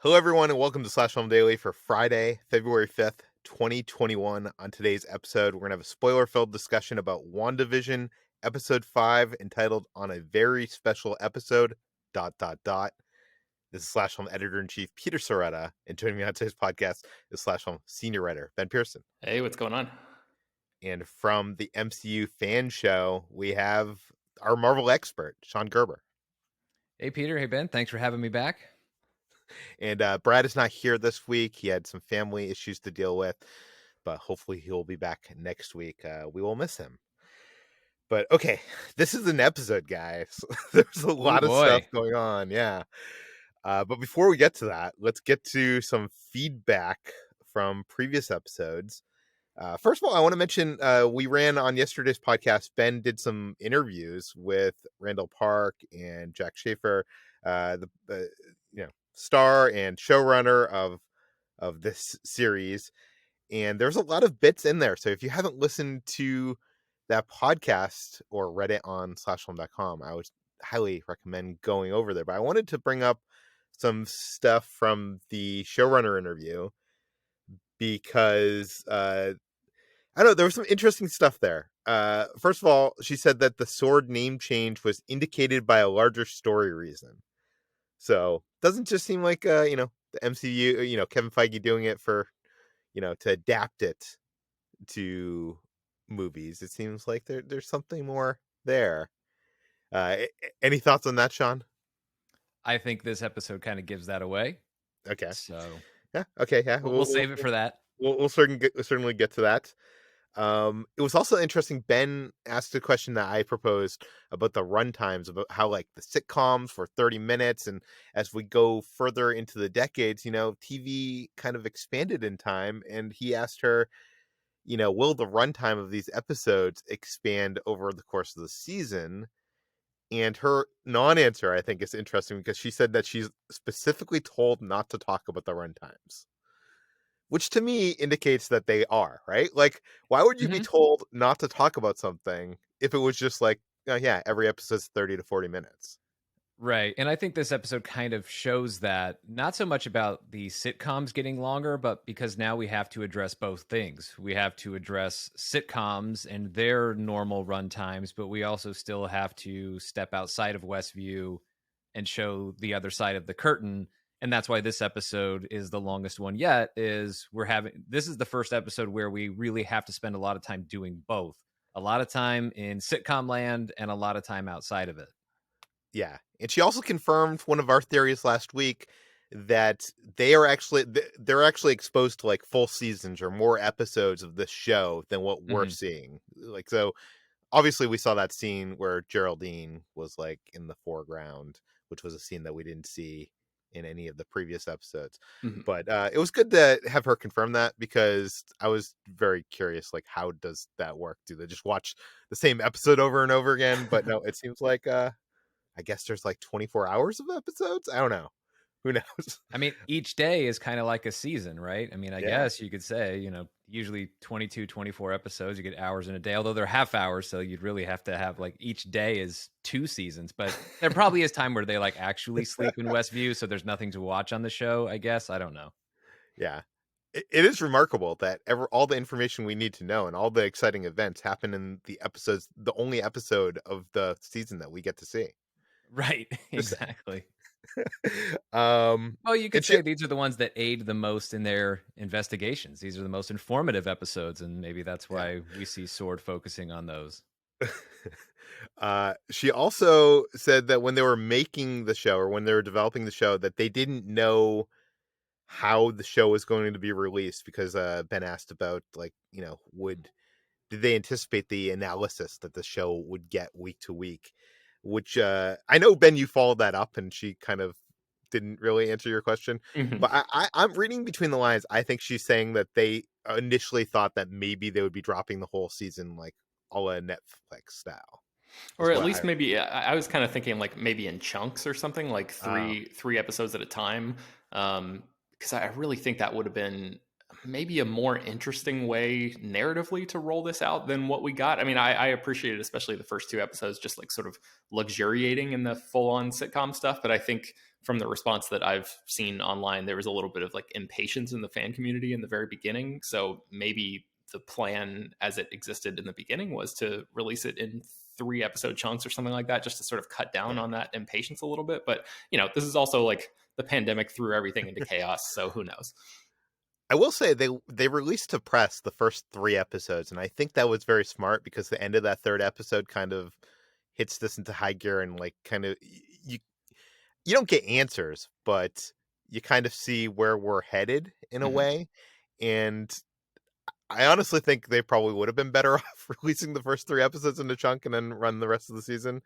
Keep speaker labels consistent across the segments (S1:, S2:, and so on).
S1: Hello, everyone, and welcome to Slash Film Daily for Friday, February 5th, 2021. On today's episode, we're going to have a spoiler-filled discussion about WandaVision, Episode 5, entitled On a Very Special Episode, ... This is Slash Film Editor-in-Chief Peter Sciretta, and joining me on today's podcast is Slash Film Senior Writer Ben Pearson.
S2: Hey, what's going on?
S1: And from the MCU Fanshow, we have our Marvel expert, Sean Gerber.
S3: Hey, Peter. Hey, Ben. Thanks for having me back.
S1: And Brad is not here this week. He had some family issues to deal with, but hopefully he'll be back next week. We will miss him. But okay, this is an episode, guys. There's a lot of stuff going on. Yeah. But before we get to that, let's get to some feedback from previous episodes. First of all, I want to mention we ran on yesterday's podcast. Ben did some interviews with Randall Park and Jack Schaefer, the star and showrunner of this series, and there's a lot of bits in there. So if you haven't listened to that podcast or read it on slashfilm.com, I would highly recommend going over there. But I wanted to bring up some stuff from the showrunner interview because I don't know, there was some interesting stuff there. First of all, she said that the sword name change was indicated by a larger story reason. So doesn't just seem like the MCU, Kevin Feige doing it for, to adapt it to movies. It seems like there's something more there. Any thoughts on that, Sean?
S3: I think this episode kind of gives that away.
S1: Okay.
S3: So
S1: yeah. Okay. Yeah.
S3: We'll save it for that.
S1: We'll certainly get to that. It was also interesting. Ben asked a question that I proposed about the runtimes, about how like the sitcoms were 30 minutes. And as we go further into the decades, TV kind of expanded in time. And he asked her, will the runtime of these episodes expand over the course of the season? And her non-answer, I think, is interesting because she said that she's specifically told not to talk about the runtimes. Which to me indicates that they are, right? Like, why would you be told not to talk about something if it was just like, every episode's 30 to 40 minutes?
S3: Right. And I think this episode kind of shows that, not so much about the sitcoms getting longer, but because now we have to address both things. We have to address sitcoms and their normal run times, but we also still have to step outside of Westview and show the other side of the curtain. And that's why this episode is the longest one yet, this is the first episode where we really have to spend a lot of time doing both. A lot of time in sitcom land and a lot of time outside of it.
S1: Yeah. And she also confirmed one of our theories last week that they're actually exposed to like full seasons or more episodes of this show than what we're seeing. Like, so obviously we saw that scene where Geraldine was like in the foreground, which was a scene that we didn't see in any of the previous episodes. But it was good to have her confirm that because I was very curious, like, how does that work? Do they just watch the same episode over and over again? But no, it seems like I guess there's like 24 hours of episodes. I don't know. Who knows?
S3: I mean, each day is kind of like a season, right? I mean, I guess you could say, usually 22, 24 episodes, you get hours in a day, although they're half hours. So you'd really have to have like each day is 2 seasons, but there probably is time where they like actually sleep in Westview. So there's nothing to watch on the show, I guess. I don't know.
S1: Yeah. It is remarkable that all the information we need to know and all the exciting events happen in the only episode of the season that we get to see.
S3: Right. Exactly.
S1: Well,
S3: you could say these are the ones that aid the most in their investigations. These are the most informative episodes, and maybe that's why we see Sword focusing on those.
S1: She also said that when they were making the show or when they were developing the show, that they didn't know how the show was going to be released because Ben asked about like, did they anticipate the analysis that the show would get week to week? Which I know, Ben, you followed that up and she kind of didn't really answer your question. But I'm reading between the lines. I think she's saying that they initially thought that maybe they would be dropping the whole season like a la Netflix style.
S2: Or at least maybe, I was kind of thinking like maybe in chunks or something, like three episodes at a time. Because I really think that would have been maybe a more interesting way narratively to roll this out than what we got. I mean, I appreciated especially the first 2 episodes just like sort of luxuriating in the full-on sitcom stuff, but I think from the response that I've seen online, there was a little bit of like impatience in the fan community in the very beginning. So maybe the plan as it existed in the beginning was to release it in 3 episode chunks or something like that, just to sort of cut down
S1: Yeah.
S2: on that impatience a little bit. But, this is also like the pandemic threw everything into chaos. So who knows?
S1: I will say they released to press the first 3 episodes, and I think that was very smart because the end of that third episode kind of hits this into high gear and like kind of you don't get answers, but you kind of see where we're headed in a
S2: Mhm.
S1: way. And I honestly think they probably would have been better off releasing the first 3 episodes in a chunk and then run the rest of the season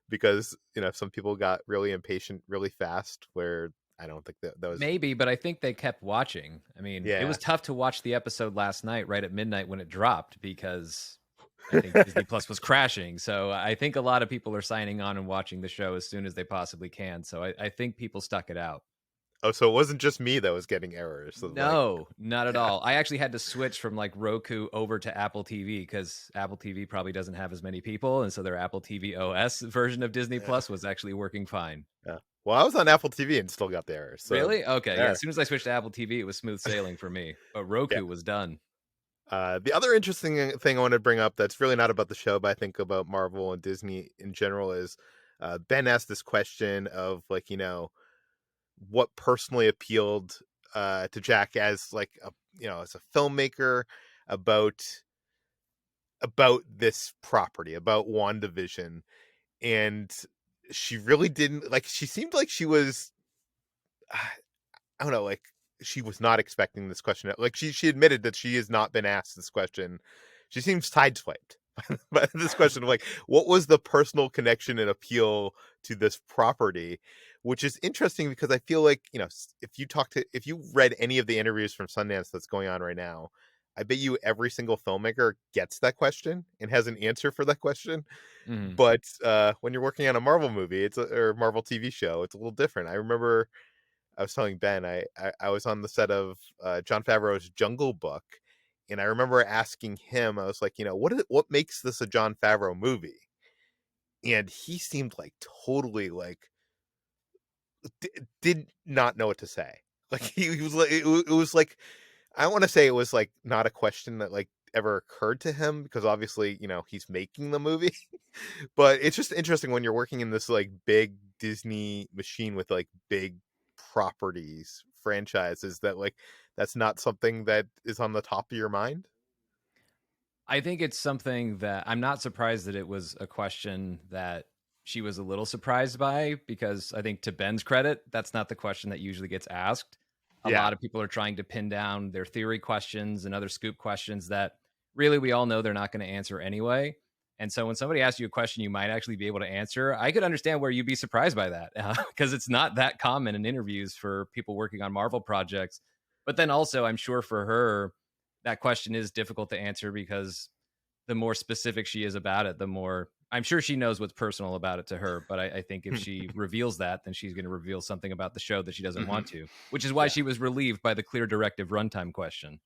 S1: because, some people got really impatient really fast where I don't think that was.
S3: Maybe, but I think they kept watching. I mean, it was
S1: Yeah.
S3: tough to watch the episode last night right at midnight when it dropped because I think Disney Plus was crashing. So I think a lot of people are signing on and watching the show as soon as they possibly can. So I think people stuck it out.
S1: Oh, so it wasn't just me that was getting errors. So like,
S3: No, not at
S1: yeah.
S3: all. I actually had to switch from like Roku over to Apple TV because Apple TV probably doesn't have as many people. And so their Apple TV OS version of Disney
S1: Yeah.
S3: Plus was actually working fine.
S1: Yeah. Well, I was on Apple TV and still got the errors. So
S3: Really? Okay. Yeah.
S1: yeah.
S3: As soon as I switched to Apple TV, it was smooth sailing for me. But
S1: Yeah.
S3: Roku was done.
S1: The other interesting thing I want to bring up that's really not about the show, but I think about Marvel and Disney in general is Ben asked this question of like, what personally appealed to Jack as like as a filmmaker about this property, about WandaVision. And she really didn't like she seemed like she was I don't know, like she was not expecting this question. Like she admitted that she has not been asked this question. She seems sideswiped by this question of like, what was the personal connection and appeal to this property? Which is interesting because I feel like, if you read any of the interviews from Sundance that's going on right now, I bet you every single filmmaker gets that question and has an answer for that question.
S3: Mhm.
S1: But when you're working on a Marvel movie, or Marvel TV show, it's a little different. I remember I was telling Ben, I was on the set of Jon Favreau's Jungle Book, and I remember asking him, I was like, what makes this a Jon Favreau movie? And he seemed like totally like did not know what to say. Like he was like, it was like, I want to say it was like not a question that like ever occurred to him because obviously he's making the movie. But it's just interesting when you're working in this like big Disney machine with like big properties, franchises, that like that's not something that is on the top of your mind.
S3: I think it's something that I'm not surprised that it was a question that she was a little surprised by because I think to Ben's credit, that's not the question that usually gets asked. A
S1: Yeah.
S3: lot of people are trying to pin down their theory questions and other scoop questions that really we all know they're not going to answer anyway. And so when somebody asks you a question you might actually be able to answer, I could understand where you'd be surprised by that because it's not that common in interviews for people working on Marvel projects. But then also, I'm sure for her, that question is difficult to answer because the more specific she is about it, the more I'm sure she knows what's personal about it to her. But I think if she reveals that, then she's going to reveal something about the show that she doesn't
S2: Mhm.
S3: want to, which is why
S2: Yeah.
S3: she was relieved by the clear directive runtime question.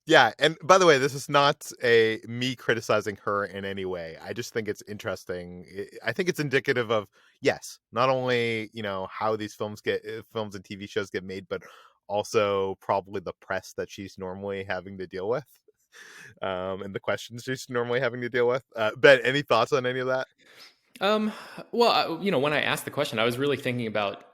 S1: Yeah, and by the way, this is not a me criticizing her in any way. I just think it's interesting. I think it's indicative of, yes, not only how these films and TV shows get made, but also probably the press that she's normally having to deal with, and the questions she's normally having to deal with. Ben, any thoughts on any of that?
S2: Um, well, when I asked the question, I was really thinking about,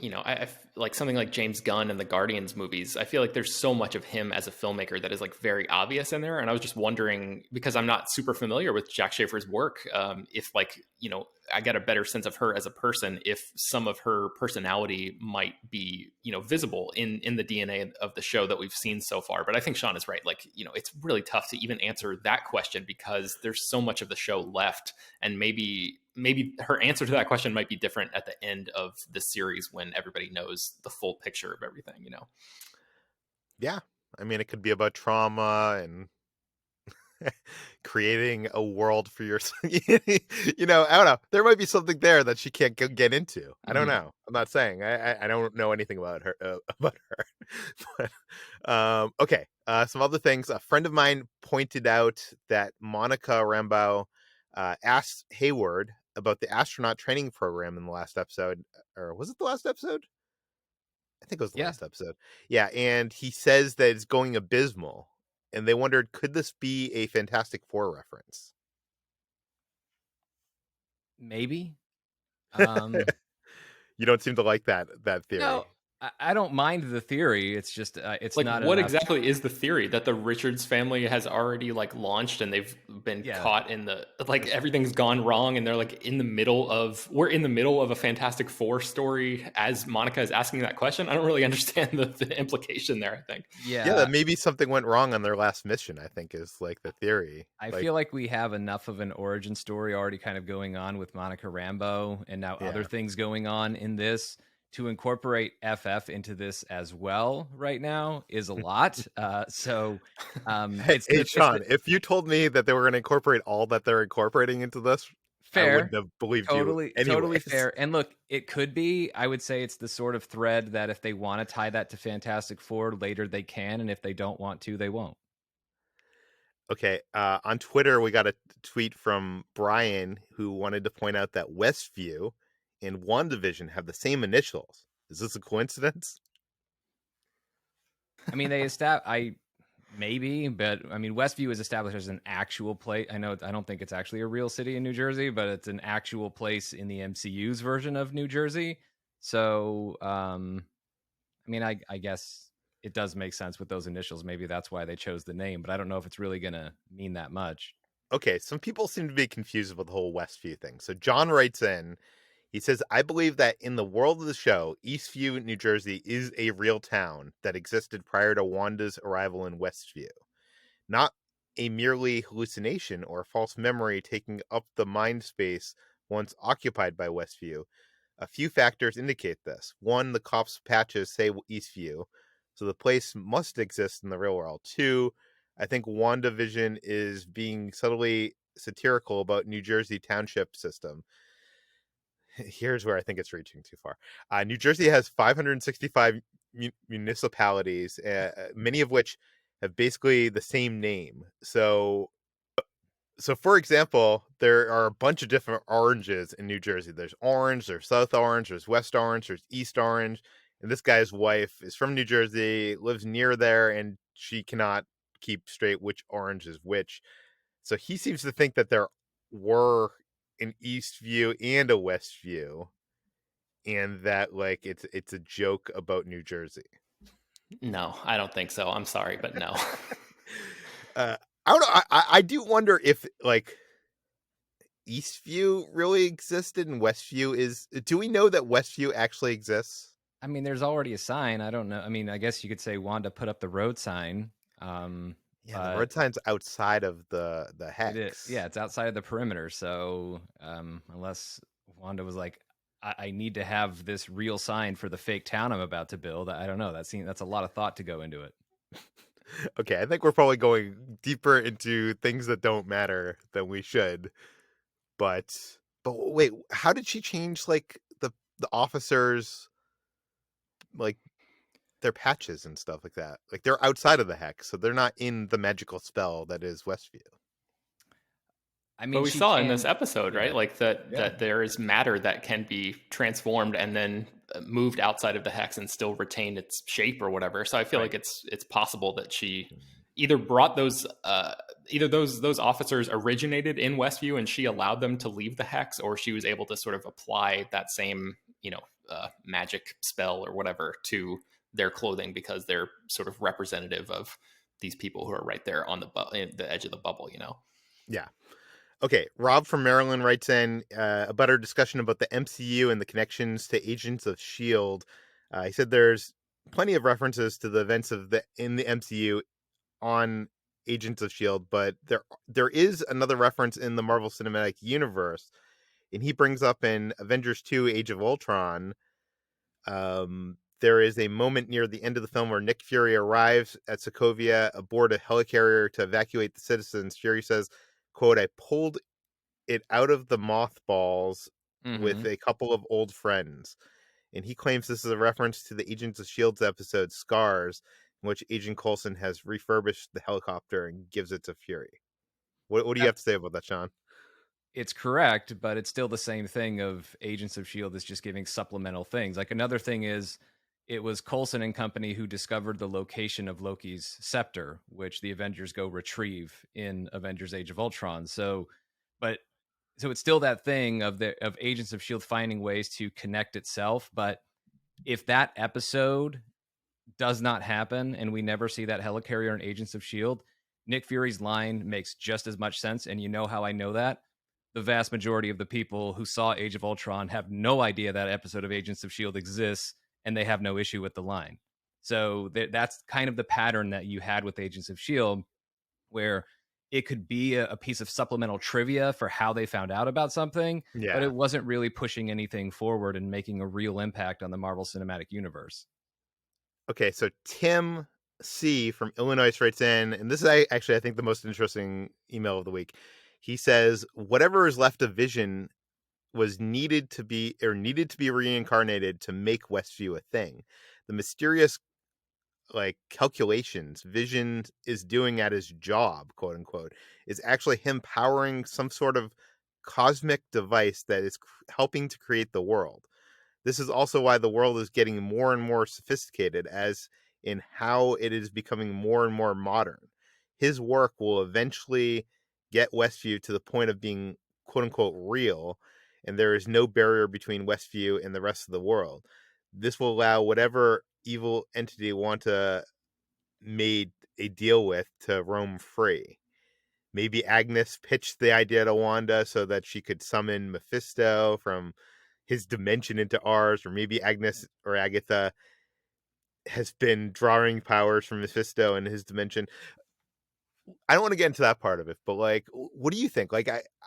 S2: like something like James Gunn and the Guardians movies. I feel like there's so much of him as a filmmaker that is like very obvious in there. And I was just wondering, because I'm not super familiar with Jack Schaefer's work, if like, I get a better sense of her as a person, if some of her personality might be, visible in the DNA of the show that we've seen so far. But I think Sean is right. Like, it's really tough to even answer that question because there's so much of the show left, and maybe her answer to that question might be different at the end of the series when everybody knows the full picture of everything.
S1: Yeah, I mean, it could be about trauma and creating a world for your I don't know, there might be something there that she can't get into. I don't
S2: Mhm.
S1: know. I'm not saying I don't know anything about her about her. But okay, some other things. A friend of mine pointed out that Monica Rambeau asked Hayward about the astronaut training program in the last episode, or was it the last episode? I think it was the
S3: Yeah,
S1: last episode. Yeah, and he says that it's going abysmal, and they wondered, could this be a Fantastic Four reference?
S3: maybe. Um,
S1: You don't seem to like that
S3: no,
S1: theory.
S3: I don't mind the theory. It's just it's
S2: Like,
S3: not
S2: what
S3: enough.
S2: exactly is the theory that the Richards family has already like launched and they've been
S3: Yeah,
S2: caught in the like everything's gone wrong and they're like in the middle of we're in the middle of a Fantastic Four story as Monica is asking that question? I don't really understand the implication there. I think.
S1: Yeah,
S3: yeah.
S1: that maybe something went wrong on their last mission, I think is like the theory.
S3: I
S1: Like,
S3: feel like we have enough of an origin story already kind of going on with Monica Rambeau and now other
S1: yeah.
S3: things going on in this. To incorporate FF into this as well right now is a lot.
S1: Hey,
S3: It's
S1: hey,
S3: it's the
S1: Sean, if you told me that they were going to incorporate all that they're incorporating into this, I wouldn't
S3: fair,
S1: have believed you
S3: totally
S1: anyways.
S3: fair. And look, it could be. I would say it's the sort of thread that if they want to tie that to Fantastic Four later, they can, and if they don't want to, they won't.
S1: Okay, on Twitter, we got a tweet from Brian who wanted to point out that Westview and WandaVision have the same initials. Is this a coincidence?
S3: I mean, I maybe, but I mean, Westview is established as an actual place. I know I don't think it's actually a real city in New Jersey, but it's an actual place in the MCU's version of New Jersey. So, I mean, I guess it does make sense with those initials. Maybe that's why they chose the name, but I don't know if it's really gonna mean that much.
S1: Okay, some people seem to be confused about the whole Westview thing. So John writes in, he says, I believe that in the world of the show, Eastview, New Jersey is a real town that existed prior to Wanda's arrival in Westview, not a merely hallucination or false memory taking up the mind space once occupied by Westview. A few factors indicate this. One, the cops' patches say Eastview, so the place must exist in the real world. Two, I think WandaVision is being subtly satirical about New Jersey township system. Here's where I think it's reaching too far. New Jersey has 565 municipalities, many of which have basically the same name. So for example, there are a bunch of different oranges in New Jersey. There's Orange, there's South Orange, there's West Orange, there's East Orange. And this guy's wife is from New Jersey, lives near there, and she cannot keep straight which orange is which. So he seems to think that there were an East View and a West View, and that like it's a joke about New Jersey.
S2: No, I don't think so. I'm sorry, but no.
S1: uh, I don't know. I do wonder if like Eastview really existed and Westview is. Do we know that Westview actually exists?
S3: I mean, there's already a sign. I don't know. I mean, I guess you could say Wanda put up the road sign.
S1: Yeah, the
S3: But
S1: road sign's outside of the
S3: yeah,
S1: hex.
S3: it's outside of the perimeter. So unless Wanda was like, I need to have this real sign for the fake town I'm about to build. I don't know. That's a lot of thought to go into it.
S1: Okay, I think we're probably going deeper into things that don't matter than we should. But wait, how did she change like the officers like their patches and stuff like that? Like they're outside of the hex, so they're not in the magical spell that is Westview.
S3: I
S2: But
S3: mean,
S2: we
S3: she
S2: saw in this
S3: can.
S2: episode,
S3: Yeah,
S2: right? Like
S1: Yeah.
S2: that there is matter that can be transformed and then moved outside of the hex and still retain its shape or whatever. So I feel
S3: right.
S2: like it's possible that she either brought those either those officers originated in Westview and she allowed them to leave the hex, or she was able to sort of apply that same magic spell or whatever to their clothing because they're sort of representative of these people who are right there on the edge of the bubble.
S1: Yeah. Okay, Rob from Maryland writes in about our discussion about the MCU and the connections to Agents of Shield. He said there's plenty of references to the events in the MCU on Agents of Shield, but there is another reference in the Marvel Cinematic Universe, and he brings up in Avengers 2: Age of Ultron. There is a moment near the end of the film where Nick Fury arrives at Sokovia aboard a helicarrier to evacuate the citizens. Fury says, quote, I pulled it out of the mothballs with
S3: Hmm.
S1: a couple of old friends. And he claims this is a reference to the Agents of Shield's episode Scars, in which Agent Coulson has refurbished the helicopter and gives it to Fury. What do you have to say about that, Sean?
S3: it's correct, but it's still the same thing of Agents of S.H.I.E.L.D. is just giving supplemental things. Like another thing is it was Coulson and company who discovered the location of Loki's scepter, which the Avengers go retrieve in Avengers Age of Ultron. But so it's still that thing of Agents of S.H.I.E.L.D. finding ways to connect itself. But if that episode does not happen and we never see that helicarrier in Agents of S.H.I.E.L.D., Nick Fury's line makes just as much sense. And you know how I know that? The vast majority of the people who saw Age of Ultron have no idea that episode of Agents of S.H.I.E.L.D. exists, and they have no issue with the line. So that's kind of the pattern that you had with Agents of S.H.I.E.L.D., where it could be a piece of supplemental trivia for how they found out about something, but
S1: Yeah.
S3: it wasn't really pushing anything forward and making a real impact on the Marvel Cinematic Universe.
S1: Okay, so Tim C from Illinois writes in, and this is actually, I think, the most interesting email of the week. He says, whatever is left of Vision was needed to be reincarnated to make Westview a thing. The mysterious calculations Vision is doing at his job, quote unquote, is actually him powering some sort of cosmic device that is helping to create the world. This is also why the world is getting more and more sophisticated, as in how it is becoming more and more modern. His work will eventually get Westview to the point of being quote unquote real, and there is no barrier between Westview and the rest of the world. This will allow whatever evil entity Wanda made a deal with to roam free. Maybe Agnes pitched the idea to Wanda so that she could summon Mephisto from his dimension into ours, or maybe Agnes or Agatha has been drawing powers from Mephisto in his dimension. I don't want to get into that part of it, but what do you think?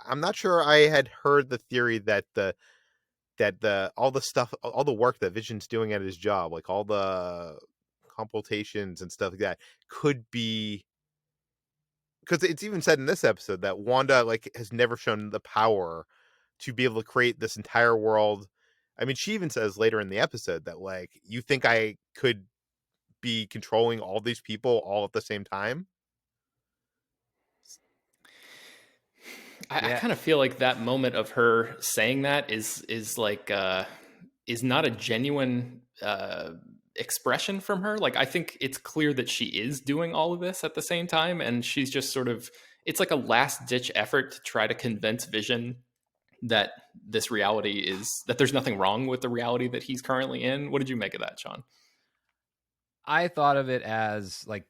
S1: I'm not sure I had heard the theory that the all the stuff, all the work that Vision's doing at his job, like all the consultations and stuff like that, could be, because it's even said in this episode that Wanda has never shown the power to be able to create this entire world. I mean, she even says later in the episode that you think I could be controlling all these people all at the same time?
S2: I
S3: Yeah.
S2: kind of feel like that moment of her saying that is not a genuine expression from her. Like I think it's clear that she is doing all of this at the same time, and she's just sort of, it's like a last ditch effort to try to convince Vision that this reality is, that there's nothing wrong with the reality that he's currently in. What did you make of that, Sean?
S3: I thought of it as like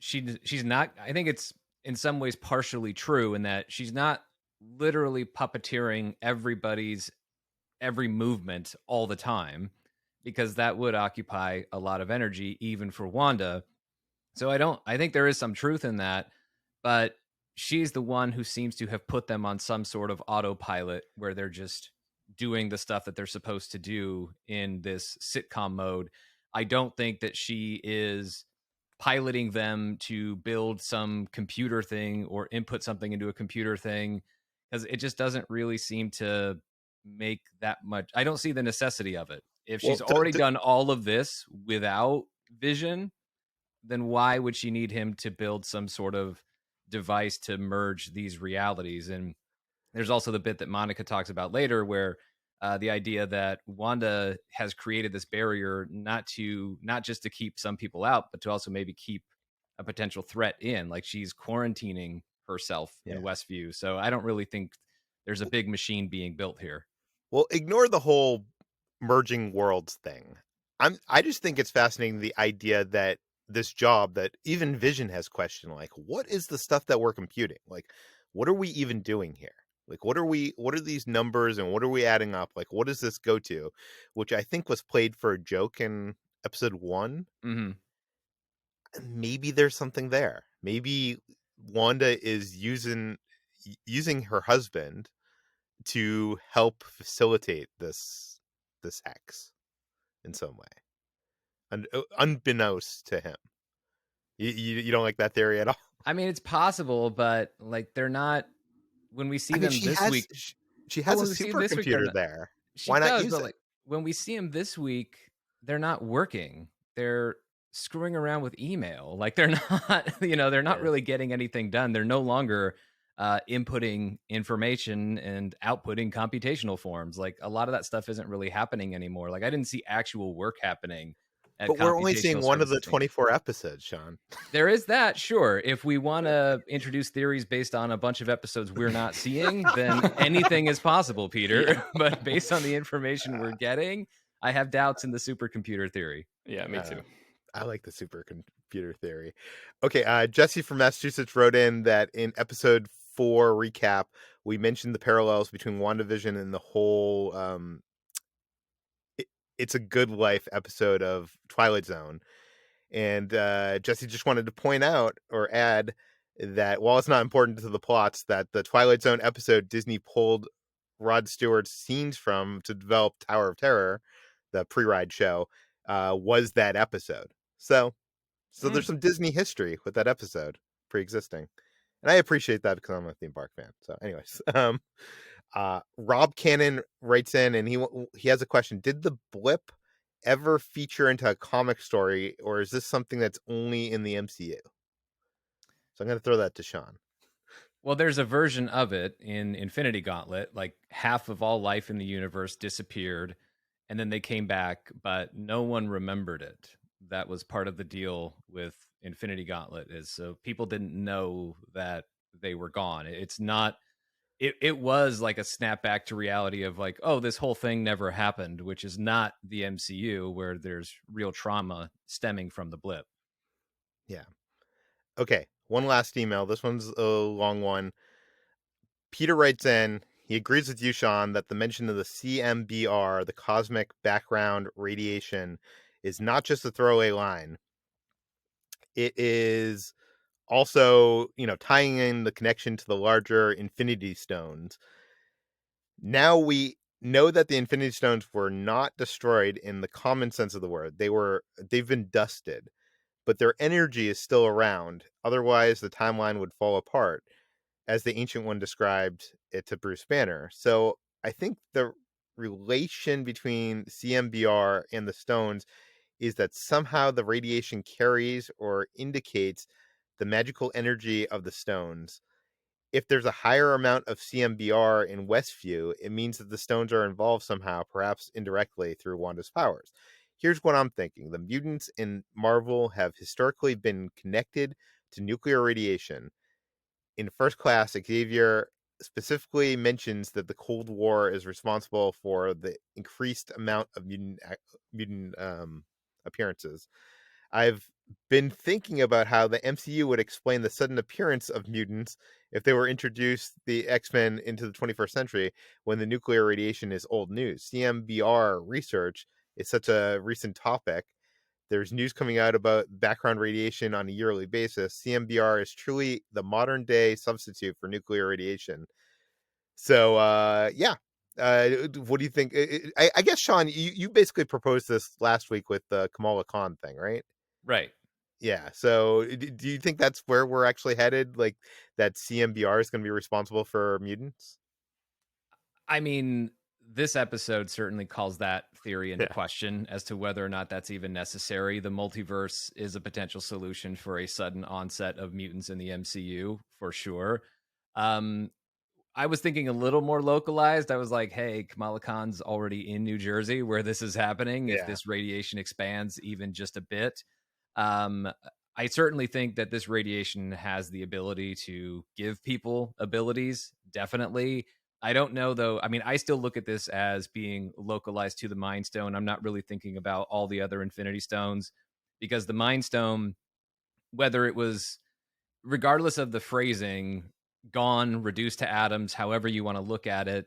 S3: she's not, I think it's in some ways partially true in that she's not literally puppeteering everybody's every movement all the time, because that would occupy a lot of energy even for Wanda. So I think there is some truth in that, but she's the one who seems to have put them on some sort of autopilot where they're just doing the stuff that they're supposed to do in this sitcom mode. I don't think that she is piloting them to build some computer thing or input something into a computer thing, because it just doesn't really seem to make that much. I don't see the necessity of it. If
S1: Well,
S3: she's already done all of this without Vision, then why would she need him to build some sort of device to merge these realities? And there's also the bit that Monica talks about later where the idea that Wanda has created this barrier not just to keep some people out, but to also maybe keep a potential threat in. Like she's quarantining herself in
S1: yeah.
S3: Westview. So I don't really think there's a big machine being built here.
S1: Well, ignore the whole merging worlds thing. I just think it's fascinating, the idea that this job that even Vision has questioned, what is the stuff that we're computing? What are we even doing here? What are these numbers and what are we adding up? What does this go to? Which I think was played for a joke in episode 1.
S3: Mm-hmm.
S1: Maybe there's something there. Maybe Wanda is using her husband to help facilitate this hex in some way, unbeknownst to him. You don't like that theory at all?
S3: I mean, it's possible, but like they're not. When we see
S1: I mean,
S3: them this week,
S1: she
S3: oh,
S1: has a
S3: when we see them this week, they're
S1: supercomputer
S3: not.
S1: there.
S3: She
S1: Why not
S3: does,
S1: use
S3: but
S1: it?
S3: like when we see them this week, they're not working. They're screwing around with email. Like they're not, they're not
S1: Yeah.
S3: really getting anything done. They're no longer inputting information and outputting computational forms. Like a lot of that stuff isn't really happening anymore. Like I didn't see actual work happening at
S1: But we're only seeing
S3: computational
S1: one of the
S3: services teams.
S1: 24 episodes, Sean.
S3: There is that, sure. If we want to introduce theories based on a bunch of episodes we're not seeing, then anything is possible, Peter.
S2: Yeah.
S3: But based on the information we're getting, I have doubts in the supercomputer theory.
S2: Yeah, me too.
S1: I like the supercomputer theory. Okay, Jesse from Massachusetts wrote in that in episode 4 recap, we mentioned the parallels between WandaVision and the whole It's a Good Life episode of Twilight Zone. And Jesse just wanted to point out or add that while it's not important to the plots, that the Twilight Zone episode Disney pulled Rod Stewart's scenes from to develop Tower of Terror, the pre-ride show, was that episode. So there's some Disney history with that episode pre-existing. And I appreciate that because I'm a theme park fan. So anyways, Rob Cannon writes in and he has a question. Did the blip ever feature into a comic story, or is this something that's only in the MCU? So I'm going to throw that to Sean.
S3: Well, there's a version of it in Infinity Gauntlet. Like half of all life in the universe disappeared, and then they came back, but no one remembered it. That was part of the deal with Infinity Gauntlet, is so people didn't know that they were gone. It's not. It was like a snapback to reality of like, oh, this whole thing never happened, which is not the MCU where there's real trauma stemming from the blip.
S1: Yeah. Okay. One last email. This one's a long one. Peter writes in, he agrees with you, Sean, that the mention of the CMBR, the cosmic background radiation, is not just a throwaway line. It is also, tying in the connection to the larger Infinity Stones. Now we know that the Infinity Stones were not destroyed in the common sense of the word. They've been dusted, but their energy is still around. Otherwise, the timeline would fall apart, as the Ancient One described it to Bruce Banner. So I think the relation between CMBR and the stones is that somehow the radiation carries or indicates the magical energy of the stones. If there's a higher amount of CMBR in Westview, it means that the stones are involved somehow, perhaps indirectly through Wanda's powers. Here's what I'm thinking. The mutants in Marvel have historically been connected to nuclear radiation. In First Class, Xavier specifically mentions that the Cold War is responsible for the increased amount of mutant appearances. I've been thinking about how the MCU would explain the sudden appearance of mutants if they were introduced the X-Men into the 21st century when the nuclear radiation is old news. CMBR research is such a recent topic. There's news coming out about background radiation on a yearly basis. CMBR is truly the modern day substitute for nuclear radiation. So, yeah. What do you think? I guess, Sean, you basically proposed this last week with the Kamala Khan thing, right?
S3: Right.
S1: Yeah. So do you think that's where we're actually headed? Like that CMBR is going to be responsible for mutants?
S3: I mean, this episode certainly calls that theory into
S1: Yeah.
S3: question as to whether or not that's even necessary. The multiverse is a potential solution for a sudden onset of mutants in the MCU, for sure. I was thinking a little more localized. I was like, hey, Kamala Khan's already in New Jersey where this is happening. If
S1: Yeah.
S3: this radiation expands even just a bit, um, I certainly think that this radiation has the ability to give people abilities. Definitely. I don't know though. I mean, I still look at this as being localized to the Mind Stone. I'm not really thinking about all the other Infinity Stones because the Mind Stone, whether it was regardless of the phrasing, gone, reduced to atoms, however you want to look at it,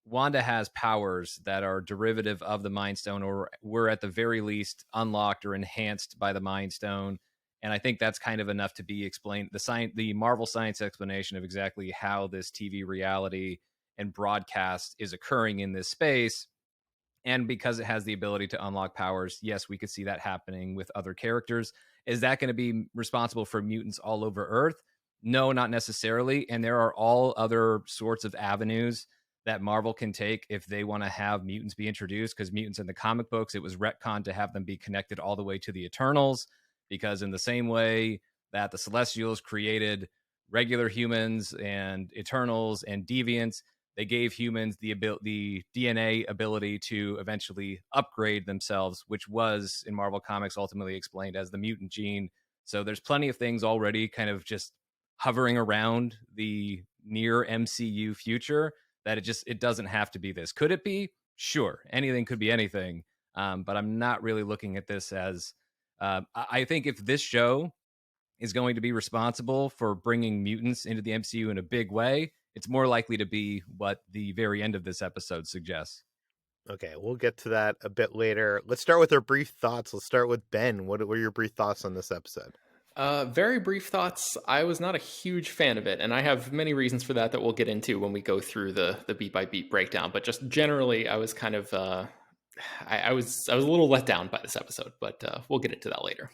S3: Wanda has powers that are derivative of the Mind Stone, or were at the very least unlocked or enhanced by the Mind Stone. And I think that's kind of enough to be explained. The Marvel science explanation of exactly how this TV reality and broadcast is occurring in this space. And because it has the ability to unlock powers, yes, we could see that happening with other characters. Is that going to be responsible for mutants all over Earth? No, not necessarily. And there are all other sorts of avenues that Marvel can take if they want to have mutants be introduced, because mutants in the comic books, it was retconned to have them be connected all the way to the Eternals, because in the same way that the Celestials created regular humans and Eternals and Deviants. They gave humans the DNA ability to eventually upgrade themselves, which was in Marvel Comics ultimately explained as the mutant gene. So there's plenty of things already kind of just hovering around the near MCU future that it doesn't have to be this. Could it be? Sure, anything could be anything. But I'm not really looking at this as. I think if this show is going to be responsible for bringing mutants into the MCU in a big way, it's more likely to be what the very end of this episode suggests.
S1: Okay, we'll get to that a bit later. Let's start with our brief thoughts. Let's start with Ben. What were your brief thoughts on this episode?
S2: Very brief thoughts. I was not a huge fan of it, and I have many reasons for that we'll get into when we go through the beat by beat breakdown. But just generally, I was kind of I was a little let down by this episode, but we'll get into that later.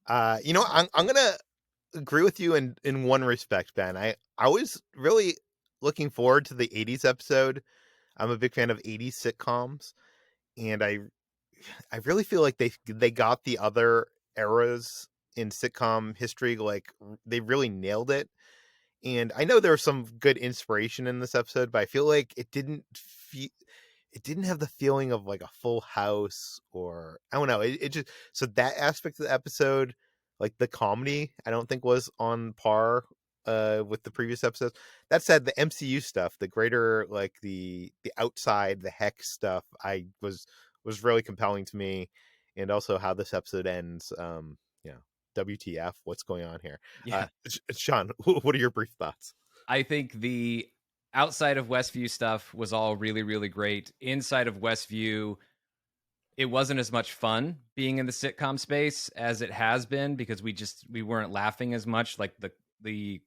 S1: I'm gonna agree with you in one respect, Ben. I was really looking forward to the '80s episode. I'm a big fan of '80s sitcoms, and I really feel like they got the other eras in sitcom history, like they really nailed it. And I know there was some good inspiration in this episode, but I feel like it didn't have the feeling of like a Full House, or I don't know. It just, so that aspect of the episode, like the comedy, I don't think was on par with the previous episodes. That said, the MCU stuff, the greater, like the outside, the hex stuff, was really compelling to me. And also how this episode ends, WTF, what's going on here?
S3: Yeah.
S1: Sean, what are your brief thoughts?
S3: I think the outside of Westview stuff was all really, really great. Inside of Westview, it wasn't as much fun being in the sitcom space as it has been, because we weren't laughing as much. Like we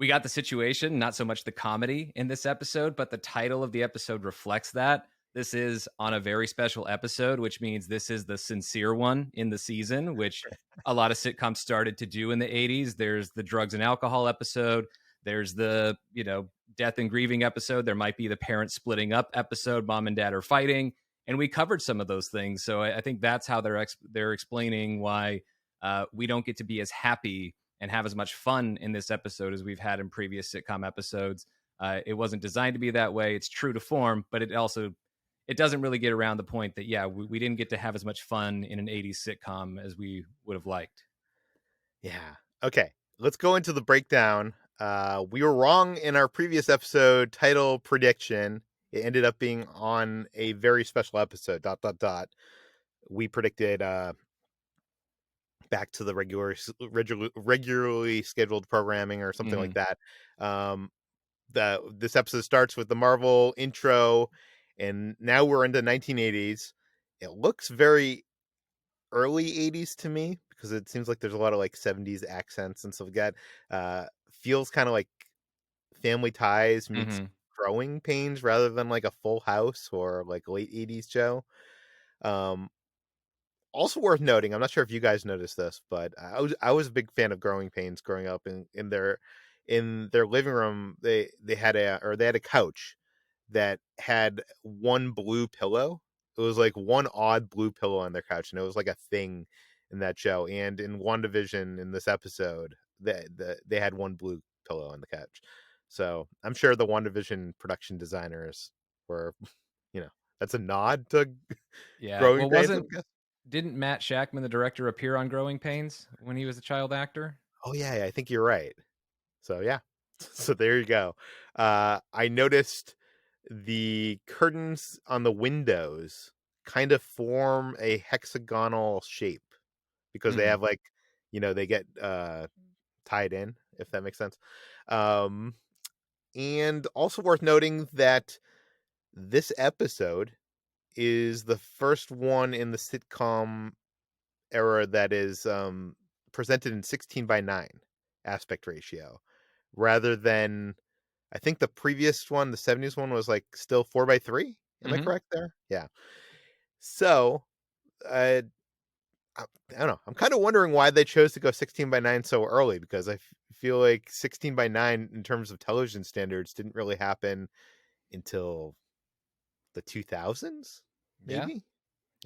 S3: got the situation, not so much the comedy in this episode, but the title of the episode reflects that. This is on a very special episode, which means this is the sincere one in the season, which a lot of sitcoms started to do in the 80s. There's the drugs and alcohol episode. There's the, death and grieving episode. There might be the parents splitting up episode, mom and dad are fighting. And we covered some of those things. So I think that's how they're explaining why we don't get to be as happy and have as much fun in this episode as we've had in previous sitcom episodes. It wasn't designed to be that way. It's true to form, but it doesn't really get around the point that, we didn't get to have as much fun in an 80s sitcom as we would have liked.
S1: Yeah. Okay. Let's go into the breakdown. We were wrong in our previous episode title prediction. It ended up being on a very special episode. ... We predicted back to the regularly scheduled programming or something like that. This episode starts with the Marvel intro, and now we're into 1980s. It looks very early 80s to me, because it seems like there's a lot of like 70s accents and stuff like that. Feels kind of like Family Ties meets Growing Pains rather than like a Full House or like late 80s show. Also worth noting, I'm not sure if you guys noticed this, but I was a big fan of Growing Pains growing up. In their living room, they had a couch that had one blue pillow. It was like one odd blue pillow on their couch, and it was like a thing in that show. And in WandaVision, in this episode, they had one blue pillow on the couch. So I'm sure the WandaVision production designers were, that's a nod to Growing
S3: Well,
S1: Pains, I guess.
S3: didn't Matt Shackman, the director, appear on Growing Pains when he was a child actor?
S1: Oh yeah, I think you're right. So yeah. So there you go. I noticed the curtains on the windows kind of form a hexagonal shape, because they have like, they get tied in, if that makes sense. And also worth noting that this episode is the first one in the sitcom era that is presented in 16:9 aspect ratio, rather than, I think the previous one, the '70s one, was like still 4:3. Am I correct there? Yeah. So I don't know. I'm kind of wondering why they chose to go 16:9 so early, because I feel like 16:9 in terms of television standards didn't really happen until the 2000s, maybe.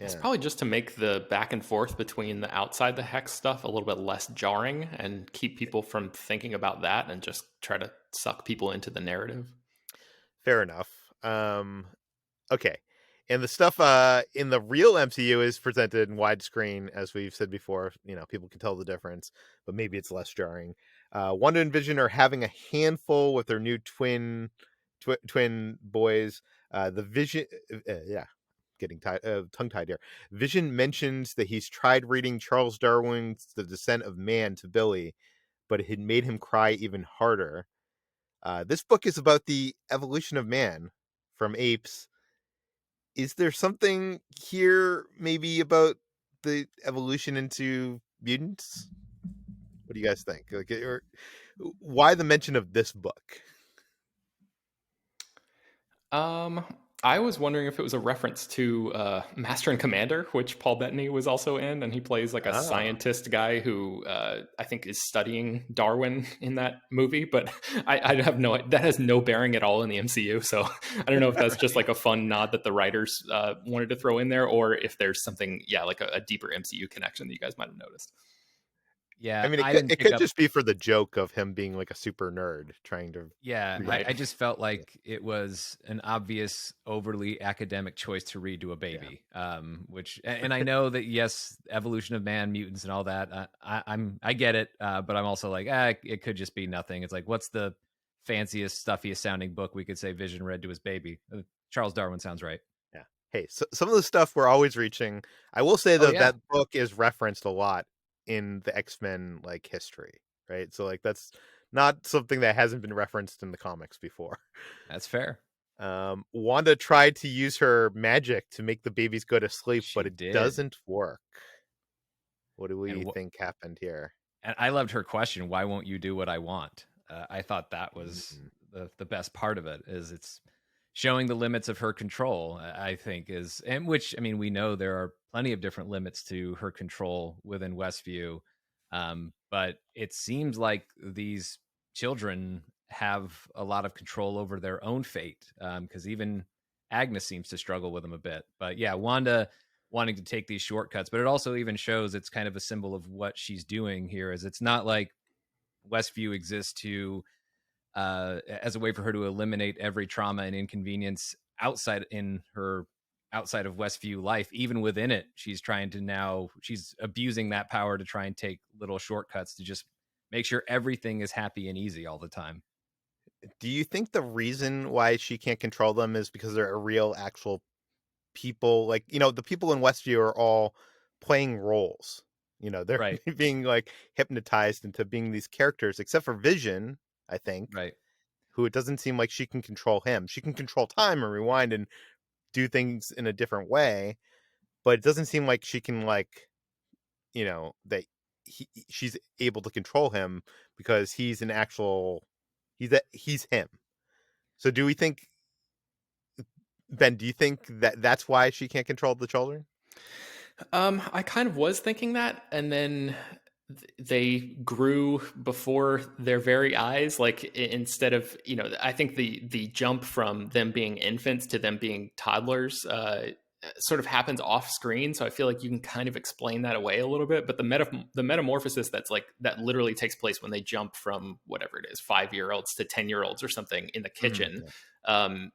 S2: It's
S1: Yeah.
S2: probably just to make the back and forth between the outside the hex stuff a little bit less jarring and keep people from thinking about that and just try to suck people into the narrative.
S1: Fair enough. Okay. And the stuff in the real MCU is presented in widescreen, as we've said before. People can tell the difference, but maybe it's less jarring. Wanda and Vision are having a handful with their new twin boys. The Vision, yeah, getting tongue tied here. Vision mentions that he's tried reading Charles Darwin's The Descent of Man to Billy, but it had made him cry even harder. This book is about the evolution of man from apes. Is there something here maybe about the evolution into mutants? What do you guys think? Or why the mention of this book?
S2: Um, I was wondering if it was a reference to Master and Commander, which Paul Bettany was also in, and he plays like a
S1: Oh,
S2: scientist guy who I think is studying Darwin in that movie. But I have that has no bearing at all in the MCU. So I don't know if that's just like a fun nod that the writers wanted to throw in there, or if there's something, yeah, like a deeper MCU connection that you guys might have noticed.
S1: I
S3: Yeah,
S1: mean, it
S3: I
S1: could
S3: didn't
S1: it
S3: pick
S1: could
S3: up.
S1: just be for the joke of him being like a super nerd trying to
S3: Yeah,
S1: read.
S2: Right.
S3: I just felt like it was an obvious, overly academic choice to read to a
S1: Yeah,
S3: baby. And I know that yes, evolution of man, mutants, and all that. I get it, but I'm also like, it could just be nothing. It's like, what's the fanciest, stuffiest sounding book we could say Vision read to his baby? Charles Darwin sounds right.
S1: yeah. Hey, so some of the stuff we're always reaching. I will say
S3: Oh
S1: though
S3: yeah,
S1: that book is referenced a lot in the X-Men like history, right? So like that's not something that hasn't been referenced in the comics before.
S3: that's fair.
S1: Wanda tried to use her magic to make the babies go to sleep,
S3: She
S1: but it
S3: did,
S1: doesn't work. What do we
S3: and
S1: think happened here?
S3: And I loved her question, "Why won't you do what I want?" I thought that was
S1: Mm,
S3: the best part of it. Is it's showing the limits of her control. I think is, and which I mean, we know there are plenty of different limits to her control within Westview, but it seems like these children have a lot of control over their own fate. Because even Agnes seems to struggle with them a bit. But yeah, Wanda wanting to take these shortcuts, but it also even shows it's kind of a symbol of what she's doing here. Is it's not like Westview exists to as a way for her to eliminate every trauma and inconvenience outside of Westview life. Even within it, she's abusing that power to try and take little shortcuts to just make sure everything is happy and easy all the time.
S1: do you think the reason why she can't control them is because they're a real, actual people? Like, the people in Westview are all playing roles. They're
S3: Right,
S1: being like hypnotized into being these characters, except for Vision, I think,
S3: right.
S1: who it doesn't seem like she can control him. She can control time and rewind and do things in a different way, but it doesn't seem like she can that she's able to control him because he's him. So do we think Ben, do you think that that's why she can't control the children?
S2: I kind of was thinking that, and then they grew before their very eyes. Like instead of, I think the jump from them being infants to them being toddlers sort of happens off screen. So I feel like you can kind of explain that away a little bit. But the metamorphosis that literally takes place when they jump from whatever it is, 5 year olds to 10 year olds or something in the kitchen.
S1: Yeah.
S2: Um,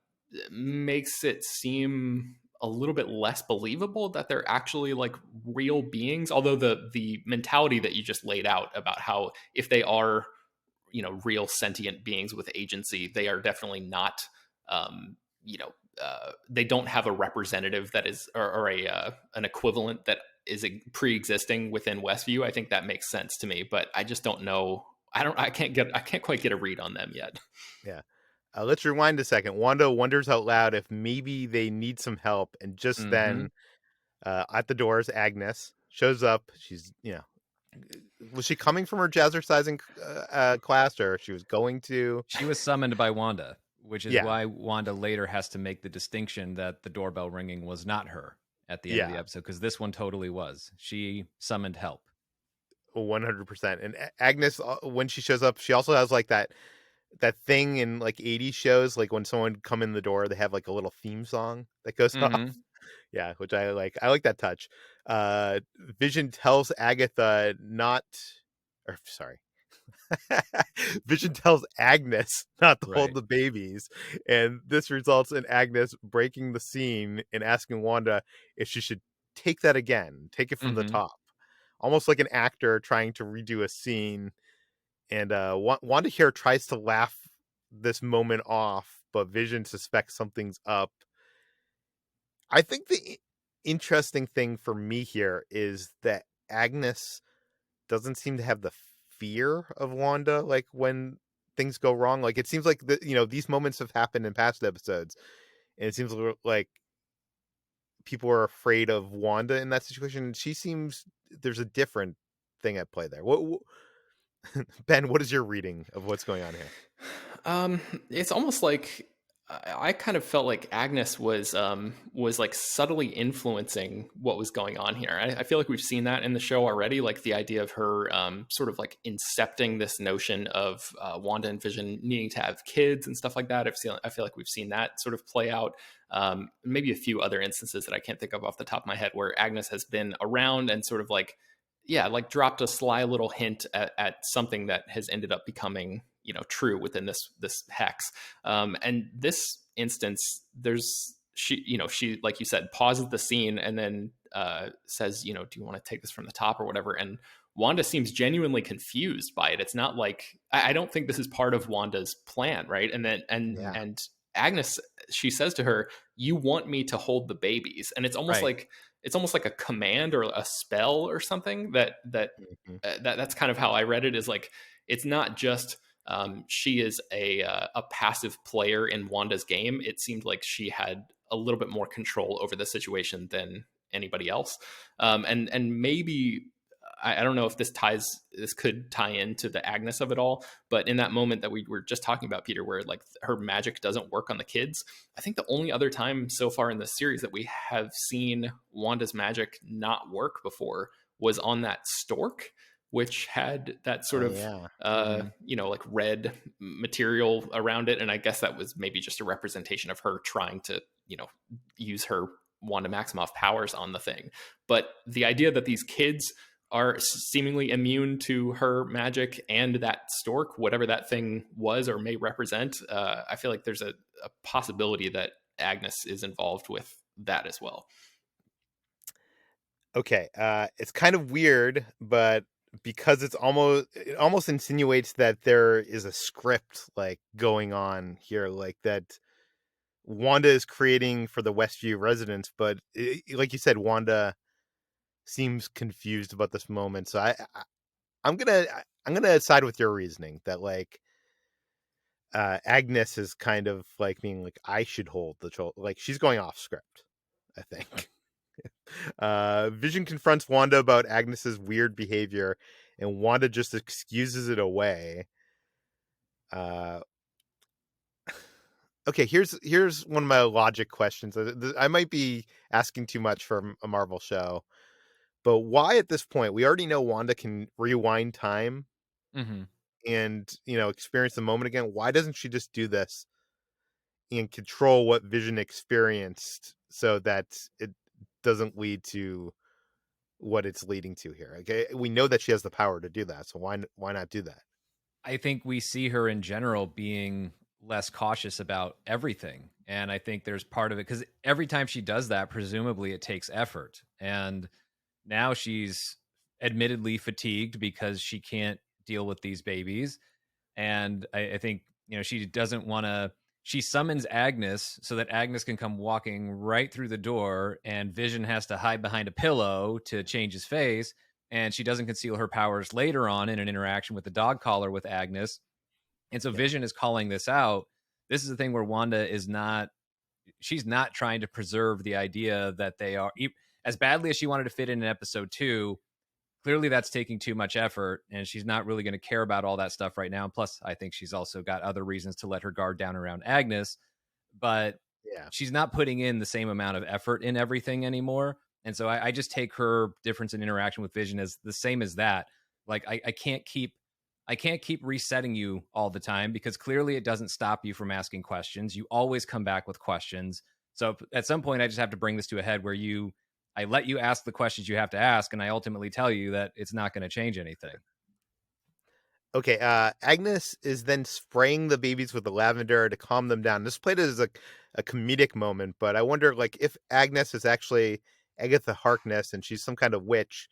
S2: Makes it seem a little bit less believable that they're actually like real beings, although the mentality that you just laid out about how if they are real sentient beings with agency, they are definitely not um they don't have a representative that is or a an equivalent that is pre-existing within Westview. I think that makes sense to me, but I just don't know. I can't quite get a read on them yet.
S1: Yeah. Let's rewind a second. Wanda wonders out loud if maybe they need some help, and just
S3: Hmm.
S1: then, at the doors, Agnes shows up. She's, was she coming from her jazzercising class, or she was going to?
S3: She was summoned by Wanda, which is
S1: Yeah,
S3: why Wanda later has to make the distinction that the doorbell ringing was not her at the end of the
S1: yeah,
S3: episode, because this one totally was. She summoned help.
S1: 100%. And Agnes, when she shows up, she also has like that thing in like 80s shows, like when someone come in the door, they have like a little theme song that goes off.
S3: Hmm.
S1: Yeah, which I like. I like that touch. Vision tells Agatha not, or sorry, Vision tells Agnes not to hold
S3: Right.
S1: the babies, and this results in Agnes breaking the scene and asking Wanda if she should take that again, take it from the
S3: Hmm.
S1: top, almost like an actor trying to redo a scene. And Wanda here tries to laugh this moment off, but Vision suspects something's up. I think the interesting thing for me here is that Agnes doesn't seem to have the fear of Wanda, like, when things go wrong. Like, it seems like these moments have happened in past episodes, and it seems like people are afraid of Wanda in that situation. And she seems there's a different thing at play there. Ben, what is your reading of what's going on here?
S2: Um, it's almost like I kind of felt like Agnes was like subtly influencing what was going on here. I feel like we've seen that in the show already, like the idea of her sort of like incepting this notion of Wanda and Vision needing to have kids and stuff like that. I feel like we've seen that sort of play out. Maybe a few other instances that I can't think of off the top of my head where Agnes has been around and sort of like, yeah, like dropped a sly little hint at something that has ended up becoming, true within this hex. And this instance, there's she like you said pauses the scene and then says, do you want to take this from the top or whatever? And Wanda seems genuinely confused by it. It's not like I don't think this is part of Wanda's plan, right? And then
S1: Yeah.
S2: and Agnes, she says to her, "You want me to hold the babies," and
S3: Right.
S2: it's almost like a command or a spell or something
S1: Mhm.
S2: that's kind of how I read it. Is like it's not just she is a passive player in Wanda's game. It seemed like she had a little bit more control over the situation than anybody else, and maybe I don't know if this could tie into the Agnes of it all, but in that moment that we were just talking about, Peter, where like her magic doesn't work on the kids, I think the only other time so far in the series that we have seen Wanda's magic not work before was on that stork, which had that sort
S1: Oh
S2: of
S1: yeah. Mhm.
S2: like red material around it, and I guess that was maybe just a representation of her trying to use her Wanda Maximoff powers on the thing. But the idea that these kids are seemingly immune to her magic and that stork, whatever that thing was or may represent, I feel like there's a possibility that Agnes is involved with that as well.
S1: Okay, it's kind of weird, but because it almost insinuates that there is a script, like, going on here, like, that Wanda is creating for the Westview residents, but like you said, Wanda seems confused about this moment. So I'm gonna side with your reasoning that, like, Agnes is kind of like being like, I should hold the child. Like, she's going off script, I think. Vision confronts Wanda about Agnes's weird behavior, and Wanda just excuses it away. Uh, okay, here's one of my logic questions. I might be asking too much from a Marvel show, but why at this point we already know Wanda can rewind time
S3: Hmm.
S1: and experience the moment again? Why doesn't she just do this and control what Vision experienced so that it doesn't lead to what it's leading to here? Okay, we know that she has the power to do that, so why not do that?
S3: I think we see her in general being less cautious about everything. And I think there's part of it because every time she does that, presumably it takes effort. And now she's admittedly fatigued because she can't deal with these babies. And I think, she doesn't want to. She summons Agnes so that Agnes can come walking right through the door, and Vision has to hide behind a pillow to change his face. And she doesn't conceal her powers later on in an interaction with the dog collar with Agnes. And so
S1: Yeah,
S3: Vision is calling this out. This is the thing where Wanda is not, she's not trying to preserve the idea that they are, as badly as she wanted to fit in episode 2. Clearly that's taking too much effort, and she's not really going to care about all that stuff right now. And plus, I think she's also got other reasons to let her guard down around Agnes, but
S1: yeah,
S3: she's not putting in the same amount of effort in everything anymore. And so I just take her difference in interaction with Vision as the same as that. Like I can't keep resetting you all the time because clearly it doesn't stop you from asking questions. You always come back with questions. So at some point, I just have to bring this to a head where I let you ask the questions you have to ask, and I ultimately tell you that it's not going to change anything.
S1: Okay, Agnes is then spraying the babies with the lavender to calm them down. This played as a comedic moment, but I wonder, like, if Agnes is actually Agatha Harkness and she's some kind of witch,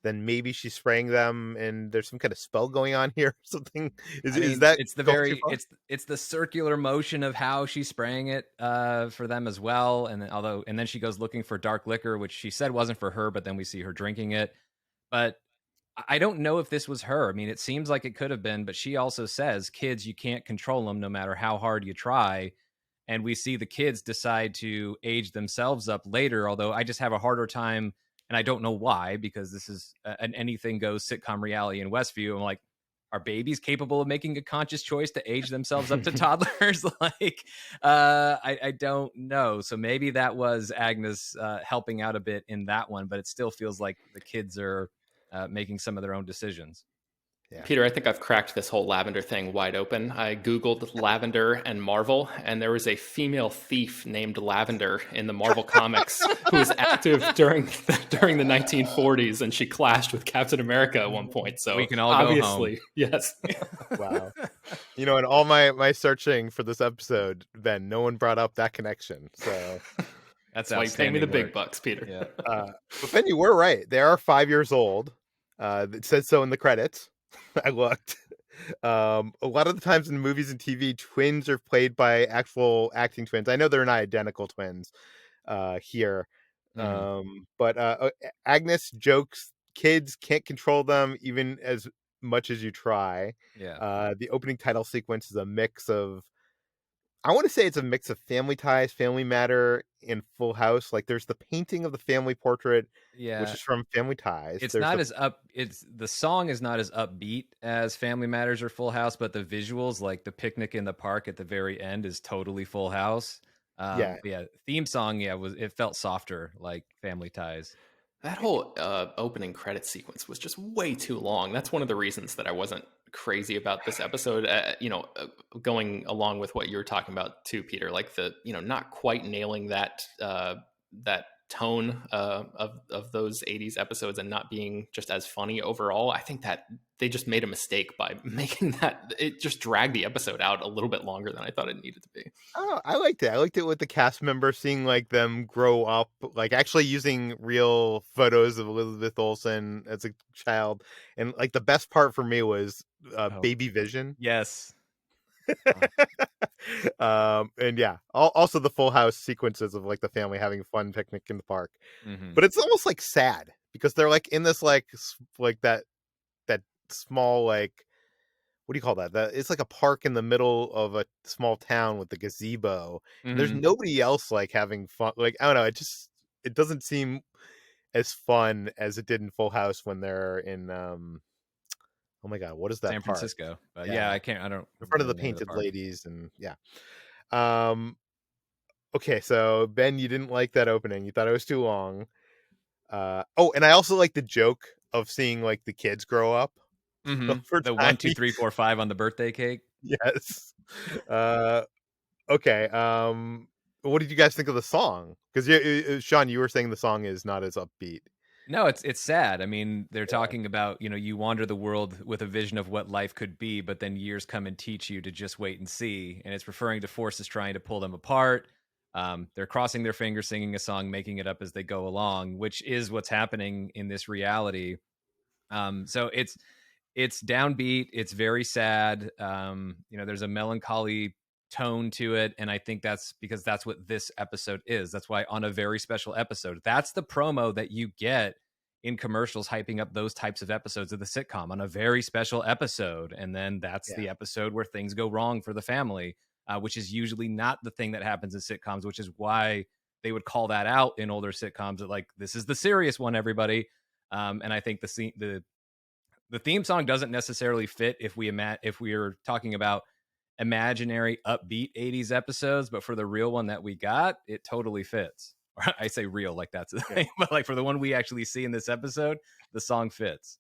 S1: then maybe she's spraying them and there's some kind of spell going on here or something.
S3: I
S1: Is
S3: mean,
S1: that going too far?
S3: it's the circular motion of how she's spraying it for them as well. And then she goes looking for dark liquor, which she said wasn't for her, but then we see her drinking it. But I don't know if this was her. I mean, it seems like it could have been, but she also says, kids, you can't control them no matter how hard you try. And we see the kids decide to age themselves up later, although I just have a harder time, and I don't know why, because this is an anything goes sitcom reality in Westview. I'm like, are babies capable of making a conscious choice to age themselves up to toddlers? I don't know. So maybe that was Agnes helping out a bit in that one, but it still feels like the kids are making some of their own decisions.
S1: Yeah.
S2: Peter, I think I've cracked this whole lavender thing wide open. I Googled lavender and Marvel, and there was a female thief named Lavender in the Marvel comics who was active during the 1940s, and she clashed with Captain America at one point. So
S3: We can all
S2: obviously,
S3: go home.
S2: yes.
S1: Wow. In all my searching for this episode, Ben, no one brought up that connection. So
S3: That's
S2: why you pay me the big
S3: work.
S2: bucks, Peter.
S3: Yeah.
S1: But Ben, you were right. They are 5 years old. It says so in the credits. I looked. A lot of the times in movies and TV, twins are played by actual acting twins. I know they're not identical twins here. But Agnes jokes kids can't control them even as much as you try.
S3: Yeah.
S1: The opening title sequence is a mix of, I want to say it's a mix of Family Ties, Family Matter, and Full House. Like there's the painting of the family portrait, which
S3: Yeah.
S1: is from Family Ties.
S3: It's
S1: There's
S3: not
S1: the
S3: as up. It's the song is not as upbeat as Family Matters or Full House, but the visuals, like the picnic in the park at the very end, is totally Full House.
S1: yeah.
S3: But yeah, theme song, it felt softer, like Family Ties.
S2: That whole opening credit sequence was just way too long. That's one of the reasons that I wasn't crazy about this episode. Going along with what you were talking about too, Peter, like not quite nailing that tone of those 80s episodes and not being just as funny overall. I think that they just made a mistake by making that, it just dragged the episode out a little bit longer than I thought it needed to be.
S1: Oh, I liked it. I liked it with the cast members, seeing like them grow up, like actually using real photos of Elizabeth Olsen as a child. And like the best part for me was
S3: Oh,
S1: Baby Vision.
S3: yes.
S1: And yeah, also the Full House sequences of like the family having a fun picnic in the park.
S3: Mm-hmm.
S1: But it's almost like sad because they're like in this like that small, like, what do you call that? It's like a park in the middle of a small town with the gazebo. And there's
S3: Mm-hmm.
S1: nobody else like having fun. Like, I don't know, it doesn't seem as fun as it did in Full House when they're in oh my god, what is that
S3: San
S1: park?
S3: Francisco. But yeah,
S1: Yeah,
S3: I don't
S1: in front of
S3: remember
S1: the
S3: the name of the
S1: painted
S3: park.
S1: ladies, and yeah. Um okay, so Ben, you didn't like that opening. You thought it was too long. Oh, and I also like the joke of seeing like the kids grow up
S3: Mm-hmm.
S1: over
S3: The
S1: time.
S3: 1, 2, 3, 4, 5 on the birthday cake.
S1: Yes. Uh okay. What did you guys think of the song? Because Sean, you were saying the song is not as upbeat.
S3: No, it's sad. I mean, they're
S1: Yeah.
S3: talking about, you wander the world with a vision of what life could be, but then years come and teach you to just wait and see. And it's referring to forces trying to pull them apart. They're crossing their fingers, singing a song, making it up as they go along, which is what's happening in this reality. So it's downbeat. It's very sad. There's a melancholy tone to it, and I think that's because that's what this episode is. That's why on a very special episode, that's the promo that you get in commercials hyping up those types of episodes of the sitcom on a very special episode, and then that's
S1: Yeah.
S3: the episode where things go wrong for the family, which is usually not the thing that happens in sitcoms, which is why they would call that out in older sitcoms that, like, this is the serious one, everybody. And I think the theme song doesn't necessarily fit if we're talking about imaginary upbeat 80s episodes, but for the real one that we got, it totally fits. I say real like that's the thing, but like for the one we actually see in this episode, the song fits.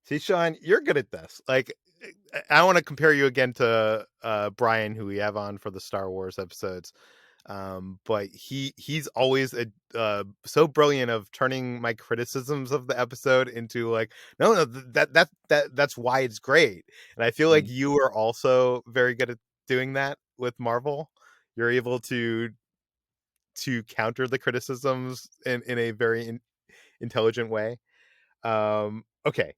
S1: See, Sean, you're good at this. Like, I want to compare you again to Brian, who we have on for the Star Wars episodes. But he's always so brilliant of turning my criticisms of the episode into like, no, that's why it's great. And I feel like
S3: Mhm.
S1: you are also very good at doing that with Marvel. You're able to counter the criticisms in a very intelligent way. Okay.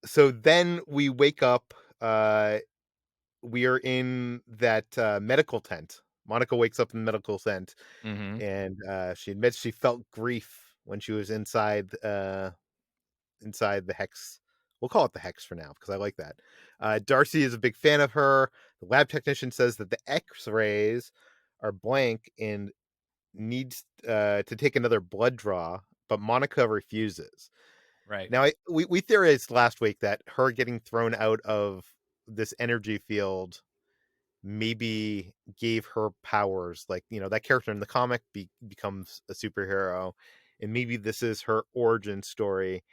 S1: So then we wake up. We are in that medical tent. Monica wakes up in the medical tent,
S3: Mhm.
S1: and she admits she felt grief when she was inside the hex. We'll call it the hex for now because I like that. Darcy is a big fan of her. The lab technician says that the X-rays are blank and needs to take another blood draw, but Monica refuses.
S3: Right.
S1: Now, we theorized last week that her getting thrown out of this energy field maybe gave her powers. Like, that character in the comic becomes a superhero, and maybe this is her origin story.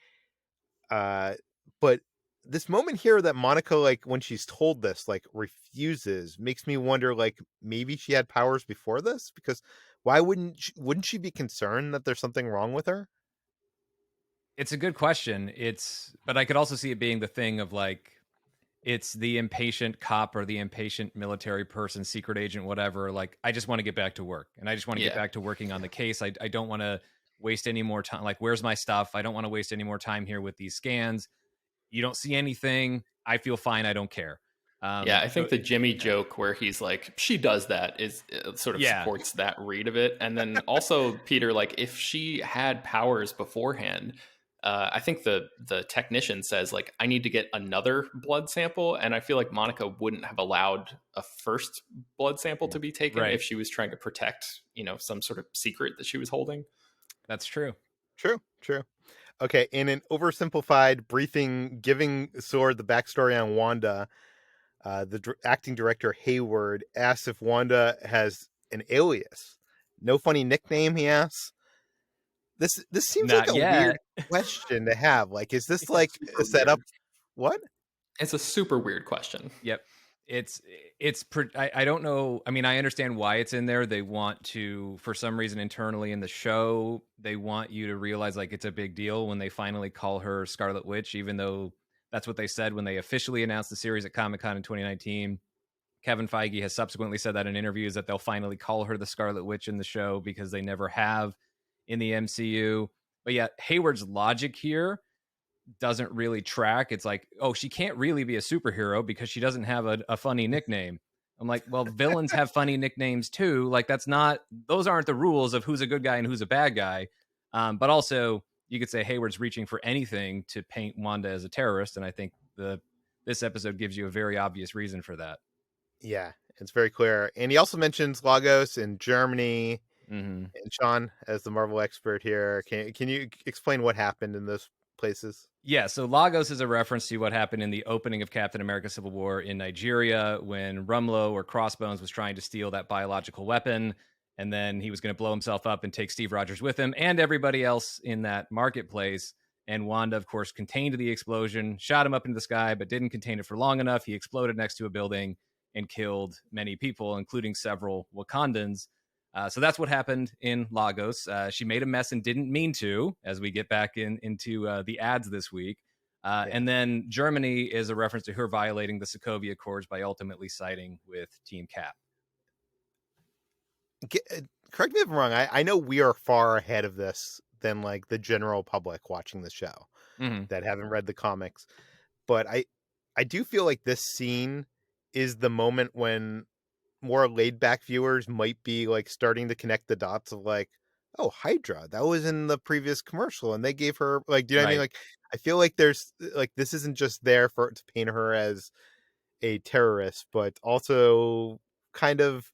S1: Uh, but this moment here that Monica, like, when she's told this, like, refuses, makes me wonder, like, maybe she had powers before this? Because why wouldn't she be concerned that there's something wrong with her?
S3: It's a good question. But I could also see it being the thing of like, it's the impatient cop or the impatient military person, secret agent, whatever. Like, I just want to get back to work and I just want to get
S2: Yeah.
S3: back to working on the case. I don't want to waste any more time. Like, where's my stuff? I don't want to waste any more time here with these scans. You don't see anything. I feel fine. I don't care.
S2: Yeah, I
S3: So
S2: think the Jimmy joke where he's like, she does that is sort of
S3: yeah,
S2: supports that read of it. And then also, Peter, like, if she had powers beforehand, I think the technician says, like, I need to get another blood sample. And I feel like Monica wouldn't have allowed a first blood sample to be taken
S3: right.
S2: if she was trying to protect, some sort of secret that she was holding.
S3: That's true.
S1: True, true. Okay, in an oversimplified briefing giving Sword the backstory on Wanda, the acting director Hayward asks if Wanda has an alias. No funny nickname, he asks. This seems like
S3: Not
S1: a weird
S3: yet.
S1: question to have. Like, is this
S2: It's
S1: like
S2: super
S1: a setup?
S2: weird.
S1: What?
S2: It's a super weird question.
S3: Yep. It's I don't know. I mean, I understand why it's in there. They want to, for some reason internally in the show, they want you to realize like it's a big deal when they finally call her Scarlet Witch, even though that's what they said when they officially announced the series at Comic-Con in 2019. Kevin Feige has subsequently said that in interviews that they'll finally call her the Scarlet Witch in the show because they never have in the MCU. But yeah, Hayward's logic here doesn't really track. It's like, oh, she can't really be a superhero because she doesn't have a funny nickname. I'm like, well, villains have funny nicknames too. Like, those aren't the rules of who's a good guy and who's a bad guy. But also, you could say Hayward's reaching for anything to paint Wanda as a terrorist, and I think this episode gives you a very obvious reason for that.
S1: Yeah, it's very clear. And he also mentions Lagos in Germany.
S3: Mm-hmm.
S1: And Sean, as the Marvel expert here, can you explain what happened in those places?
S3: Yeah, so Lagos is a reference to what happened in the opening of Captain America Civil War in Nigeria when Rumlow or Crossbones was trying to steal that biological weapon. And then he was going to blow himself up and take Steve Rogers with him and everybody else in that marketplace. And Wanda, of course, contained the explosion, shot him up into the sky, but didn't contain it for long enough. He exploded next to a building and killed many people, including several Wakandans. So that's what happened in Lagos. She made a mess and didn't mean to, as we get back into the ads this week.
S1: Yeah.
S3: And then Germany is a reference to her violating the Sokovia Accords by ultimately siding with Team Cap.
S1: Correct me if I'm wrong. I know we are far ahead of this than like the general public watching the show
S3: Mm-hmm.
S1: that haven't read the comics. But I do feel like this scene is the moment when more laid back viewers might be like starting to connect the dots of like, oh, Hydra, that was in the previous commercial and they gave her like, do you know what I mean?
S3: Right.
S1: Like, I feel like there's like, this isn't just there to paint her as a terrorist, but also kind of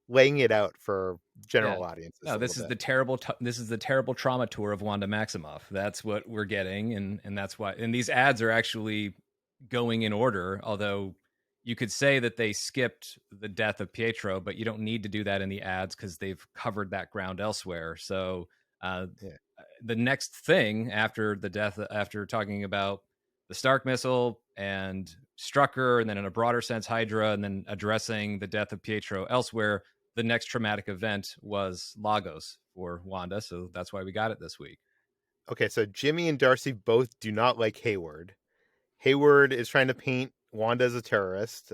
S1: laying it out for
S3: Yeah.
S1: general audiences
S3: No,
S1: a little
S3: this is
S1: bit.
S3: this is the terrible trauma tour of Wanda Maximoff. That's what we're getting, and that's why. And these ads are actually going in order. Although you could say that they skipped the death of Pietro, but you don't need to do that in the ads because they've covered that ground elsewhere. So
S1: Yeah.
S3: the next thing after the death, after talking about the Stark missile and Strucker, and then in a broader sense Hydra, and then addressing the death of Pietro elsewhere, the next traumatic event was Lagos for Wanda, so that's why we got it this week.
S1: Okay, so Jimmy and Darcy both do not like Hayward. Hayward is trying to paint Wanda as a terrorist.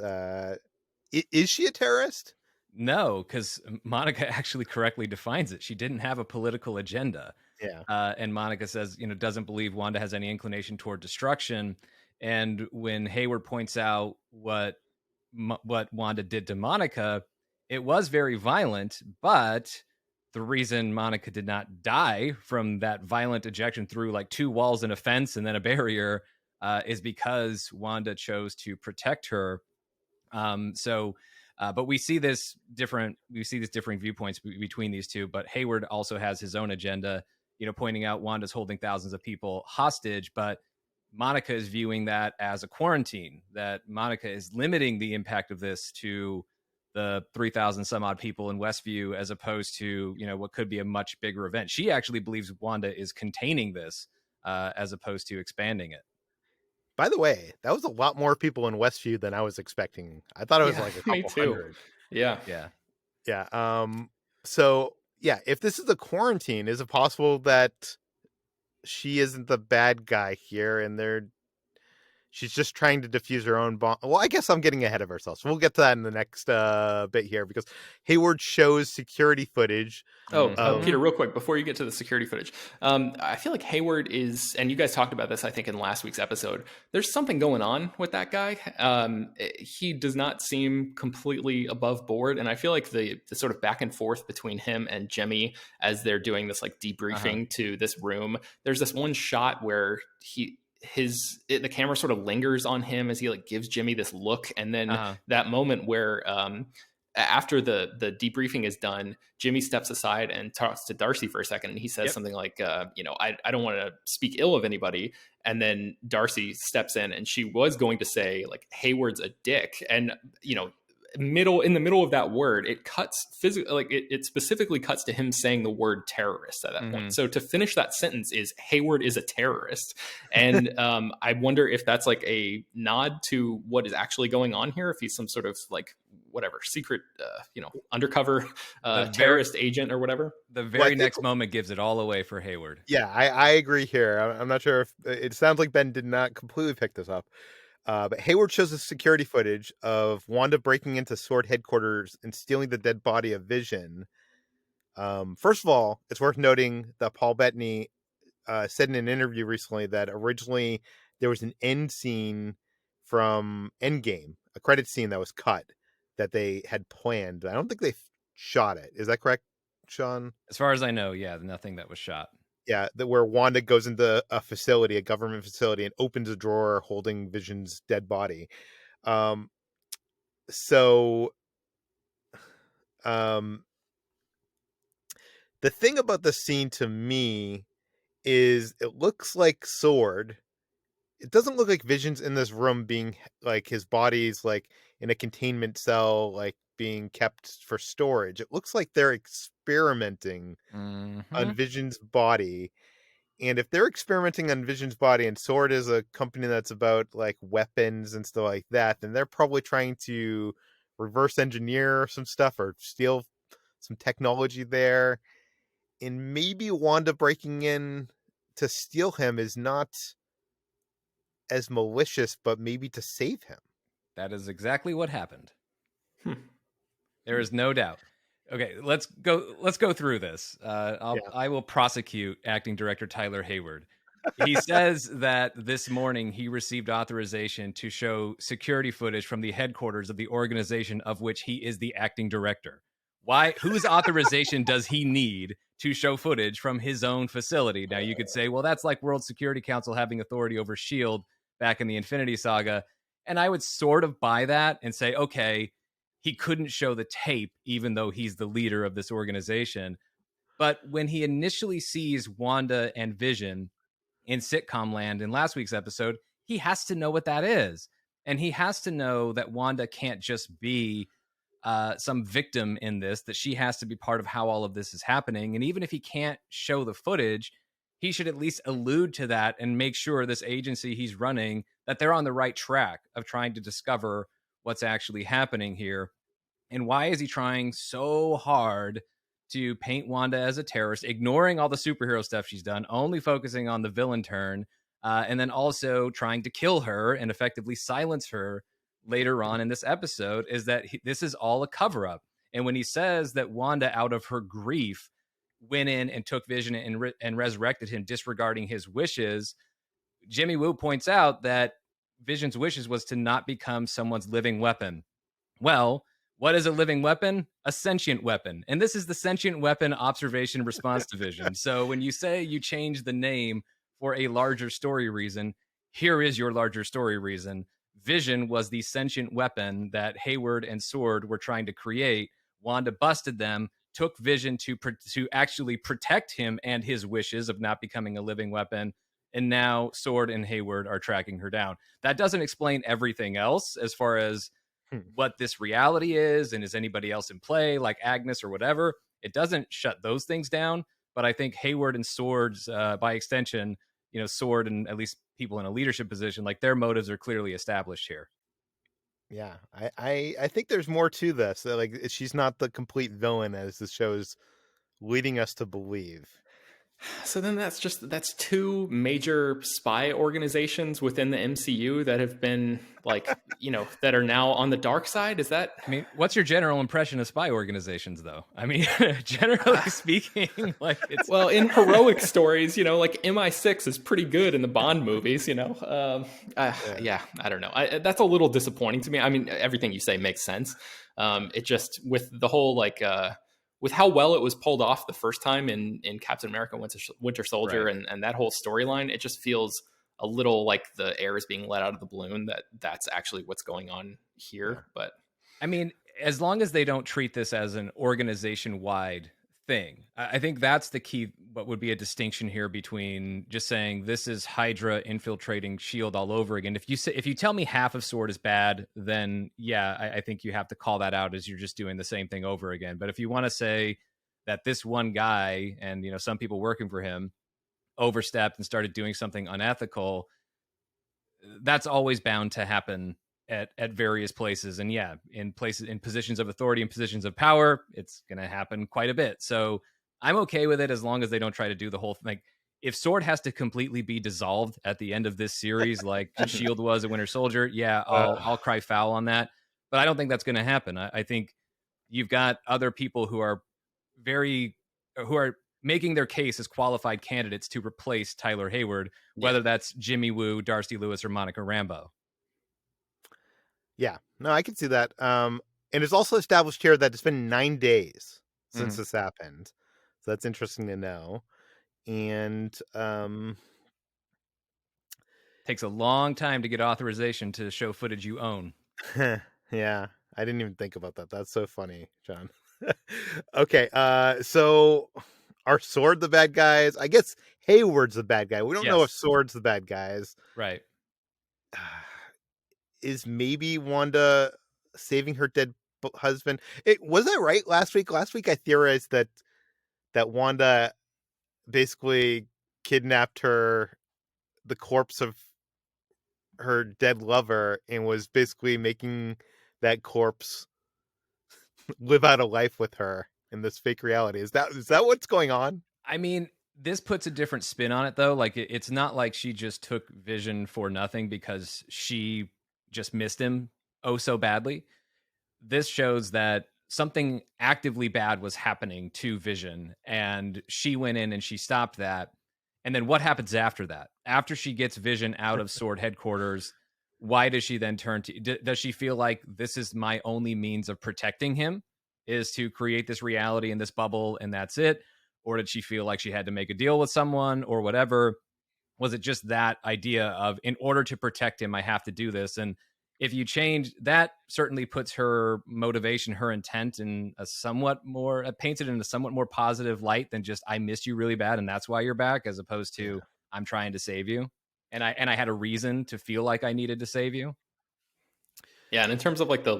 S1: Is she a terrorist?
S3: No, because Monica actually correctly defines it. She didn't have a political agenda.
S1: Yeah.
S3: And Monica says, doesn't believe Wanda has any inclination toward destruction. And when Hayward points out what Wanda did to Monica, it was very violent, but the reason Monica did not die from that violent ejection through like two walls and a fence and then a barrier is because Wanda chose to protect her. But we see these different viewpoints between these two. But Hayward also has his own agenda, pointing out Wanda's holding thousands of people hostage, but Monica is viewing that as a quarantine, that Monica is limiting the impact of this to the 3,000 some odd people in Westview, as opposed to, what could be a much bigger event. She actually believes Wanda is containing this as opposed to expanding it.
S1: By the way, that was a lot more people in Westview than I was expecting. I thought it was like a
S2: me
S1: couple
S2: too.
S1: hundred.
S2: Yeah.
S1: Yeah. So yeah, if this is a quarantine, is it possible that she isn't the bad guy here and she's just trying to defuse her own bomb? Well, I guess I'm getting ahead of ourselves. We'll get to that in the next bit here, because Hayward shows security footage.
S2: Peter, real quick, before you get to the security footage, I feel like Hayward is, and you guys talked about this, I think, in last week's episode, there's something going on with that guy. He does not seem completely above board, and I feel like the sort of back and forth between him and Jimmy as they're doing this like debriefing to this room, there's this one shot where the camera sort of lingers on him as he like gives Jimmy this look, and then that moment where after the debriefing is done, Jimmy steps aside and talks to Darcy for a second, and he says something like, I don't want to speak ill of anybody. And then Darcy steps in, and she was going to say like Hayward's a dick, and in the middle of that word, it cuts physically, like it specifically cuts to him saying the word terrorist at that point. So to finish that sentence is Hayward is a terrorist. And I wonder if that's like a nod to what is actually going on here, if he's some sort of like whatever secret, undercover terrorist agent or whatever.
S3: The very next moment gives it all away for Hayward.
S1: Yeah, I agree here. I'm not sure if it sounds like Ben did not completely pick this up. But Hayward shows the security footage of Wanda breaking into Sword headquarters and stealing the dead body of Vision. First of all, it's worth noting that Paul Bettany said in an interview recently that originally there was an end scene from Endgame, a credit scene that was cut, that they had planned. I don't think they shot it. Is that correct, Sean?
S3: As far as I know, yeah, nothing that was shot.
S1: Yeah, where Wanda goes into a facility, a government facility, and opens a drawer holding Vision's dead body. The thing about the scene to me is it looks like Sword. It doesn't look like Vision's in this room being like his body's like in a containment cell, like being kept for storage. It looks like they're experimenting on Vision's body. And if they're experimenting on Vision's body, and Sword is a company that's about like weapons and stuff like that, then they're probably trying to reverse engineer some stuff or steal some technology there. And maybe Wanda breaking in to steal him is not as malicious, but maybe to save him.
S3: That is exactly what happened. There is no doubt. Okay, let's go through this. I will prosecute acting director Tyler Hayward. He says that this morning he received authorization to show security footage from the headquarters of the organization of which he is the acting director. Why? Whose authorization does he need to show footage from his own facility? Now, you could say, well, that's like World Security Council having authority over S.H.I.E.L.D. back in the Infinity Saga. And I would sort of buy that and say, okay, he couldn't show the tape, even though he's the leader of this organization. But when he initially sees Wanda and Vision in sitcom land in last week's episode, he has to know what that is. And he has to know that Wanda can't just be some victim in this, that she has to be part of how all of this is happening. And even if he can't show the footage, he should at least allude to that and make sure this agency he's running, that they're on the right track of trying to discover what's actually happening here. And why is he trying so hard to paint Wanda as a terrorist, ignoring all the superhero stuff she's done, only focusing on the villain turn, and then also trying to kill her and effectively silence her later on in this episode? Is that this is all a cover up. And when he says that Wanda, out of her grief, went in and took Vision and resurrected him, disregarding his wishes, Jimmy Woo points out that Vision's wishes was to not become someone's living weapon. Well, what is a living weapon? A sentient weapon. And this is the sentient weapon observation response division. So when you say you change the name for a larger story reason, here is your larger story reason. Vision was the sentient weapon that Hayward and Sword were trying to create. Wanda busted them, took Vision to actually protect him and his wishes of not becoming a living weapon. And now Sword and Hayward are tracking her down. That doesn't explain everything else as far as what this reality is and is anybody else in play, like Agnes or whatever. It doesn't shut those things down. But I think Hayward and Sword's, by extension, Sword and at least people in a leadership position, like their motives are clearly established here.
S1: Yeah, I think there's more to this. Like, she's not the complete villain as the show's leading us to believe.
S2: So then that's two major spy organizations within the MCU that have been like, that are now on the dark side. Is that?
S3: I mean, what's your general impression of spy organizations, though? I mean, generally speaking, like it's
S2: well, in heroic stories, like MI6 is pretty good in the Bond movies. Yeah, I don't know. That's a little disappointing to me. I mean, everything you say makes sense. It just with the whole with how well it was pulled off the first time in Captain America Winter Soldier,
S3: right.
S2: and that whole storyline, it just feels a little like the air is being let out of the balloon, that's actually what's going on here. Yeah. But
S3: I mean, as long as they don't treat this as an organization-wide thing, I think that's the key. What would be a distinction here between just saying this is Hydra infiltrating S.H.I.E.L.D. all over again. If you tell me half of Sword is bad, then yeah, I think you have to call that out as you're just doing the same thing over again. But if you want to say that this one guy and some people working for him overstepped and started doing something unethical, that's always bound to happen at various places. And yeah, in positions of authority and positions of power, it's going to happen quite a bit. So I'm okay with it as long as they don't try to do the whole thing. Like, if Sword has to completely be dissolved at the end of this series, like S.H.I.E.L.D. was a Winter Soldier, yeah, I'll cry foul on that. But I don't think that's going to happen. I think you've got other people who are making their case as qualified candidates to replace Tyler Hayward, whether that's Jimmy Woo, Darcy Lewis, or Monica Rambeau.
S1: Yeah, no, I can see that. And it's also established here that it's been 9 days since this happened. So that's interesting to know. And
S3: takes a long time to get authorization to show footage you own.
S1: Yeah, I didn't even think about that. That's so funny, John. Okay, so are Sword the bad guys? I guess Hayward's the bad guy. We don't know if Sword's the bad guys.
S3: Right.
S1: Is maybe Wanda saving her dead husband? Was that right last week? Last week I theorized that Wanda basically kidnapped the corpse of her dead lover and was basically making that corpse live out a life with her in this fake reality. Is that what's going on?
S3: I mean, this puts a different spin on it, though. Like, it's not like she just took Vision for nothing because she just missed him so badly. This shows that something actively bad was happening to Vision, and she went in and she stopped that. And then what happens after that? After she gets Vision out of Sword headquarters, why does she then turn to... Does she feel like this is my only means of protecting him, is to create this reality in this bubble, and that's it? Or did she feel like she had to make a deal with someone or whatever? Was it just that idea of, in order to protect him, I have to do this? And if you change that, certainly puts her motivation, her intent in a somewhat more, paints it in a somewhat more positive light than just, I missed you really bad and that's why you're back, as opposed to, I'm trying to save you. And I had a reason to feel like I needed to save you.
S2: Yeah, and in terms of like the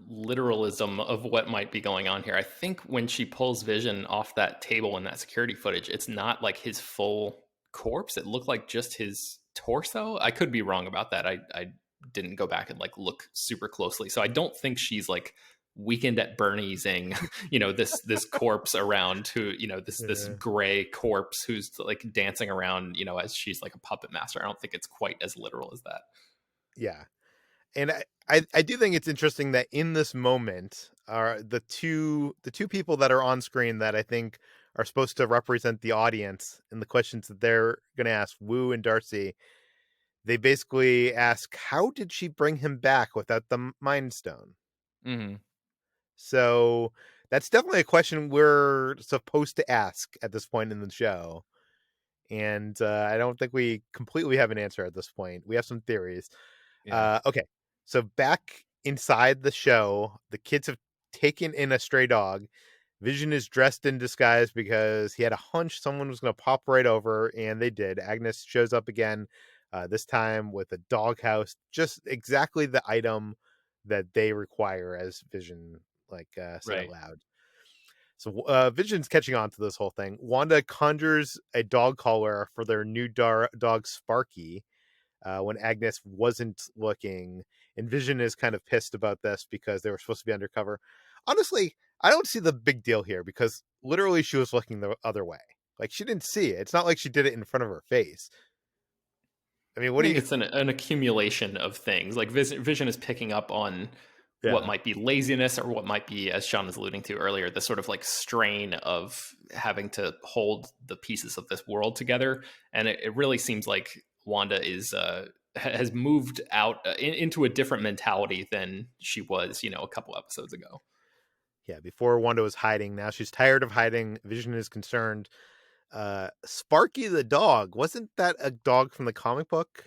S2: literalism of what might be going on here, I think when she pulls Vision off that table in that security footage, it's not like his full corpse. It looked like just his torso. I could be wrong about that. I didn't go back and like look super closely. So I don't think she's like Weekend at Bernie'sing, this corpse around who, this
S1: Yeah.
S2: gray corpse who's like dancing around, as she's like a puppet master. I don't think it's quite as literal as that.
S1: Yeah. And I do think it's interesting that in this moment are the two people that are on screen that I think are supposed to represent the audience and the questions that they're going to ask Wu and Darcy. They basically ask, how did she bring him back without the Mind Stone?
S3: Hmm.
S1: So that's definitely a question we're supposed to ask at this point in the show. And I don't think we completely have an answer at this point. We have some theories.
S3: Yeah.
S1: Okay. So back inside the show, the kids have taken in a stray dog. Vision is dressed in disguise because he had a hunch someone was going to pop right over, and they did. Agnes shows up again, this time with a doghouse, just exactly the item that they require as Vision, said out
S2: Right.
S1: loud. So Vision's catching on to this whole thing. Wanda conjures a dog collar for their new dog Sparky when Agnes wasn't looking. And Vision is kind of pissed about this because they were supposed to be undercover. Honestly, I don't see the big deal here because literally she was looking the other way. Like she didn't see it. It's not like she did it in front of her face. I mean,
S2: I
S1: what do
S2: think
S1: you?
S2: it's an accumulation of things. Like Vision is picking up on what
S1: Yeah,
S2: might be laziness or what might be, as Sean was alluding to earlier, the sort of like strain of having to hold the pieces of this world together. And it really seems like Wanda has moved out into a different mentality than she was, a couple episodes ago.
S1: yeah. Before Wanda was hiding. Now she's tired of hiding. Vision is concerned. Sparky the dog, wasn't that a dog from the comic book?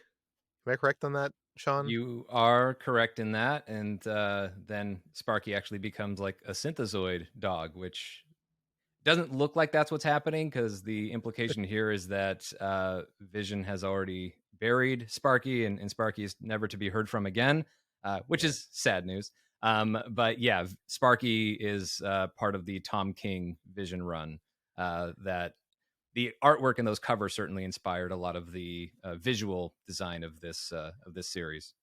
S1: Am I correct on that, Sean?
S3: You are correct in that. And then Sparky actually becomes like a synthezoid dog, which doesn't look like that's what's happening because the implication here is that Vision has already buried Sparky, and Sparky is never to be heard from again, which
S1: Yeah.
S3: is sad news. But yeah, Sparky is part of the Tom King Vision run. That the artwork in those covers certainly inspired a lot of the visual design of this series.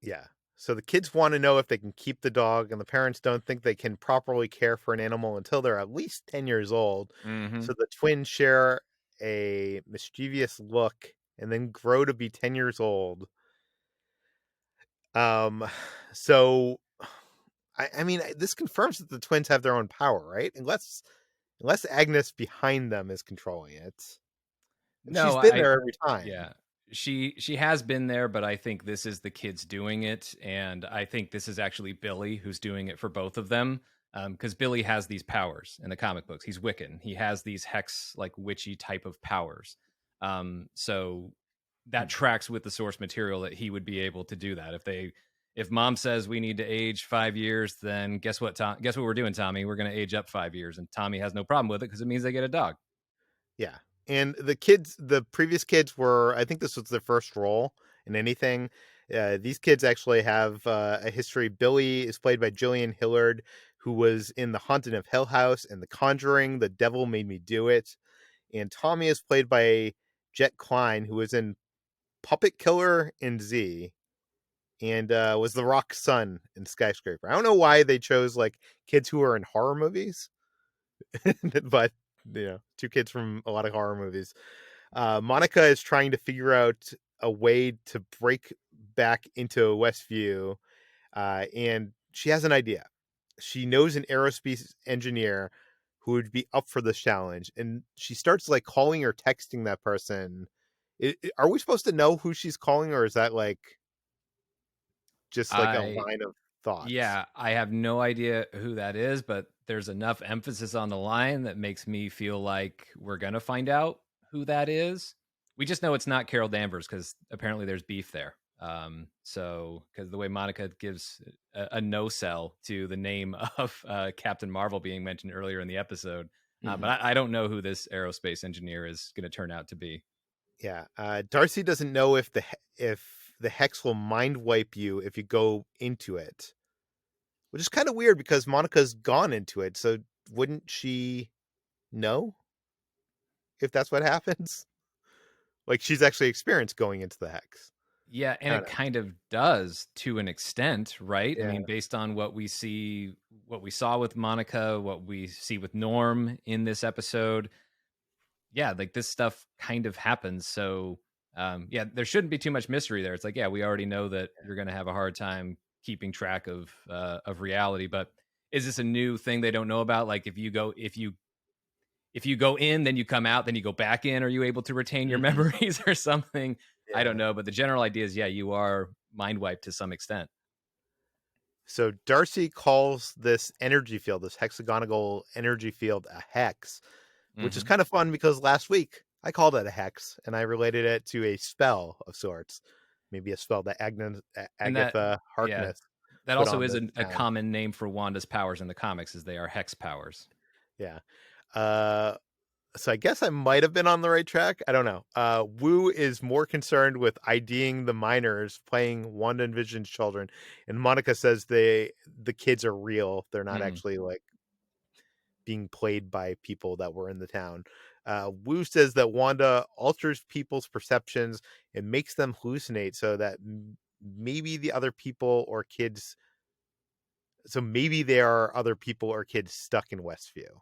S1: Yeah. So the kids want to know if they can keep the dog, and the parents don't think they can properly care for an animal until they're at least 10 years old.
S3: Mm-hmm.
S1: So the twins share a mischievous look and then grow to be 10 years old. Um, so I mean, this confirms that the twins have their own power, right? Unless Agnes behind them is controlling it. And she's
S3: No,
S1: been there every time.
S3: yeah. She has been there, but I think this is the kids doing it, and I think this is actually Billy who's doing it for both of them. Because Billy has these powers in the comic books. He's Wiccan. He has these hex like witchy type of powers. So that
S1: Hmm.
S3: tracks with the source material that he would be able to do that. If mom says we need to age 5 years, then guess what? Guess what we're doing, Tommy? We're going to age up 5 years, and Tommy has no problem with it because it means they get a dog.
S1: Yeah. And the previous kids were, I think this was their first role in anything. These kids actually have a history. Billy is played by Jillian Hillard, who was in The Haunting of Hill House and The Conjuring, The Devil Made Me Do It. And Tommy is played by Jet Klein, who was in Puppet Killer and Z, and was The Rock's son in Skyscraper. I don't know why they chose like kids who are in horror movies, but two kids from a lot of horror movies. Monica is trying to figure out a way to break back into Westview, and she has an idea. She knows an aerospace engineer who would be up for this challenge, and she starts like calling or texting that person. Are we supposed to know who she's calling, or is that like just like a
S3: I
S1: line of thoughts?
S3: Yeah, I have no idea who that is, but there's enough emphasis on the line that makes me feel like we're going to find out who that is. We just know it's not Carol Danvers because apparently there's beef there. So, because the way Monica gives a no sell to the name of Captain Marvel being mentioned earlier in the episode,
S2: Mhm.
S3: but I don't know who this aerospace engineer is going to turn out to be.
S1: Yeah, Darcy doesn't know if the hex will mind wipe you if you go into it, which is kind of weird because Monica's gone into it. So wouldn't she know if that's what happens? Like she's actually experienced going into the hex.
S3: Yeah, and
S1: I
S3: it
S1: don't know.
S3: kind of does to an extent, right? I
S1: Yeah.
S3: mean, based on what we see, what we saw with Monica, what we see with Norm in this episode, yeah, like this stuff kind of happens. So, yeah, there shouldn't be too much mystery there. It's like, yeah, we already know that you're going to have a hard time keeping track of reality, but is this a new thing they don't know about? Like, if you go in, then you come out, then you go back in, are you able to retain your
S2: Mhm.
S3: memories or something? I don't
S1: Yeah.
S3: know, but the general idea is, yeah, you are mind wiped to some extent.
S1: So Darcy calls this energy field, this hexagonal energy field, a hex, which is
S3: Hmm.
S1: kind of fun because last week I called it a hex and I related it to a spell of sorts, maybe a spell that
S3: And that,
S1: Agatha
S3: yeah,
S1: Harkness
S3: that
S1: put
S3: also
S1: on
S3: is
S1: the
S3: a
S1: town.
S3: common name for Wanda's powers in the comics, is they are hex powers.
S1: Yeah. Uh, so I guess I might have been on the right track. I don't know. Wu is more concerned with IDing the minors playing Wanda and Vision's children, and Monica says the kids are real. They're not
S3: Mm,
S1: actually like being played by people that were in the town. Wu says that Wanda alters people's perceptions and makes them hallucinate so that maybe the other people or kids, so maybe there are other people or kids stuck in Westview.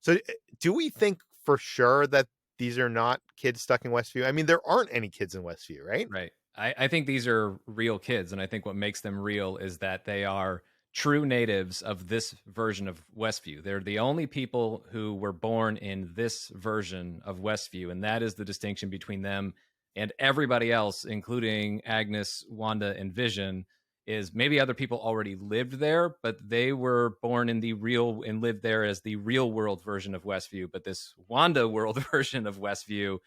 S1: So do we think for sure that these are not kids stuck in Westview? I mean, there aren't any kids in Westview, right?
S3: right. I think these are real kids, and I think what makes them real is that they are true natives of this version of Westview. They're the only people who were born in this version of Westview, and that is the distinction between them and everybody else, including Agnes, Wanda, and Vision. Is maybe other people already lived there, but they were born in the real and lived there as the real world version of Westview. But this Wanda world version of Westview,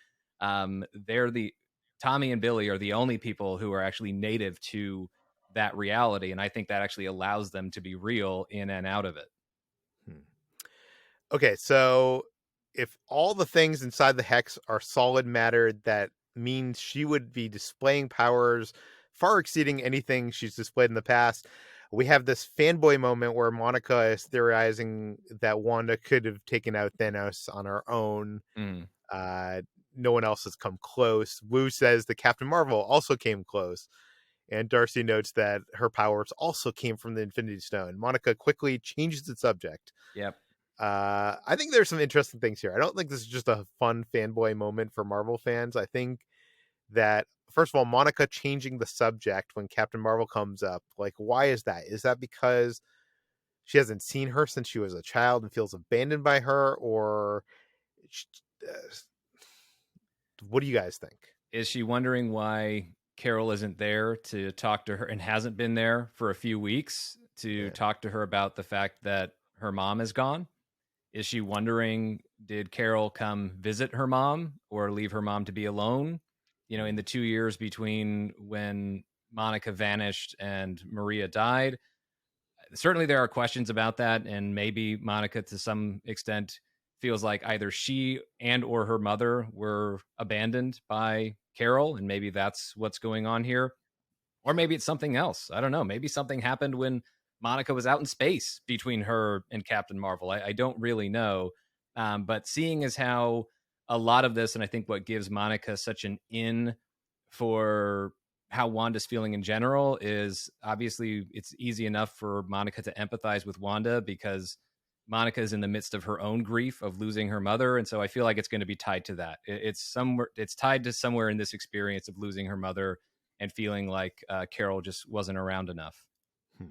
S3: they're the Tommy and Billy are the only people who are actually native to that reality. And I think that actually allows them to be real in and out of it.
S1: Hmm. Okay, so if all the things inside the hex are solid matter, that means she would be displaying powers far exceeding anything she's displayed in the past. We have this fanboy moment where Monica is theorizing that Wanda could have taken out Thanos on her own.
S3: Mm,
S1: Uh, no one else has come close. Wu says that Captain Marvel also came close. And Darcy notes that her powers also came from the Infinity Stone. Monica quickly changes the subject.
S3: yep.
S1: I think there's some interesting things here. I don't think this is just a fun fanboy moment for Marvel fans. I think that, first of all, Monica changing the subject when Captain Marvel comes up, like, why is that? Is that because she hasn't seen her since she was a child and feels abandoned by her? Or uh, what do you guys think?
S3: Is she wondering why Carol isn't there to talk to her and hasn't been there for a few weeks to
S1: Yeah.
S3: talk to her about the fact that her mom is gone? Is she wondering, did Carol come visit her mom or leave her mom to be alone? You know, in the 2 years between when Monica vanished and Maria died, certainly there are questions about that, and maybe Monica to some extent feels like either she and or her mother were abandoned by Carol, and maybe that's what's going on here. Or maybe it's something else. I don't know. Maybe something happened when Monica was out in space between her and Captain Marvel. I don't really know. But seeing as how a lot of this, and I think what gives Monica such an in for how Wanda's feeling in general, is obviously it's easy enough for Monica to empathize with Wanda because Monica is in the midst of her own grief of losing her mother, and so I feel like it's going to be tied to that. It's somewhere, it's tied to somewhere in this experience of losing her mother and feeling like Carol just wasn't around enough.
S1: Hmm.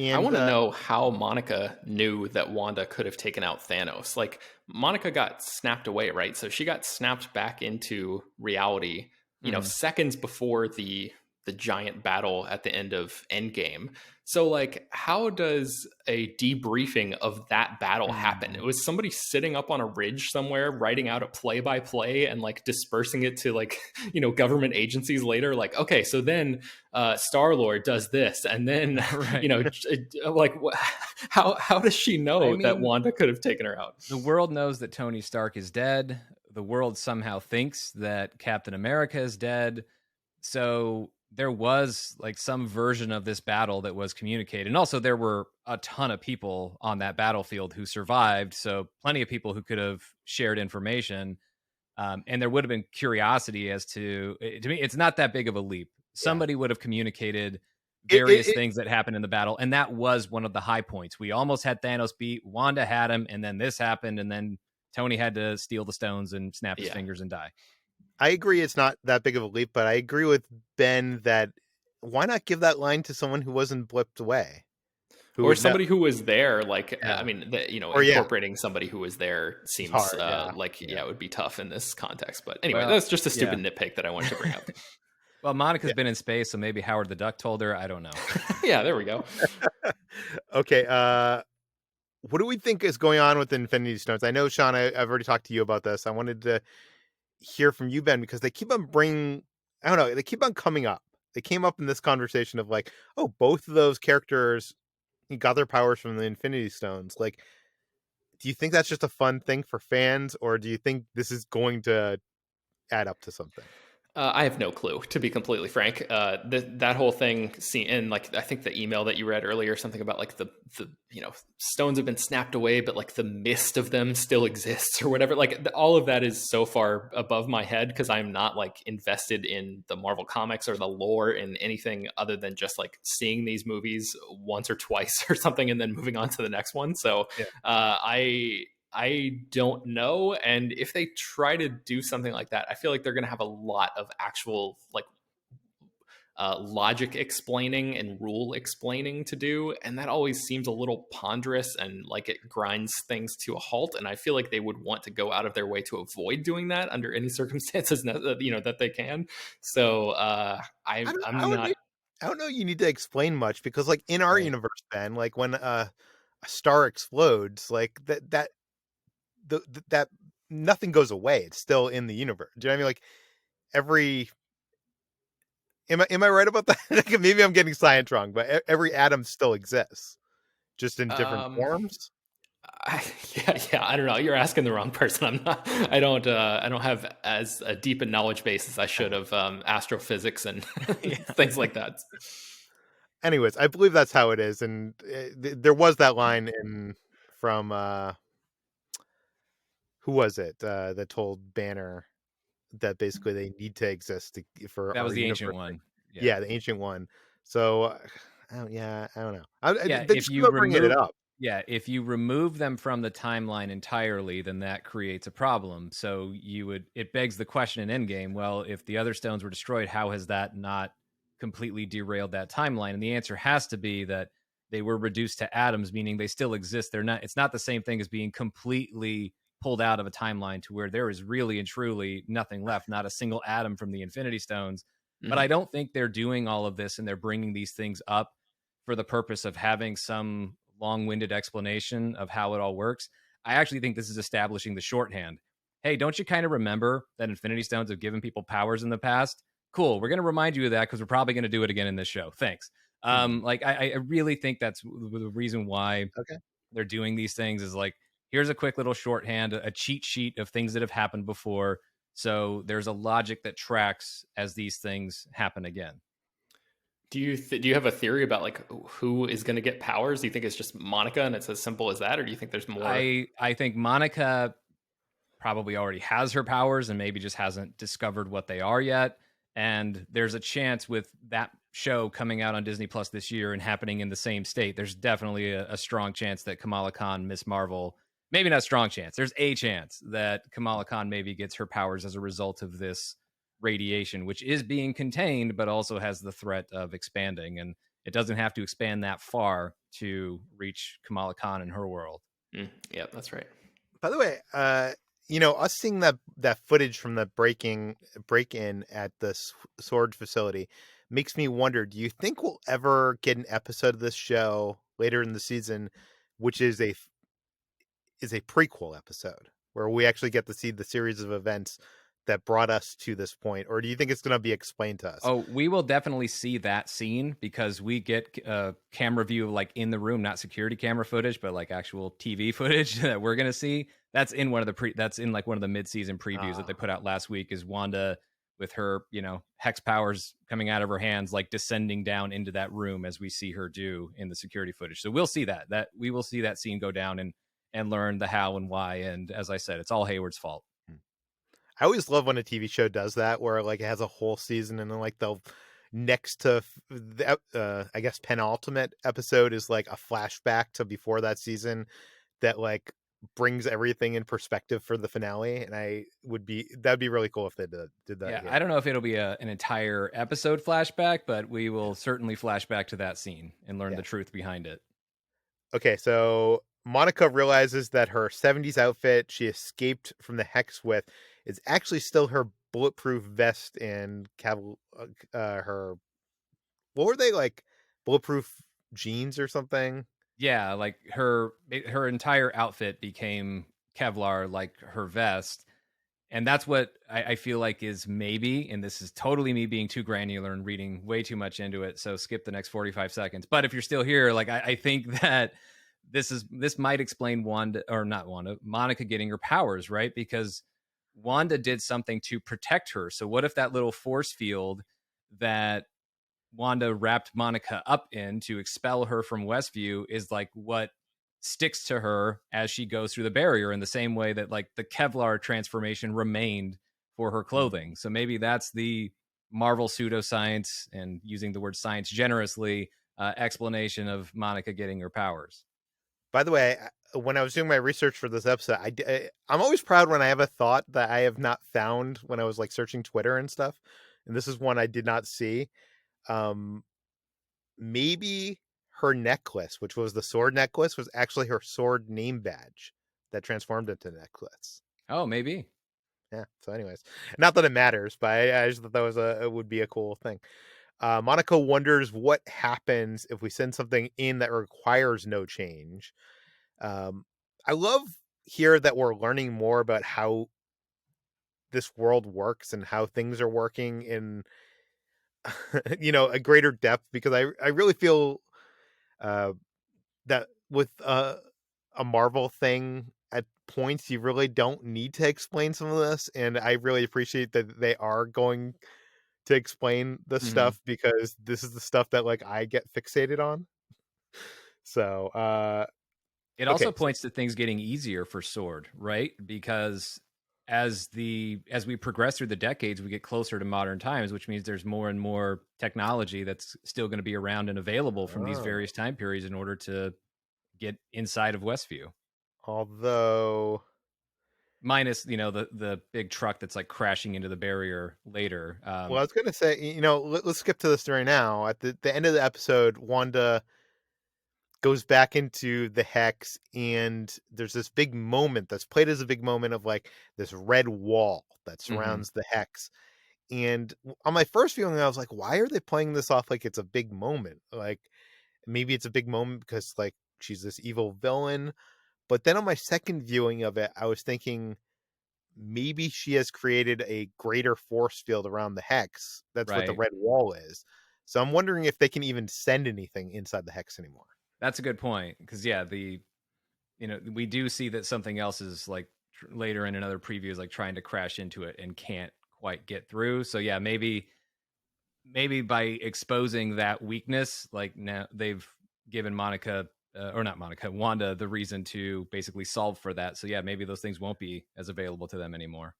S2: I
S1: And
S2: want to know how Monica knew that Wanda could have taken out Thanos. Like, Monica got snapped away, right? So she got snapped back into reality,
S3: Mm,
S2: seconds before the giant battle at the end of Endgame. So, like, how does a debriefing of that battle happen?
S3: mm.
S2: It was somebody sitting up on a ridge somewhere writing out a play by play and like dispersing it to like government agencies later. Like, okay, so then Star Lord does this, and then
S3: Right.
S2: like how does she
S3: I
S2: know that
S3: mean,
S2: Wanda could have taken her out?
S3: the world knows that Tony Stark is dead. The world somehow thinks that Captain America is dead. So there was like some version of this battle that was communicated. And also there were a ton of people on that battlefield who survived. So plenty of people who could have shared information. And there would have been curiosity as to me, it's not that big of a leap.
S1: Yeah.
S3: Somebody would have communicated
S1: It, it,
S3: various
S1: it,
S3: things that happened in the battle. And that was one of the high points. We almost had Thanos beat, Wanda had him, and then this happened, and then Tony had to steal the stones and snap his
S2: Yeah.
S3: fingers and die.
S1: I agree it's not that big of a leap, but I agree with Ben that why not give that line to someone who wasn't blipped away? Who
S2: Or
S1: would know?
S2: somebody who was there, like
S1: Yeah.
S2: I mean,
S1: Or yeah,
S2: incorporating somebody who was there
S1: it's
S2: seems
S1: hard. Yeah.
S2: like
S1: Yeah.
S2: it would be tough in this context. But anyway,
S3: Well,
S2: that's just a
S3: yeah.
S2: stupid nitpick that I wanted to bring up.
S3: Well, Monica's
S1: Yeah.
S3: been in space, so maybe Howard the Duck told her. I don't know.
S2: Yeah, there we go.
S1: Okay. What do we think is going on with the Infinity Stones? I know, Sean, I've already talked to you about this. I wanted to hear from you, Ben, because they keep on I don't know, they keep on coming up. They came up in this conversation of like, oh, both of those characters got their powers from the Infinity Stones. Like, do you think that's just a fun thing for fans, or do you think this is going to add up to something?
S2: I have no clue, to be completely frank. That whole thing, and like I think the email that you read earlier, something about like the stones have been snapped away, but like the mist of them still exists or whatever. Like all of that is so far above my head because I'm not like invested in the Marvel comics or the lore in anything other than just like seeing these movies once or twice or something and then moving on to the next one. So
S1: Yeah.
S2: I don't know. And if they try to do something like that, I feel like they're going to have a lot of actual like logic explaining and rule explaining to do. And that always seems a little ponderous and like it grinds things to a halt. And I feel like they would want to go out of their way to avoid doing that under any circumstances that they can. So I'm not.
S1: I don't know. You need to explain much because, like in our
S2: Right.
S1: universe, Ben, like when a star explodes, like that nothing goes away. It's still in the universe. Do you know what I mean? Like every am I right about that? Like, maybe I'm getting science wrong, but every atom still exists, just in different forms.
S2: Yeah, I don't know. You're asking the wrong person. I'm not. I don't have as a deep a knowledge base as I should of astrophysics and things like that.
S1: Anyways, I believe that's how it is, and there was that line from who was it that told Banner that basically they need to exist for
S3: That
S1: our
S3: was the
S1: universe.
S3: ancient one.
S1: Yeah, the ancient one. So, I don't know.
S3: Yeah,
S1: They just keep on bringing it up.
S3: if you remove them from the timeline entirely, then that creates a problem. So it begs the question in Endgame, well, if the other stones were destroyed, how has that not completely derailed that timeline? And the answer has to be that they were reduced to atoms, meaning they still exist. It's not the same thing as being completely pulled out of a timeline to where there is really and truly nothing left, not a single atom from the Infinity Stones. But I don't think they're doing all of this and they're bringing these things up for the purpose of having some long-winded explanation of how it all works. I actually think this is establishing the shorthand. Hey, don't you kind of remember that Infinity Stones have given people powers in the past? Cool. We're going to remind you of that because we're probably going to do it again in this show. Thanks. Like I really think that's the reason why they're doing these things is like, here's a quick little shorthand, a cheat sheet of things that have happened before. So there's a logic that tracks as these things happen again.
S2: Do you have a theory about like who is going to get powers? Do you think it's just Monica and it's as simple as that, or do you think there's more?
S3: I think Monica probably already has her powers and maybe just hasn't discovered what they are yet. And there's a chance with that show coming out on Disney Plus this year and happening in the same state, there's definitely a strong chance that Kamala Khan, Miss Marvel, maybe not strong chance, there's a chance that Kamala Khan maybe gets her powers as a result of this radiation, which is being contained, but also has the threat of expanding. And it doesn't have to expand that far to reach Kamala Khan in her world.
S2: Yeah, that's right.
S1: By the way, us seeing that footage from the break-in at the Sword facility makes me wonder, do you think we'll ever get an episode of this show later in the season which is a prequel episode where we actually get to see the series of events that brought us to this point, or do you think it's going to be explained to us?
S3: Oh, we will definitely see that scene because we get a camera view like in the room, not security camera footage, but like actual TV footage that we're going to see. That's in one of the mid-season previews that they put out last week, is Wanda with her, hex powers coming out of her hands, like descending down into that room as we see her do in the security footage. So we'll see that we will see that scene go down and learn the how and why. And as I said, it's all Hayward's fault.
S1: I always love when a TV show does that, where like it has a whole season, and then like they'll next to I guess penultimate episode is like a flashback to before that season that like brings everything in perspective for the finale. And that'd be really cool if they did that
S3: Yeah, I
S1: here.
S3: don't know if it'll be an entire episode flashback, but we will certainly flash back to that scene and learn
S1: Yeah.
S3: the truth behind it.
S1: Okay, so Monica realizes that her 70s outfit she escaped from the hex with is actually still her bulletproof vest and her, what were they, like bulletproof jeans or something?
S3: Yeah, like her entire outfit became Kevlar, like her vest. And that's what I feel like is maybe, and this is totally me being too granular and reading way too much into it. So skip the next 45 seconds. But if you're still here, like I think that this might explain Wanda, or not Wanda, Monica getting her powers, right? Because Wanda did something to protect her. So what if that little force field that Wanda wrapped Monica up in to expel her from Westview is like what sticks to her as she goes through the barrier, in the same way that like the Kevlar transformation remained for her clothing. So maybe that's the Marvel pseudoscience, and using the word science generously, explanation of Monica getting her powers.
S1: By the way, when I was doing my research for this episode, I'm always proud when I have a thought that I have not found when I was like searching Twitter and stuff. And this is one I did not see. Um, Maybe her necklace, which was the sword necklace, was actually her sword name badge that transformed into necklace.
S3: Oh, maybe.
S1: Yeah. So, anyways, not that it matters, but I just thought that it would be a cool thing. Monica wonders what happens if we send something in that requires no change. Um, I love here that we're learning more about how this world works and how things are working in a greater depth, because I really feel uh that with a Marvel thing at points you really don't need to explain some of this, and I really appreciate that they are going to explain this
S3: Hmm.
S1: stuff, because this is the stuff that like I get fixated on. So
S3: It
S1: okay.
S3: also points to things getting easier for Sword, right? Because as we progress through the decades, we get closer to modern times, which means there's more and more technology that's still going to be around and available from these
S1: Oh,
S3: various time periods in order to get inside of Westview.
S1: although,
S3: Minus, the big truck that's like crashing into the barrier later.
S1: well, I was gonna say, let's skip to this right now. At the end of the episode, Wanda goes back into the hex, and there's this big moment that's played as a big moment of like this red wall that
S3: Mhm.
S1: surrounds the hex. And on my first viewing, I was like, why are they playing this off like it's a big moment? Like maybe it's a big moment because like she's this evil villain. But then on my second viewing of it, I was thinking maybe she has created a greater force field around the hex. That's what the
S3: Right.
S1: red wall is. So I'm wondering if they can even send anything inside the hex anymore.
S3: That's a good point, because yeah, we do see that something else is like later in another preview is like trying to crash into it and can't quite get through. So yeah, maybe by exposing that weakness, like now they've given Monica, or not Monica, Wanda, the reason to basically solve for that. So yeah, maybe those things won't be as available to them anymore.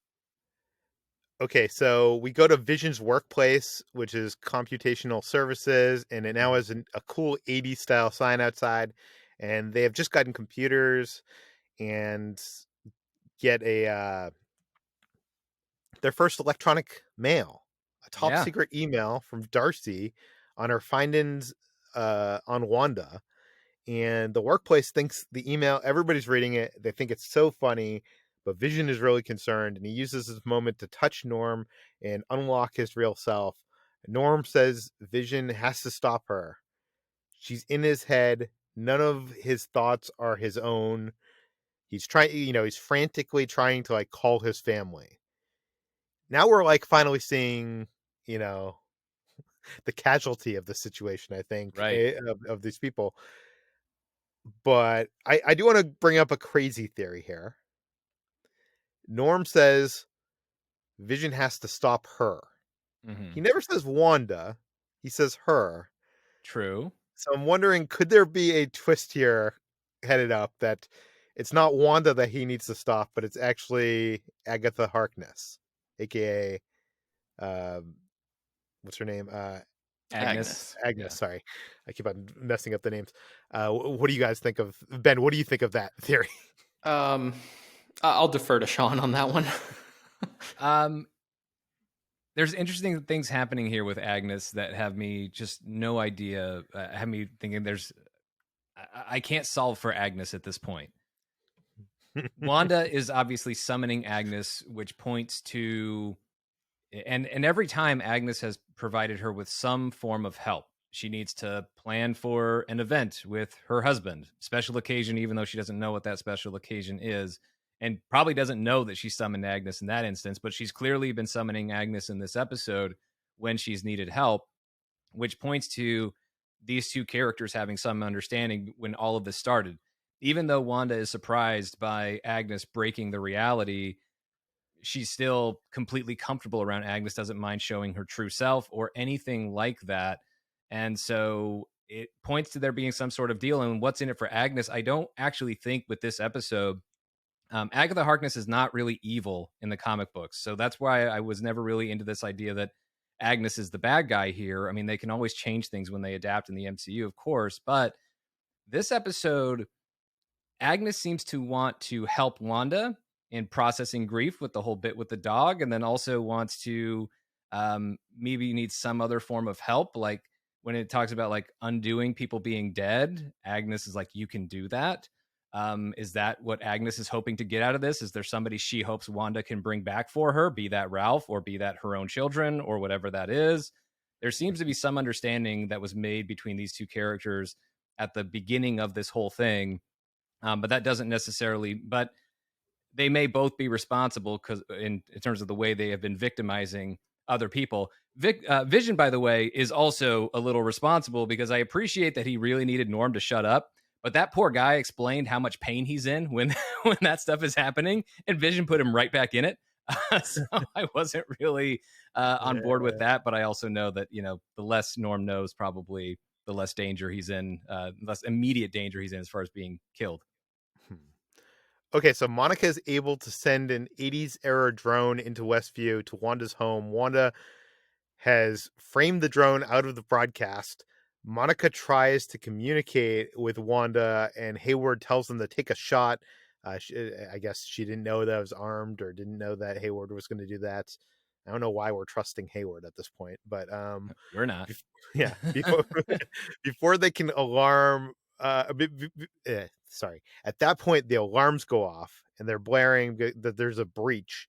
S1: Okay, so we go to Vision's workplace, which is computational services, and it now
S3: Mhm.
S1: has a cool 80s style sign outside. And they have just gotten computers and get their first electronic mail, a top
S3: Yeah.
S1: secret email from Darcy on her findings on Wanda. And the workplace thinks the email, everybody's reading it, they think it's so funny, but Vision is really concerned, and he uses this moment to touch Norm and unlock his real self. Norm says Vision has to stop her. She's in his head. None of his thoughts are his own. He's trying, he's frantically trying to like call his family. Now we're like finally seeing, you know, the casualty of the situation, I think,
S3: Right.
S1: of these people. But I do want to bring up a crazy theory here. Norm says Vision has to stop her. He
S3: Hmm.
S1: never says Wanda. He says her.
S3: True.
S1: So I'm wondering, could there be a twist here headed up that it's not Wanda that he needs to stop, but it's actually Agatha Harkness? aka what's her name?
S3: Agnes.
S1: Agnes.
S3: Yeah.
S1: Sorry, I keep on messing up the names. What do you guys think of Ben? What do you think of that theory?
S2: Um, I'll defer to Sean on that one.
S3: Um, there's interesting things happening here with Agnes that have me just no idea. Have me thinking I can't solve for Agnes at this point. Wanda is obviously summoning Agnes, which points to, and every time Agnes has provided her with some form of help. She needs to plan for an event with her husband, special occasion, even though she doesn't know what that special occasion is, and probably doesn't know that she summoned Agnes in that instance, but she's clearly been summoning Agnes in this episode when she's needed help, which points to these two characters having some understanding when all of this started. Even though Wanda is surprised by Agnes breaking the reality, she's still completely comfortable around Agnes, doesn't mind showing her true self or anything like that. And so it points to there being some sort of deal. And what's in it for Agnes? I don't actually think with this episode, Agatha Harkness is not really evil in the comic books. So that's why I was never really into this idea that Agnes is the bad guy here. I mean, they can always change things when they adapt in the MCU, of course. But this episode, Agnes seems to want to help Wanda in processing grief with the whole bit with the dog, and then also wants to maybe needs some other form of help. Like when it talks about like undoing people being dead, Agnes is like, you can do that. Is that what Agnes is hoping to get out of this? Is there somebody she hopes Wanda can bring back for her, be that Ralph or be that her own children or whatever that is? There seems to be some understanding that was made between these two characters at the beginning of this whole thing, but that doesn't necessarily. But they may both be responsible because in terms of the way they have been victimizing other people. Vision, by the way, is also a little responsible because I appreciate that he really needed Norm to shut up. But that poor guy explained how much pain he's in when when that stuff is happening, and Vision put him right back in it. So I wasn't really on board with that. But I also know that the less Norm knows, probably the less danger he's in, less immediate danger he's in as far as being killed.
S1: Okay, so Monica is able to send an 80s era drone into Westview to Wanda's home. Wanda has framed the drone out of the broadcast. Monica tries to communicate with Wanda, and Hayward tells them to take a shot. I guess she didn't know that it was armed or didn't know that Hayward was going to do that. I don't know why we're trusting Hayward at this point, but
S3: We're not.
S1: yeah, before they can alarm. Sorry. At that point, the alarms go off and they're blaring that there's a breach,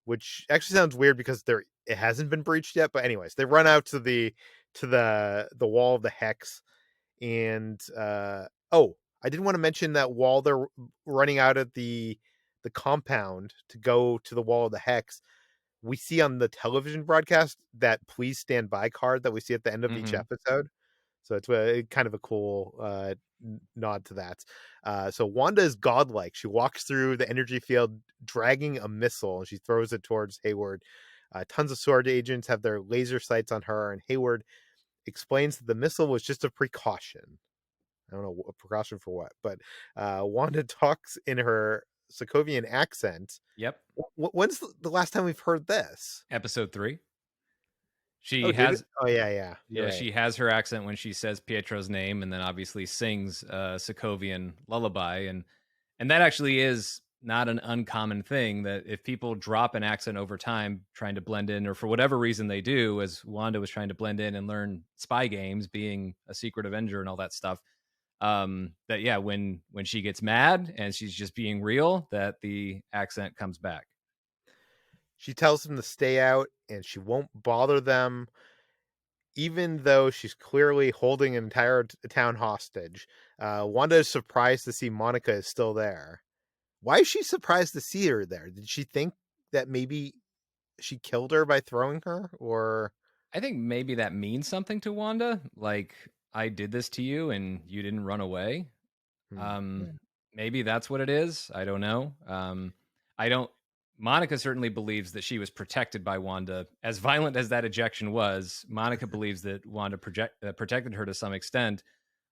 S1: which actually sounds weird because it hasn't been breached yet. But anyways, they run out to the wall of the hex, and I didn't want to mention that while they're running out of the compound to go to the wall of the hex, we see on the television broadcast that "Please stand by" card that we see at the end of each episode. So it's kind of a cool nod to that. So Wanda is godlike. She walks through the energy field dragging a missile, and she throws it towards Hayward. Tons of SWORD agents have their laser sights on her, and Hayward explains that the missile was just a precaution. I don't know, a precaution for what, but Wanda talks in her Sokovian accent.
S3: Yep.
S1: When's the last time we've heard this?
S3: Episode 3. She
S1: Oh,
S3: has.
S1: Oh, yeah.
S3: Yeah, right. She has her accent when she says Pietro's name, and then obviously sings Sokovian lullaby, and that actually is not an uncommon thing. That if people drop an accent over time, trying to blend in, or for whatever reason they do, as Wanda was trying to blend in and learn spy games, being a secret Avenger and all that stuff. That yeah, when she gets mad and she's just being real, that the accent comes back.
S1: She tells them to stay out, and she won't bother them, even though she's clearly holding an entire town hostage. Wanda is surprised to see Monica is still there. Why is she surprised to see her there? Did she think that maybe she killed her by throwing her? Or
S3: I think maybe that means something to Wanda. Like, I did this to you and you didn't run away. Maybe that's what it is. I don't know. I don't. Monica certainly believes that she was protected by Wanda. As violent as that ejection was, Monica believes that Wanda protected her to some extent.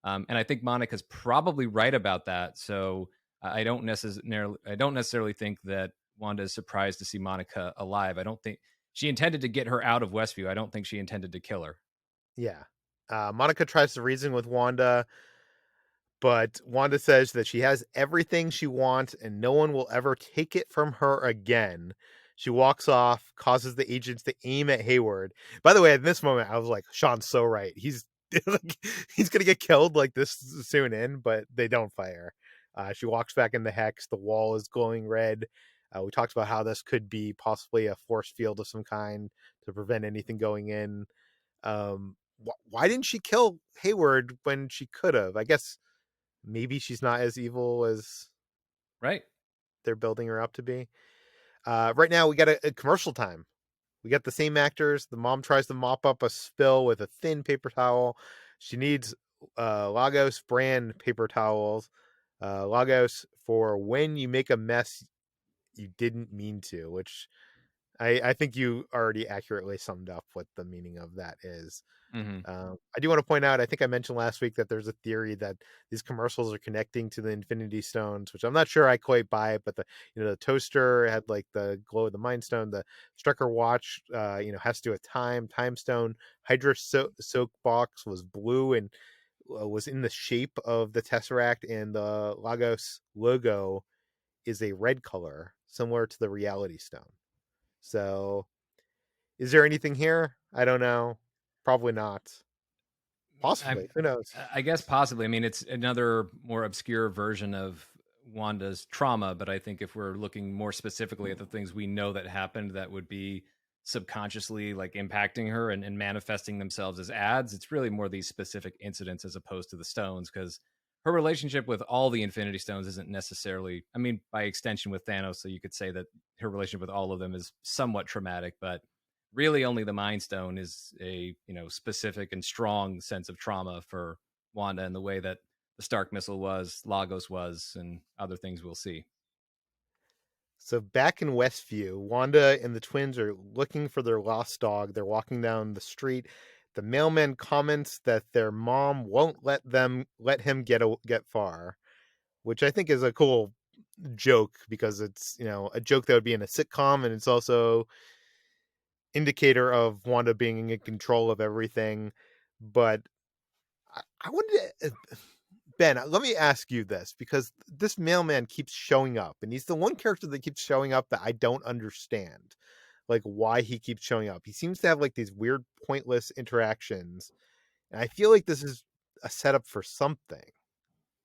S3: And I think Monica's probably right about that. So I don't necessarily think that Wanda is surprised to see Monica alive. I don't think she intended to get her out of Westview. I don't think she intended to kill her.
S1: Yeah. Monica tries to reason with Wanda, but Wanda says that she has everything she wants and no one will ever take it from her again. She walks off, causes the agents to aim at Hayward. By the way, at this moment, I was like, Sean's so right. He's like, he's gonna get killed like this soon in, but they don't fire. She walks back in the hex. The wall is glowing red. We talked about how this could be possibly a force field of some kind to prevent anything going in. Why didn't she kill Hayward when she could have? I guess maybe she's not as evil as
S3: Right.
S1: they're building her up to be. Right now, we got a commercial time. We got the same actors. The mom tries to mop up a spill with a thin paper towel. She needs Lagos brand paper towels. Lagos for when you make a mess you didn't mean to, which I think you already accurately summed up what the meaning of that is.
S3: Mm-hmm.
S1: I do want to point out, I think I mentioned last week that there's a theory that these commercials are connecting to the Infinity Stones, which I'm not sure I quite buy, but the toaster had like the glow of the Mind Stone, the Strucker watch, has to do a time stone. Hydra soak box was blue and was in the shape of the Tesseract, and the Lagos logo is a red color, similar to the Reality Stone. So, is there anything here? I don't know. Probably not. Possibly. Who knows?
S3: I guess possibly. I mean, it's another more obscure version of Wanda's trauma, but I think if we're looking more specifically at the things we know that happened that would be subconsciously like impacting her and manifesting themselves as ads, it's really more these specific incidents as opposed to the stones, because her relationship with all the Infinity Stones isn't necessarily, I mean, by extension with Thanos, so you could say that her relationship with all of them is somewhat traumatic, but really only the Mind Stone is a specific and strong sense of trauma for Wanda in the way that the Stark missile was, Lagos was, and other things we'll see.
S1: So back in Westview, Wanda and the twins are looking for their lost dog. They're walking down the street. The mailman comments that their mom won't let him get far, which I think is a cool joke because it's a joke that would be in a sitcom, and it's also indicator of Wanda being in control of everything. But I wanted to, Ben, let me ask you this, because this mailman keeps showing up, and he's the one character that keeps showing up that I don't understand, like why he keeps showing up. He seems to have like these weird, pointless interactions, and I feel like this is a setup for something.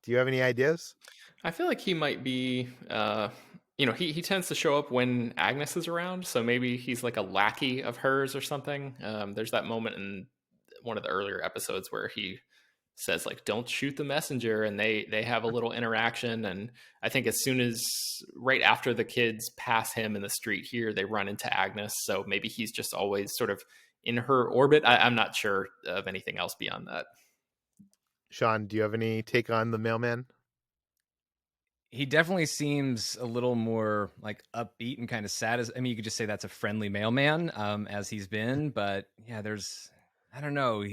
S1: Do you have any ideas?
S2: I feel like he might be, he tends to show up when Agnes is around. So maybe he's like a lackey of hers or something. There's that moment in one of the earlier episodes where he says like, don't shoot the messenger. And they have a little interaction. And I think as soon as right after the kids pass him in the street here, they run into Agnes. So maybe he's just always sort of in her orbit. I'm not sure of anything else beyond that.
S1: Sean, do you have any take on the mailman?
S3: He definitely seems a little more like upbeat and kind of sad. As I mean, you could just say that's a friendly mailman, as he's been. But yeah, I don't know.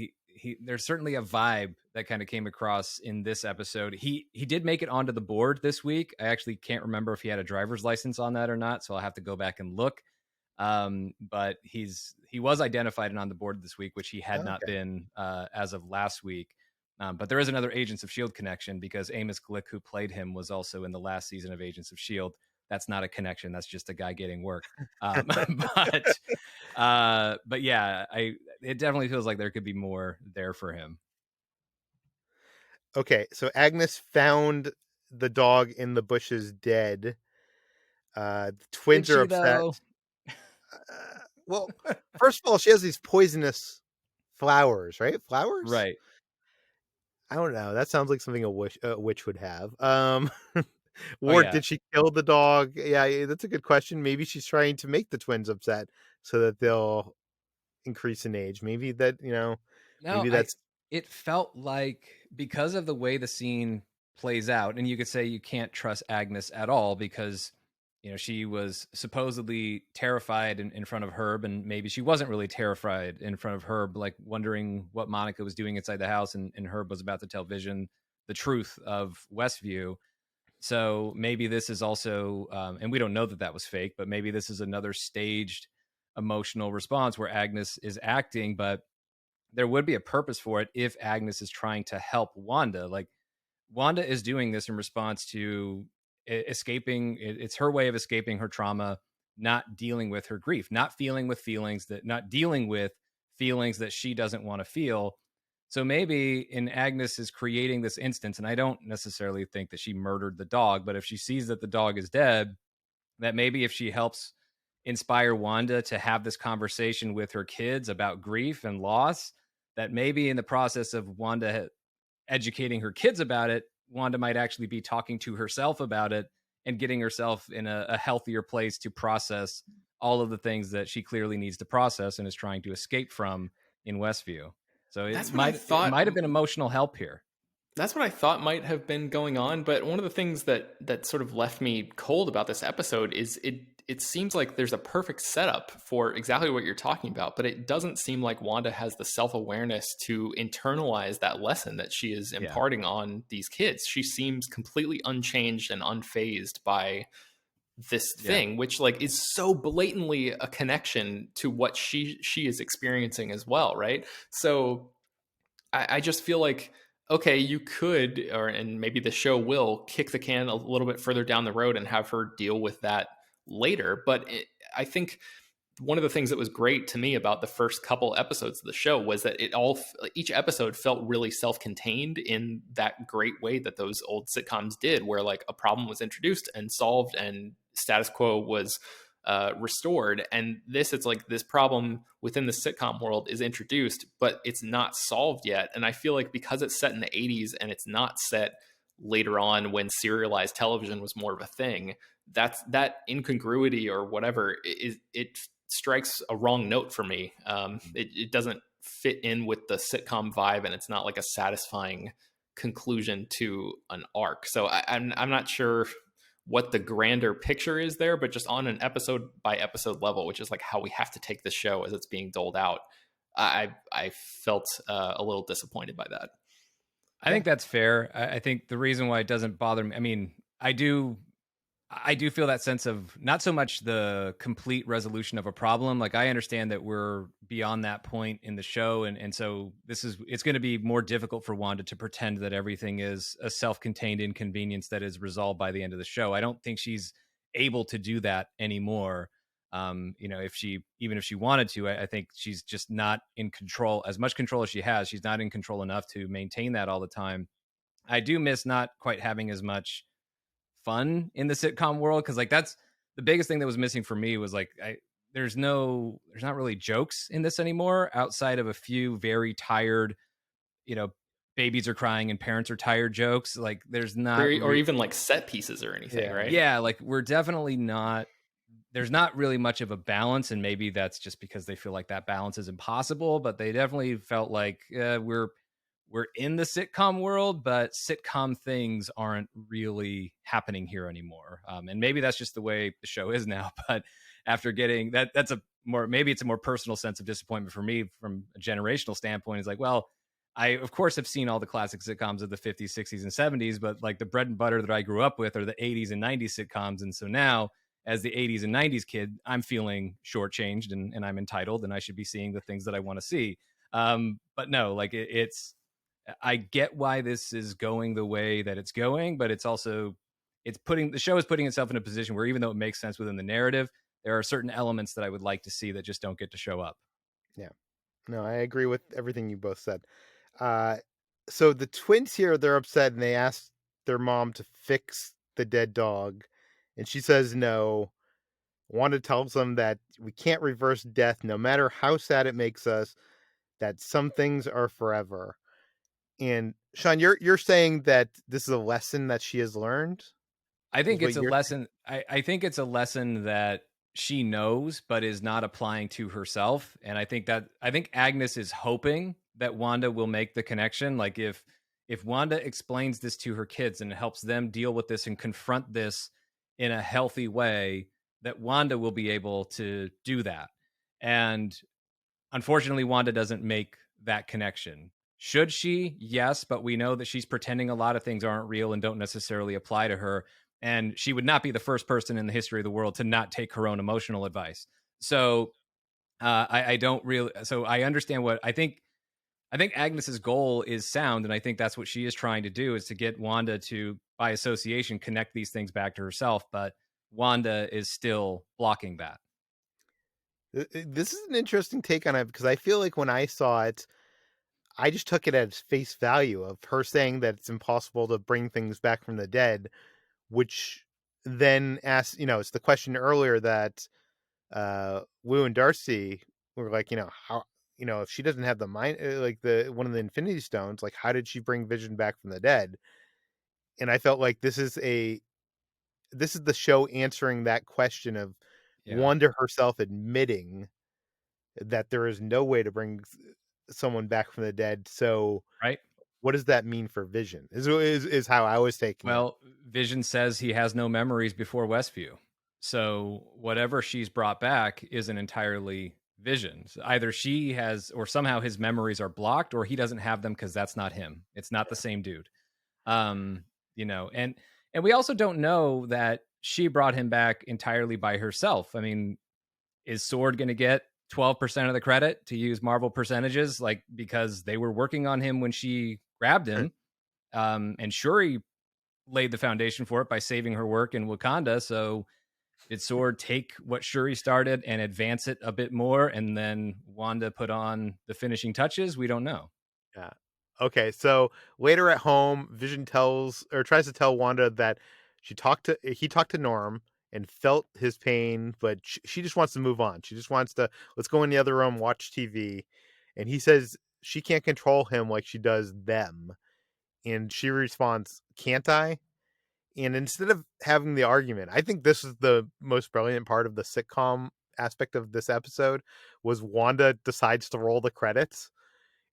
S3: There's certainly a vibe that kind of came across in this episode. He did make it onto the board this week. I actually can't remember if he had a driver's license on that or not, so I'll have to go back and look. But he was identified and on the board this week, which he had not been as of last week. But there is another Agents of S.H.I.E.L.D. connection because Amos Glick, who played him, was also in the last season of Agents of S.H.I.E.L.D. That's not a connection. That's just a guy getting work. But yeah, it definitely feels like there could be more there for him.
S1: Okay, so Agnes found the dog in the bushes dead. The twins
S3: Did
S1: are
S3: she
S1: upset.
S3: though?
S1: Well, first of all, she has these poisonous flowers, right? Flowers?
S3: Right.
S1: I don't know. That sounds like something a witch would have.
S3: Oh
S1: Or
S3: yeah.
S1: did she kill the dog? Yeah, that's a good question. Maybe she's trying to make the twins upset so that they'll increase in age. Maybe
S3: No,
S1: maybe that's
S3: it felt like because of the way the scene plays out, and you could say you can't trust Agnes at all because she was supposedly terrified in front of Herb, and maybe she wasn't really terrified in front of Herb, like wondering what Monica was doing inside the house, and Herb was about to tell Vision the truth of Westview. So maybe this is also, and we don't know that was fake, but maybe this is another staged emotional response where Agnes is acting, but there would be a purpose for it if Agnes is trying to help Wanda. Like, Wanda is doing this in response to escaping. It's her way of escaping her trauma, not dealing with her grief, not not dealing with feelings that she doesn't want to feel. So maybe in Agnes is creating this instance, and I don't necessarily think that she murdered the dog, but if she sees that the dog is dead, that maybe if she helps inspire Wanda to have this conversation with her kids about grief and loss, that maybe in the process of Wanda educating her kids about it, Wanda might actually be talking to herself about it and getting herself in a healthier place to process all of the things that she clearly needs to process and is trying to escape from in Westview. So
S2: That's what I
S3: it
S2: thought.
S3: might have been emotional help here.
S2: That's what I thought might have been going on, but one of the things that sort of left me cold about this episode is it seems like there's a perfect setup for exactly what you're talking about, but it doesn't seem like Wanda has the self-awareness to internalize that lesson that she is imparting on these kids. She seems completely unchanged and unfazed by this thing, which like is so blatantly a connection to what she is experiencing as well, right? So I just feel like, okay, you could, and maybe the show will kick the can a little bit further down the road and have her deal with that later. But I think one of the things that was great to me about the first couple episodes of the show was that each episode felt really self-contained in that great way that those old sitcoms did, where like a problem was introduced and solved and status quo was restored. And it's like this problem within the sitcom world is introduced, but it's not solved yet. And I feel like because it's set in the 80s and it's not set later on when serialized television was more of a thing, that incongruity or whatever it strikes a wrong note for me. It doesn't fit in with the sitcom vibe, and it's not like a satisfying conclusion to an arc. So I'm not sure what the grander picture is there, but just on an episode by episode level, which is like how we have to take this show as it's being doled out, I felt a little disappointed by that.
S3: I think that's fair. I think the reason why it doesn't bother me, I mean, I do feel that sense of not so much the complete resolution of a problem. Like, I understand that we're beyond that point in the show. And so it's going to be more difficult for Wanda to pretend that everything is a self-contained inconvenience that is resolved by the end of the show. I don't think she's able to do that anymore. Even if she wanted to, I think she's just not in control, as much control as she has. She's not in control enough to maintain that all the time. I do miss not quite having as much fun in the sitcom world, because like that's the biggest thing that was missing for me was like there's not really jokes in this anymore outside of a few very tired, babies are crying and parents are tired jokes. Like there's not
S2: or even like set pieces or anything, right?
S3: Yeah, like we're definitely not, there's not really much of a balance, and maybe that's just because they feel like that balance is impossible, but they definitely felt like we're in the sitcom world, but sitcom things aren't really happening here anymore. And maybe that's just the way the show is now. But after getting maybe it's a more personal sense of disappointment for me from a generational standpoint. It's like, well, I of course have seen all the classic sitcoms of the 50s, 60s, and 70s, but like the bread and butter that I grew up with are the 80s and 90s sitcoms. And so now, as the 80s and 90s kid, I'm feeling shortchanged and I'm entitled and I should be seeing the things that I want to see. But no, like I get why this is going the way that it's going, but it's also the show is putting itself in a position where even though it makes sense within the narrative, there are certain elements that I would like to see that just don't get to show up.
S1: Yeah. No, I agree with everything you both said. So the twins here, they're upset and they ask their mom to fix the dead dog, and she says no. Wanda tells them that we can't reverse death, no matter how sad it makes us, that some things are forever. And Sean, you're saying that this is a lesson that she has learned?
S3: I
S1: Is
S3: think
S1: what
S3: it's a
S1: you're
S3: lesson. I think it's a lesson that she knows, but is not applying to herself. And I think Agnes is hoping that Wanda will make the connection. Like if Wanda explains this to her kids and helps them deal with this and confront this in a healthy way, that Wanda will be able to do that. And unfortunately, Wanda doesn't make that connection. Should she? Yes, but we know that she's pretending a lot of things aren't real and don't necessarily apply to her. And she would not be the first person in the history of the world to not take her own emotional advice. So I don't really. So I understand what I think. I think Agnes's goal is sound, and I think that's what she is trying to do is to get Wanda to, by association, connect these things back to herself. But Wanda is still blocking that.
S1: This is an interesting take on it because I feel like when I saw it, I just took it at face value of her saying that it's impossible to bring things back from the dead, which then asks, it's the question earlier that Wu and Darcy were like, how, if she doesn't have the mind, like the one of the Infinity Stones, like how did she bring Vision back from the dead? And I felt like this is the show answering that question of
S3: Yeah.
S1: Wanda herself admitting that there is no way to bring someone back from the dead. So
S3: Right.
S1: what does that mean for Vision? Is how I was taking it.
S3: Well, Vision says he has no memories before Westview. So whatever she's brought back isn't entirely Vision. So either she has, or somehow his memories are blocked, or he doesn't have them because that's not him. It's not the same dude. Um, and we also don't know that she brought him back entirely by herself. I mean, is Sword going to get 12% of the credit, to use Marvel percentages, like because they were working on him when she grabbed him? And Shuri laid the foundation for it by saving her work in Wakanda. So did Sword take what Shuri started and advance it a bit more, and then Wanda put on the finishing touches? We don't know.
S1: Yeah. Okay, so later at home, Vision tries to tell Wanda that he talked to Norm and felt his pain, but she just wants to move on. She just wants to let's go in the other room, watch TV. And he says she can't control him like she does them. And she responds, "Can't I?" And instead of having the argument, I think this is the most brilliant part of the sitcom aspect of this episode was Wanda decides to roll the credits.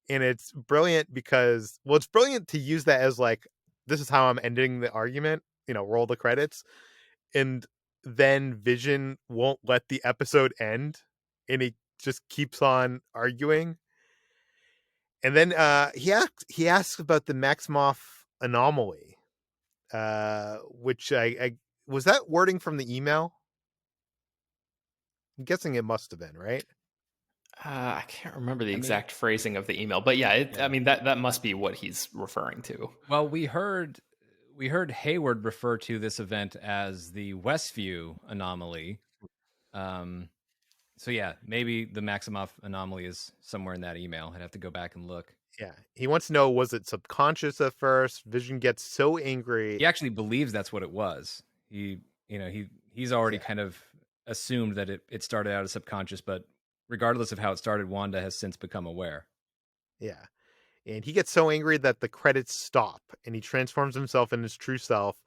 S1: And it's brilliant because, well, it's brilliant to use that as like, this is how I'm ending the argument, roll the credits. And then Vision won't let the episode end and he just keeps on arguing. And then he asks about the Maximoff anomaly, which I was that wording from the email? I'm guessing it must have been, right?
S2: I can't remember the
S3: I mean,
S2: exact phrasing of the email, but yeah, I
S3: yeah.
S2: mean that must be what he's referring to.
S3: Well, we heard Hayward refer to this event as the Westview anomaly. Um, so yeah, maybe the Maximoff anomaly is somewhere in that email. I'd have to go back and look.
S1: Yeah. He wants to know, was it subconscious at first? Vision gets so angry.
S3: He actually believes that's what it was. He's already
S1: Yeah.
S3: kind of assumed that it started out as subconscious, but regardless of how it started, Wanda has since become aware.
S1: Yeah. And he gets so angry that the credits stop and he transforms himself in his true self.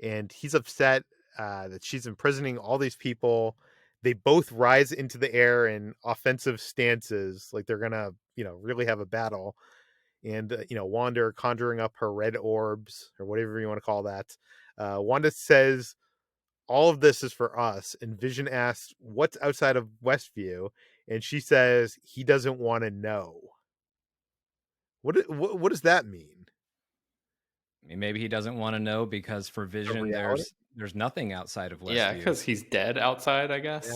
S1: And he's upset that she's imprisoning all these people. They both rise into the air in offensive stances, like they're gonna, really have a battle. And Wanda conjuring up her red orbs or whatever you want to call that. Wanda says, "All of this is for us." And Vision asks, "What's outside of Westview?" And she says, "He doesn't want to know." What does that mean?
S3: I mean, maybe he doesn't want to know because for
S1: The
S3: Vision,
S1: reality?
S3: there's nothing outside of
S2: Yeah,
S3: Westview.
S2: because he's dead outside, I guess.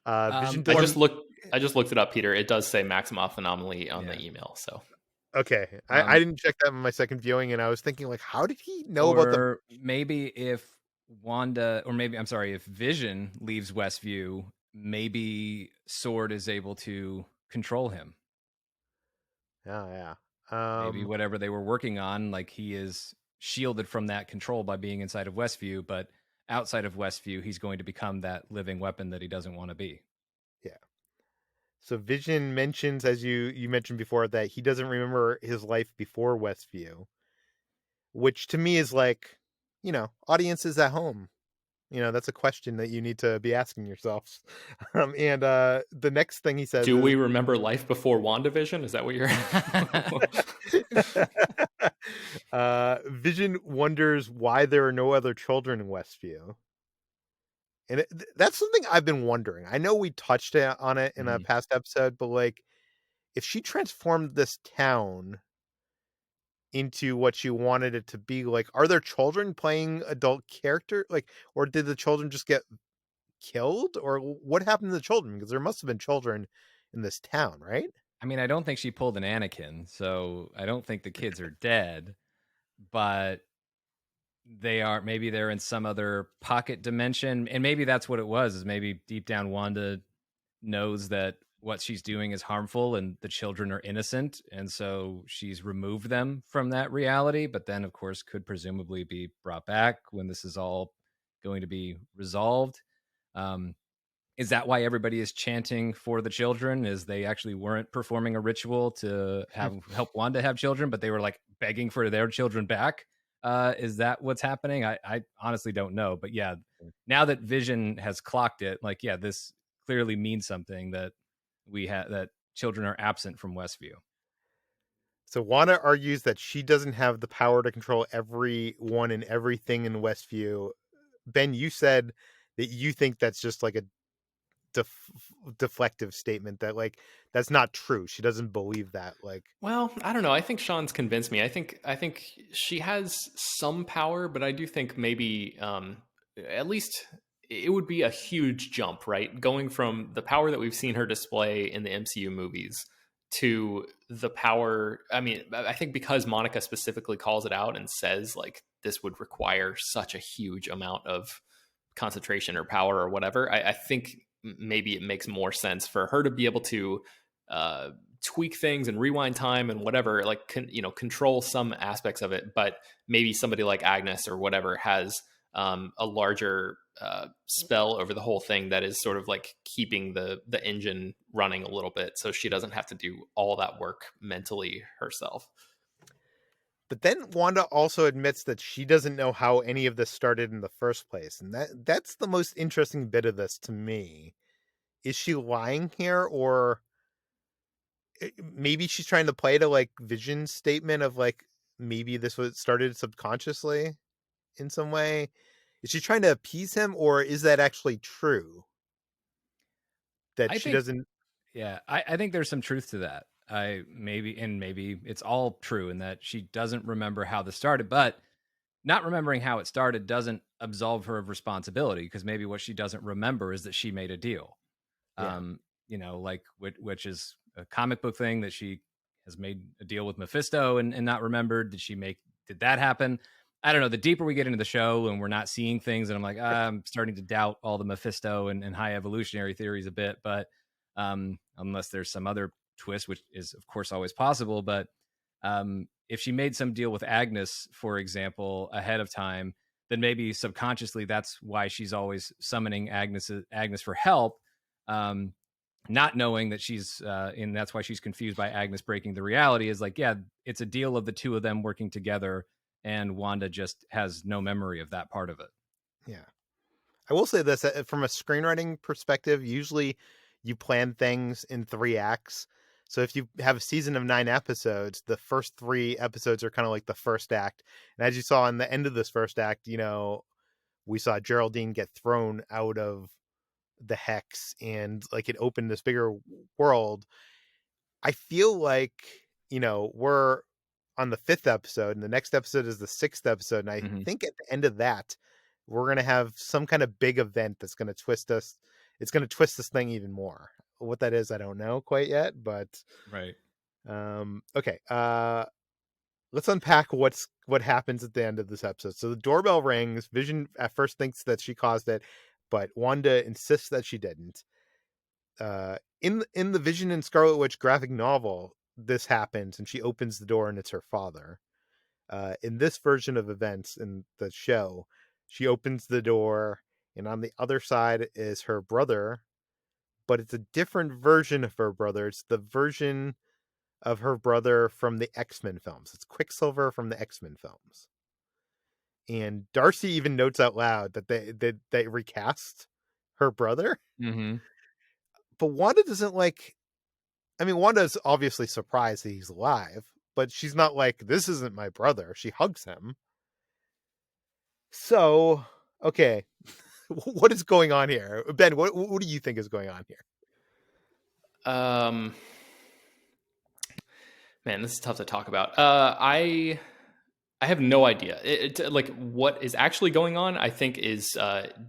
S1: Yeah. Vision
S2: I
S3: Or
S2: just
S1: doesn't.
S2: looked. I just looked it up, Peter. It does say Maximoff anomaly on
S3: yeah,
S2: the email. So
S1: Okay, I
S3: um,
S1: didn't check that in my second viewing, and I was thinking like, how did he know about the?
S3: or maybe if Wanda, or maybe I'm sorry, if Vision leaves Westview, maybe Sword is able to control him.
S1: Yeah,
S3: Maybe whatever they were working on, like he is shielded from that control by being inside of Westview, but outside of Westview, he's going to become that living weapon that he doesn't want to be.
S1: yeah. So Vision mentions, as you mentioned before, that he doesn't remember his life before Westview, which to me is like, audiences at home. That's a question that you need to be asking yourselves. And the next thing he says
S2: do
S1: is,
S2: we remember life before WandaVision? Is that what you're?
S1: Vision wonders why there are no other children in Westview. And that's something I've been wondering. I know we touched on it in a
S2: Mhm.
S1: past episode, but like, if she transformed this town, into what you wanted it to be. Like, are there children playing adult character? Like, or did the children just get killed? Or what happened to the children? Because there must have been children in this town, right?
S3: I mean, I don't think she pulled an Anakin, so I don't think the kids are dead, but maybe they're in some other pocket dimension, and maybe that's what it was. Is maybe deep down Wanda knows that what she's doing is harmful and the children are innocent, and so she's removed them from that reality, but then of course could presumably be brought back when this is all going to be resolved. um, is that why everybody is chanting for the children? Is they actually weren't performing a ritual to help Wanda have children, but they were like begging for their children back? Is that what's happening? I honestly don't know. But yeah, now that Vision has clocked it, like, yeah, this clearly means something, that that children are absent from Westview.
S1: So Wanda argues that she doesn't have the power to control everyone and everything in Westview. Ben, you said that you think that's just like a deflective statement, that like that's not true. She doesn't believe that. Like,
S2: Well, I don't know. I think Sean's convinced me. I think she has some power, but I do think maybe at least it would be a huge jump, right? Going from the power that we've seen her display in the MCU movies to the power. I mean, I think because Monica specifically calls it out and says like this would require such a huge amount of concentration or power or whatever. I think maybe it makes more sense for her to be able to uh, tweak things and rewind time and whatever, like control some aspects of it. But maybe somebody like Agnes or whatever has a larger spell over the whole thing that is sort of like keeping the engine running a little bit, so she doesn't have to do all that work mentally herself.
S1: but then Wanda also admits that she doesn't know how any of this started in the first place, and that's the most interesting bit of this to me. Is she lying here, or maybe she's trying to play to like Vision's statement of like maybe this was started subconsciously in some way? Is she trying to appease him, or is that actually true that
S3: I
S1: she
S3: think,
S1: doesn't?
S3: yeah, I think there's some truth to that. Maybe it's all true in that she doesn't remember how this started, but not remembering how it started doesn't absolve her of responsibility, because maybe what she doesn't remember is that she made a deal.
S1: Yeah,
S3: Like which is a comic book thing, that she has made a deal with Mephisto and not remembered. Did that happen? I don't know. The deeper we get into the show and we're not seeing things, and I'm like, I'm starting to doubt all the Mephisto and high evolutionary theories a bit, but unless there's some other twist, which is of course always possible. But if she made some deal with Agnes, for example, ahead of time, then maybe subconsciously that's why she's always summoning Agnes for help, um, not knowing that she's and that's why she's confused by Agnes breaking the reality. Is like, yeah, it's a deal of the two of them working together, and Wanda just has no memory of that part of it.
S1: yeah. I will say this, from a screenwriting perspective, usually you plan things in 3 acts. So if you have a season of 9 episodes, the first 3 episodes are kind of like the first act. And as you saw in the end of this first act, we saw Geraldine get thrown out of the hex, and like it opened this bigger world. I feel like, we're on the 5th episode, and the next episode is the 6th episode. And I
S3: Mm-hmm.
S1: think at the end of that, we're going to have some kind of big event that's going to twist us. It's going to twist this thing even more. What that is, I don't know quite yet, but
S3: Right.
S1: okay. Let's unpack what happens at the end of this episode. So the doorbell rings. Vision at first thinks that she caused it, but Wanda insists that she didn't. In the Vision and Scarlet Witch graphic novel, this happens, and she opens the door, and it's her father. In this version of events in the show, she opens the door, and on the other side is her brother, but it's a different version of her brother. It's the version of her brother from the X-Men films. It's Quicksilver from the X-Men films. And Darcy even notes out loud that they recast her brother,
S3: Mm-hmm.
S1: but Wanda doesn't like. I mean, Wanda's obviously surprised that he's alive, but she's not like, this isn't my brother. She hugs him. So, okay, what is going on here? Ben, what do you think is going on here?
S2: Um, Man, this is tough to talk about. I have no idea. Like what is actually going on. I think is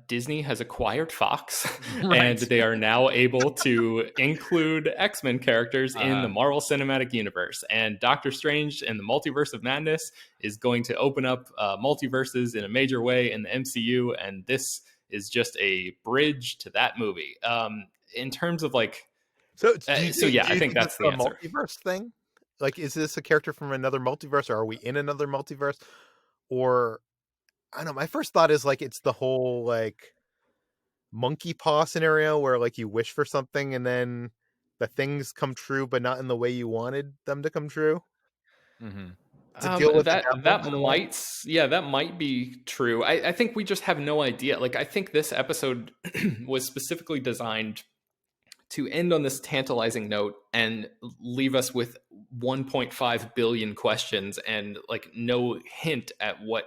S2: Disney has acquired Fox, and
S3: Right.
S2: they are now able to include X-Men characters in the Marvel Cinematic Universe. And Doctor Strange and the Multiverse of Madness is going to open up multiverses in a major way in the MCU, and this is just a bridge to that movie. In terms of like,
S1: So
S2: so yeah,
S1: do
S2: I
S1: you
S2: think
S1: think it's
S2: that's the
S1: a
S2: answer.
S1: multiverse thing? Like, is this a character from another multiverse, or are we in another multiverse? Or I don't know. My first thought is like it's the whole like monkey paw scenario where like you wish for something and then the things come true, but not in the way you wanted them to come true.
S3: Hmm.
S1: To deal with the devil
S2: That
S1: in a way.
S2: might, yeah, that might be true. I think we just have no idea. Like I think this episode was specifically designed to end on this tantalizing note and leave us with 1.5 billion questions and like no hint at what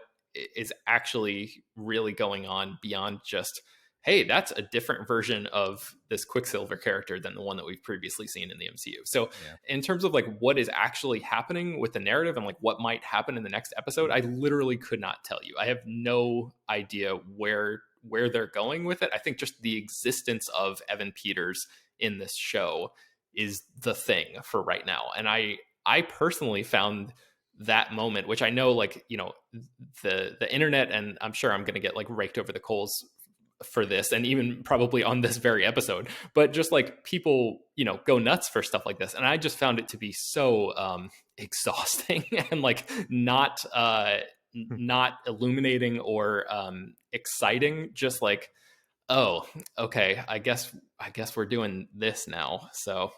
S2: is actually really going on beyond just, hey, that's a different version of this Quicksilver character than the one that we've previously seen in the MCU. So
S3: Yeah.
S2: in terms of like what is actually happening with the narrative and like what might happen in the next episode, I literally could not tell you. I have no idea where they're going with it. I think just the existence of Evan Peters in this show is the thing for right now. And I personally found that moment, which I know, like, you know, the internet, and I'm sure I'm going to get like raked over the coals for this, and even probably on this very episode, but just like people, you know, go nuts for stuff like this, and I just found it to be so exhausting and like not illuminating or exciting. Just like, oh, okay, I guess we're doing this now. So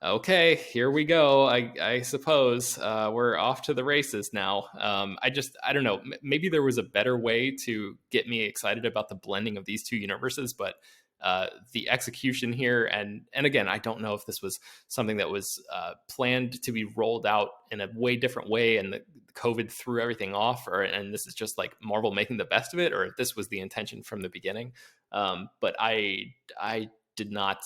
S2: okay, here we go. I suppose we're off to the races now. I don't know. Maybe there was a better way to get me excited about the blending of these two universes, but the execution here, and again, I don't know if this was something that was planned to be rolled out in a way different way, and the COVID threw everything off, or and this is just like Marvel making the best of it, or if this was the intention from the beginning. But I did not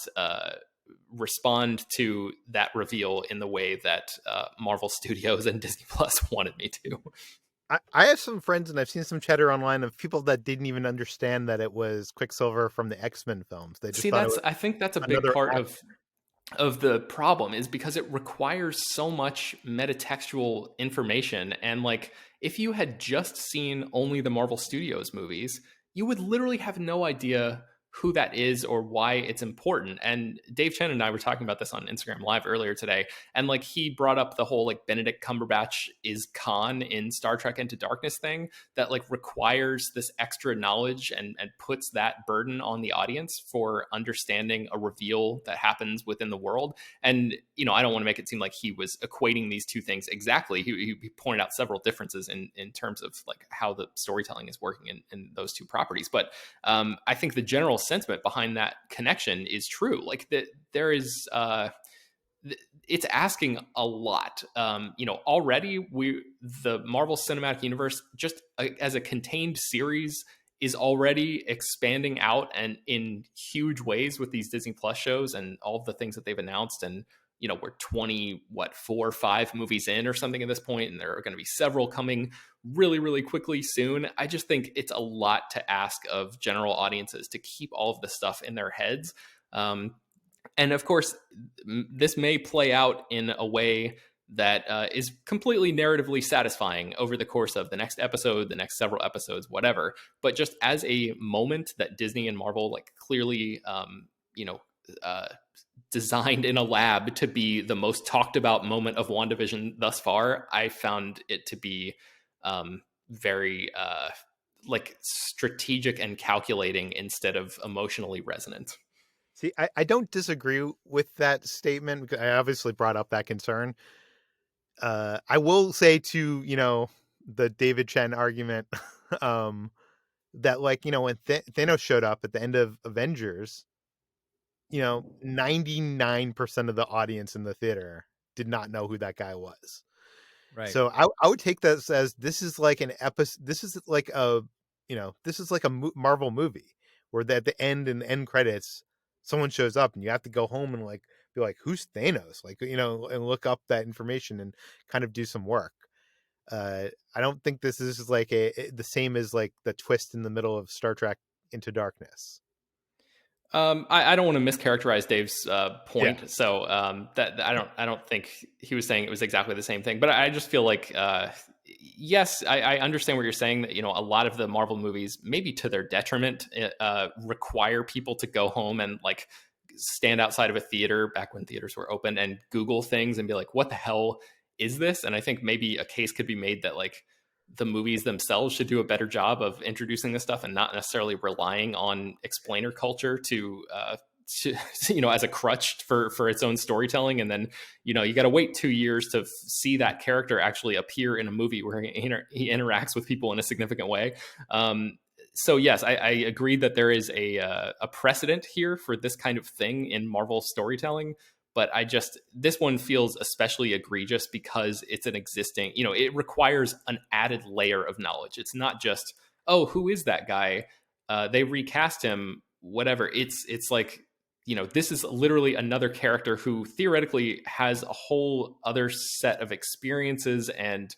S2: respond to that reveal in the way that Marvel Studios and Disney Plus wanted me to.
S1: I have some friends and I've seen some chatter online of people that didn't even understand that it was Quicksilver from the X-Men films. They just
S2: See,
S1: thought it
S2: that's
S1: was
S2: I think that's a big
S1: another
S2: part
S1: act.
S2: of the problem, is because it requires so much metatextual information, and like if you had just seen only the Marvel Studios movies, you would literally have no idea who that is or why it's important. And Dave Chen and I were talking about this on Instagram Live earlier today, and like he brought up the whole like Benedict Cumberbatch is Khan in Star Trek Into Darkness thing that like requires this extra knowledge, and puts that burden on the audience for understanding a reveal that happens within the world. And you know, I don't want to make it seem like he was equating these two things exactly. He pointed out several differences in terms of like how the storytelling is working in those two properties. But I think the general sentiment behind that connection is true. Like that, there is it's asking a lot. You know, already the Marvel Cinematic Universe, just as a contained series, is already expanding out and in huge ways with these Disney Plus shows and all of the things that they've announced. And you know, we're 20, what, 4 or 5 movies in or something at this point, and there are going to be several coming really, really quickly soon. I just think it's a lot to ask of general audiences to keep all of this stuff in their heads. And of course, this may play out in a way that is completely narratively satisfying over the course of the next episode, the next several episodes, whatever. But just as a moment that Disney and Marvel like clearly, you know, designed in a lab to be the most talked about moment of WandaVision thus far, I found it to be very like strategic and calculating instead of emotionally resonant.
S1: See, I don't disagree with that statement because I obviously brought up that concern. I will say to, you know, the David Chen argument, um, that like, you know, when Thanos showed up at the end of Avengers, you know, 99% of the audience in the theater did not know who that guy was.
S3: Right.
S1: So I would take this as this is like an episode. This is like a, you know, this is like a Marvel movie where at the end and end credits, someone shows up and you have to go home and like be like, who's Thanos? Like, and look up that information and kind of do some work. I don't think this is like the same as like the twist in the middle of Star Trek Into Darkness.
S2: I don't want to mischaracterize Dave's
S1: Yeah.
S2: point, so that I don't think he was saying it was exactly the same thing. But I just feel like yes, I understand what you're saying, that a lot of the Marvel movies, maybe to their detriment, require people to go home and like stand outside of a theater back when theaters were open and Google things and be like, what the hell is this? And I think maybe a case could be made that like the movies themselves should do a better job of introducing this stuff and not necessarily relying on explainer culture to as a crutch for its own storytelling. And then you got to wait 2 years to see that character actually appear in a movie where he interacts with people in a significant way. So yes, I agree that there is a precedent here for this kind of thing in Marvel storytelling. But this one feels especially egregious because it's an existing, it requires an added layer of knowledge. It's not just, oh, who is that guy? They recast him, whatever. It's like, this is literally another character who theoretically has a whole other set of experiences and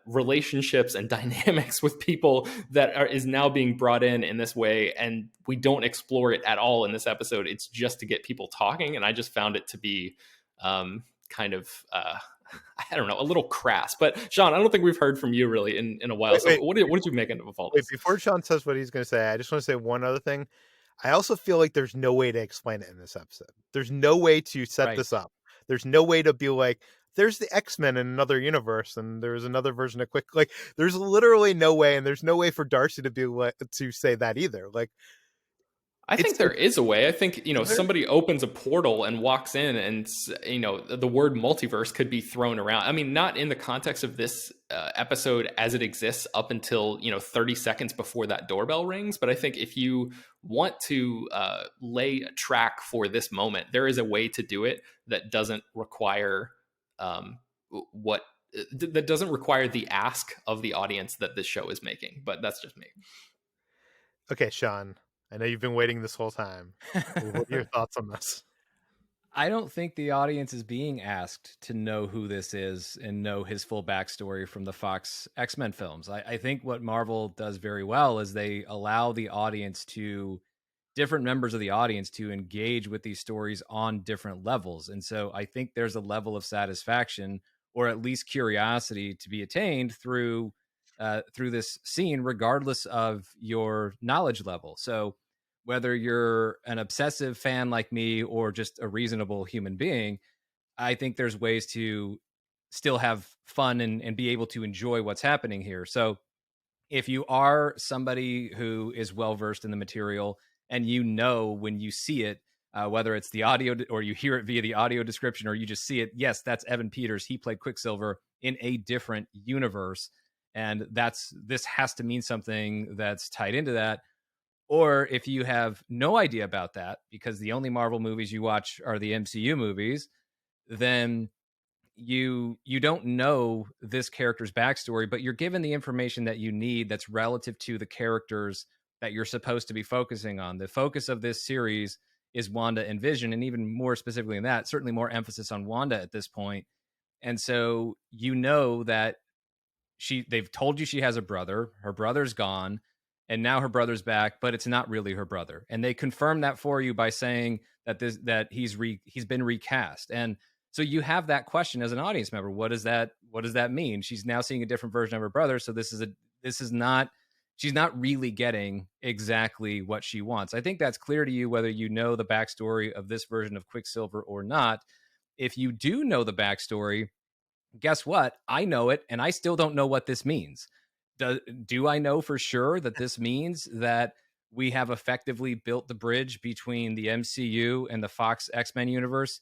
S2: relationships and dynamics with people that is now being brought in this way, and we don't explore it at all in this episode. It's just to get people talking, and I just found it to be kind of I don't know, a little crass. But Sean, I don't think we've heard from you really in a while.
S1: Wait,
S2: what did you make of all
S1: wait,
S2: this?
S1: before Sean says what he's going to say, I just want to say one other thing. I also feel like there's no way to explain it in this episode. There's no way to set this up. There's no way to be like, there's the X-Men in another universe, and there's another version of Quick. Like, there's literally no way, and there's no way for Darcy to be to say that either. Like,
S2: I think there is a way. I think, somebody opens a portal and walks in and, the word multiverse could be thrown around. I mean, not in the context of this episode as it exists up until, 30 seconds before that doorbell rings. But I think if you want to lay a track for this moment, there is a way to do it that doesn't require that doesn't require the ask of the audience that this show is making. But that's just me.
S1: Okay, Sean, I know you've been waiting this whole time. What are your thoughts on this?
S3: I don't think the audience is being asked to know who this is and know his full backstory from the Fox X-Men films. I think what Marvel does very well is they allow different members of the audience to engage with these stories on different levels. And so I think there's a level of satisfaction, or at least curiosity, to be attained through this scene, regardless of your knowledge level. So whether you're an obsessive fan like me or just a reasonable human being, I think there's ways to still have fun and be able to enjoy what's happening here. So if you are somebody who is well versed in the material and when you see it, whether it's the audio or you hear it via the audio description or you just see it, yes, that's Evan Peters. He played Quicksilver in a different universe. And this has to mean something that's tied into that. Or if you have no idea about that, because the only Marvel movies you watch are the MCU movies, then you don't know this character's backstory, but you're given the information that you need that's relative to the characters that you're supposed to be focusing on. The focus of this series is Wanda and Vision, and even more specifically than that, certainly more emphasis on Wanda at this point. And so that they've told you she has a brother, her brother's gone, and now her brother's back, but it's not really her brother. And they confirm that for you by saying that he's been recast. And so you have that question as an audience member. What does that mean? She's now seeing a different version of her brother. So she's not really getting exactly what she wants. I think that's clear to you whether you know the backstory of this version of Quicksilver or not. If you do know the backstory, guess what? I know it, and I still don't know what this means. Do I know for sure that this means that we have effectively built the bridge between the MCU and the Fox X-Men universe?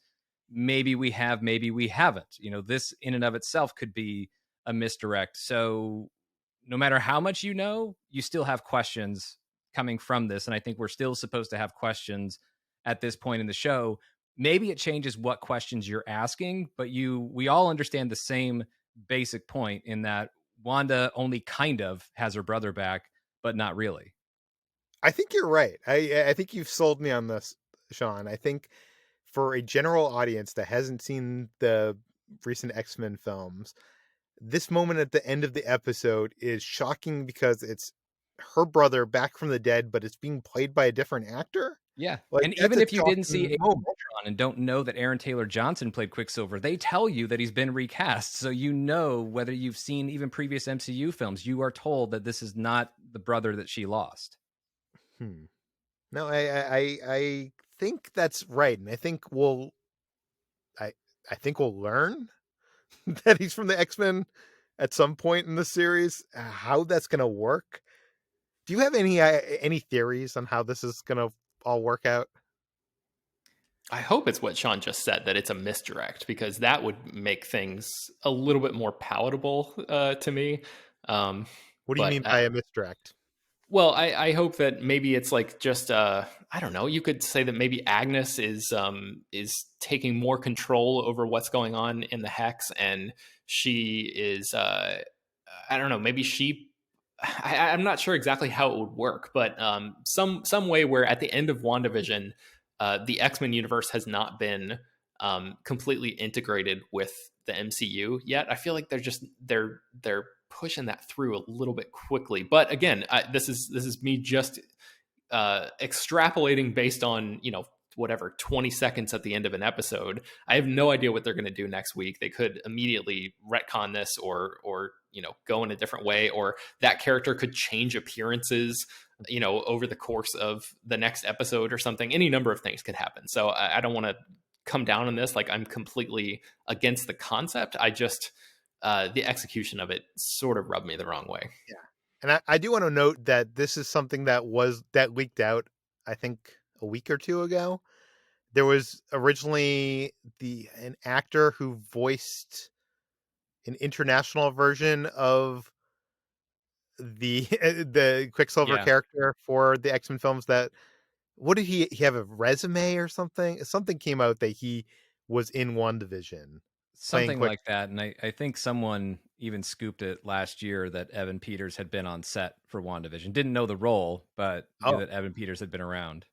S3: Maybe we have, maybe we haven't. This in and of itself could be a misdirect. So no matter how much you know, you still have questions coming from this. And I think we're still supposed to have questions at this point in the show. Maybe it changes what questions you're asking, but we all understand the same basic point in that Wanda only kind of has her brother back, but not really.
S1: I think you're right. I think you've sold me on this, Sean. I think for a general audience that hasn't seen the recent X-Men films, this moment at the end of the episode is shocking because it's her brother back from the dead, but it's being played by a different actor.
S3: Yeah.
S1: Like,
S3: And
S1: that's
S3: even
S1: a
S3: if you didn't see
S1: shocking moment.
S3: Ultron and don't know that Aaron Taylor Johnson played Quicksilver, they tell you that he's been recast. So you know, whether you've seen even previous MCU films, you are told that this is not the brother that she lost.
S1: No, I think that's right, and I I think we'll learn that he's from the X-Men at some point in the series. How that's gonna work? Do you have any theories on how this is gonna all work out?
S2: I hope it's what Sean just said, that it's a misdirect, because that would make things a little bit more palatable to me. Um,
S1: What do you
S2: but
S1: mean by a misdirect?
S2: Well, I hope that maybe it's like just I don't know. You could say that maybe Agnes is taking more control over what's going on in the hex, and she is I don't know. Maybe she. I'm not sure exactly how it would work, but some way where at the end of WandaVision, the X-Men universe has not been completely integrated with the MCU yet. I feel like they're pushing that through a little bit quickly. But again, this is me just extrapolating based on whatever 20 seconds at the end of an episode. I have no idea what they're going to do next week. They could immediately retcon this, or go in a different way, or that character could change appearances over the course of the next episode or something. Any number of things could happen. So I don't want to come down on this like I'm completely against the concept. I just the execution of it sort of rubbed me the wrong way.
S1: Yeah. And I do want to note that this is something that leaked out, I think, a week or two ago. There was originally an actor who voiced an international version of the the Quicksilver character for the X-Men films. That what did he have a resume or something? Something came out that he was in WandaVision playing
S3: Something like that. And I think someone even scooped it last year that Evan Peters had been on set for WandaVision. Didn't know the role, but knew that Evan Peters had been around.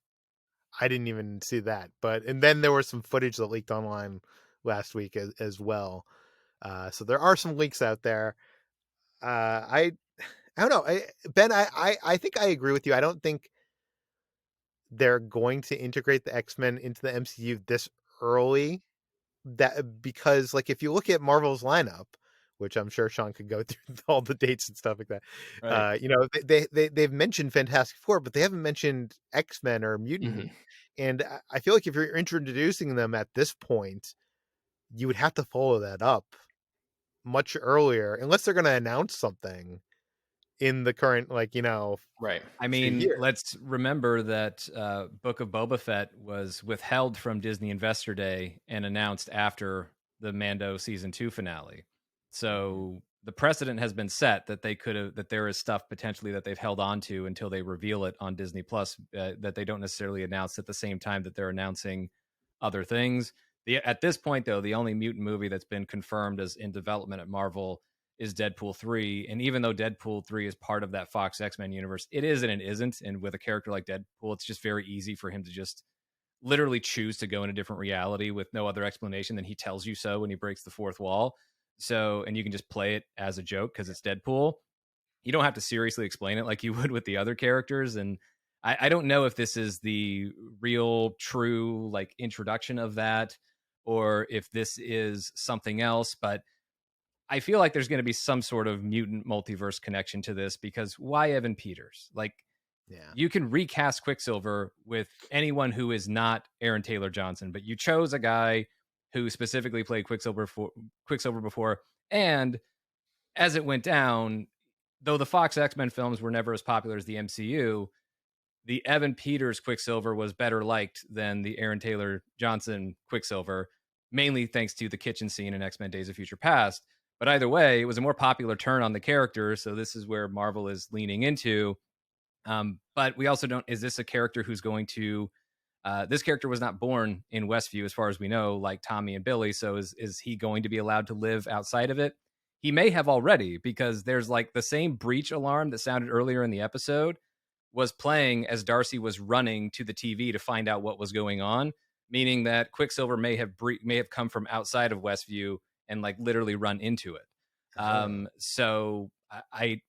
S1: I didn't even see that. And then there was some footage that leaked online last week as well. So there are some leaks out there. I don't know. Ben, I think I agree with you. I don't think they're going to integrate the X-Men into the MCU this early. Because like if you look at Marvel's lineup, which I'm sure Sean could go through all the dates and stuff like that.
S3: Right.
S1: They've mentioned Fantastic Four, but they haven't mentioned X-Men or Mutant. And I feel like if you're introducing them at this point, you would have to follow that up much earlier, unless they're going to announce something in the current,
S2: Right.
S3: I mean, let's remember that Book of Boba Fett was withheld from Disney Investor Day and announced after the Mando season 2 finale. So the precedent has been set that that there is stuff potentially that they've held on to until they reveal it on Disney Plus, that they don't necessarily announce at the same time that they're announcing other things. At this point, though, the only mutant movie that's been confirmed as in development at Marvel is Deadpool 3. And even though Deadpool 3 is part of that Fox X-Men universe, it is and it isn't. And with a character like Deadpool, it's just very easy for him to just literally choose to go in a different reality with no other explanation than he tells you so when he breaks the fourth wall. So, and you can just play it as a joke because it's Deadpool. You don't have to seriously explain it like you would with the other characters. And I don't know if this is the real, true, like, introduction of that, or if this is something else, but I feel like there's going to be some sort of mutant multiverse connection to this, because why Evan Peters? Like, you can recast Quicksilver with anyone who is not Aaron Taylor Johnson, but you chose a guy who specifically played Quicksilver before. And as it went down, though the Fox X-Men films were never as popular as the MCU, the Evan Peters Quicksilver was better liked than the Aaron Taylor Johnson Quicksilver, mainly thanks to the kitchen scene in X-Men Days of Future Past. But either way, it was a more popular turn on the character, so this is where Marvel is leaning into. But we also don't, is this a character who's going to, this character was not born in Westview, as far as we know, like Tommy and Billy, so is he going to be allowed to live outside of it? He may have already, because there's like the same breach alarm that sounded earlier in the episode was playing as Darcy was running to the TV to find out what was going on. meaning that Quicksilver may have come from outside of Westview and like literally run into it.
S1: Oh.
S3: So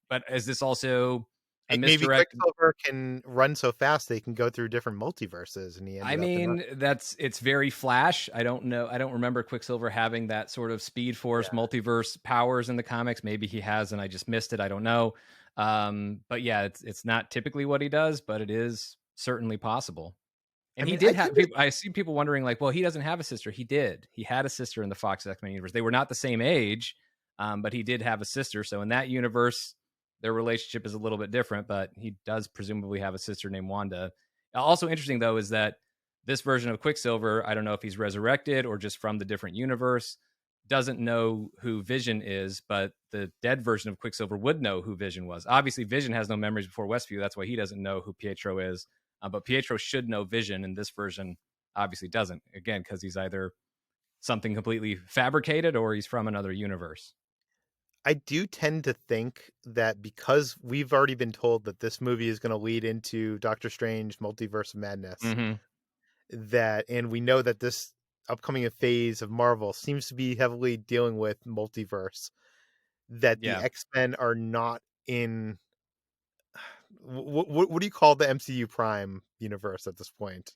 S3: but is this also a
S1: Maybe
S3: misdirect?
S1: Quicksilver can run so fast they can go through different multiverses, and he
S3: I
S1: ended up in.
S3: mean, it's very Flash. I don't know. I don't remember Quicksilver having that sort of Speed Force
S1: Yeah.
S3: multiverse powers in the comics. Maybe he has, and I just missed it. I don't know. But yeah, it's not typically what he does, but it is certainly possible.
S1: I
S3: And he
S1: mean,
S3: did
S1: I
S3: have
S1: kind of.
S3: people. I see people wondering, like, well, he doesn't have a sister. He did. He had a sister in the Fox X Men universe. They were not the same age, but he did have a sister. So in that universe, their relationship is a little bit different. But he does presumably have a sister named Wanda. Also interesting though is that this version of Quicksilver, I don't know if he's resurrected or just from the different universe, doesn't know who Vision is, but the dead version of Quicksilver would know who Vision was. Obviously, Vision has no memories before Westview. That's why he doesn't know who Pietro is. But Pietro should know Vision, and this version obviously doesn't. Again, because he's either something completely fabricated or he's from another universe.
S1: I do tend to think that because we've already been told that this movie is going to lead into Doctor Strange Multiverse of Madness,
S3: Mm-hmm.
S1: and we know that this upcoming phase of Marvel seems to be heavily dealing with multiverse, that the
S3: Yeah.
S1: X-Men are not in what do you call the MCU Prime universe at this point?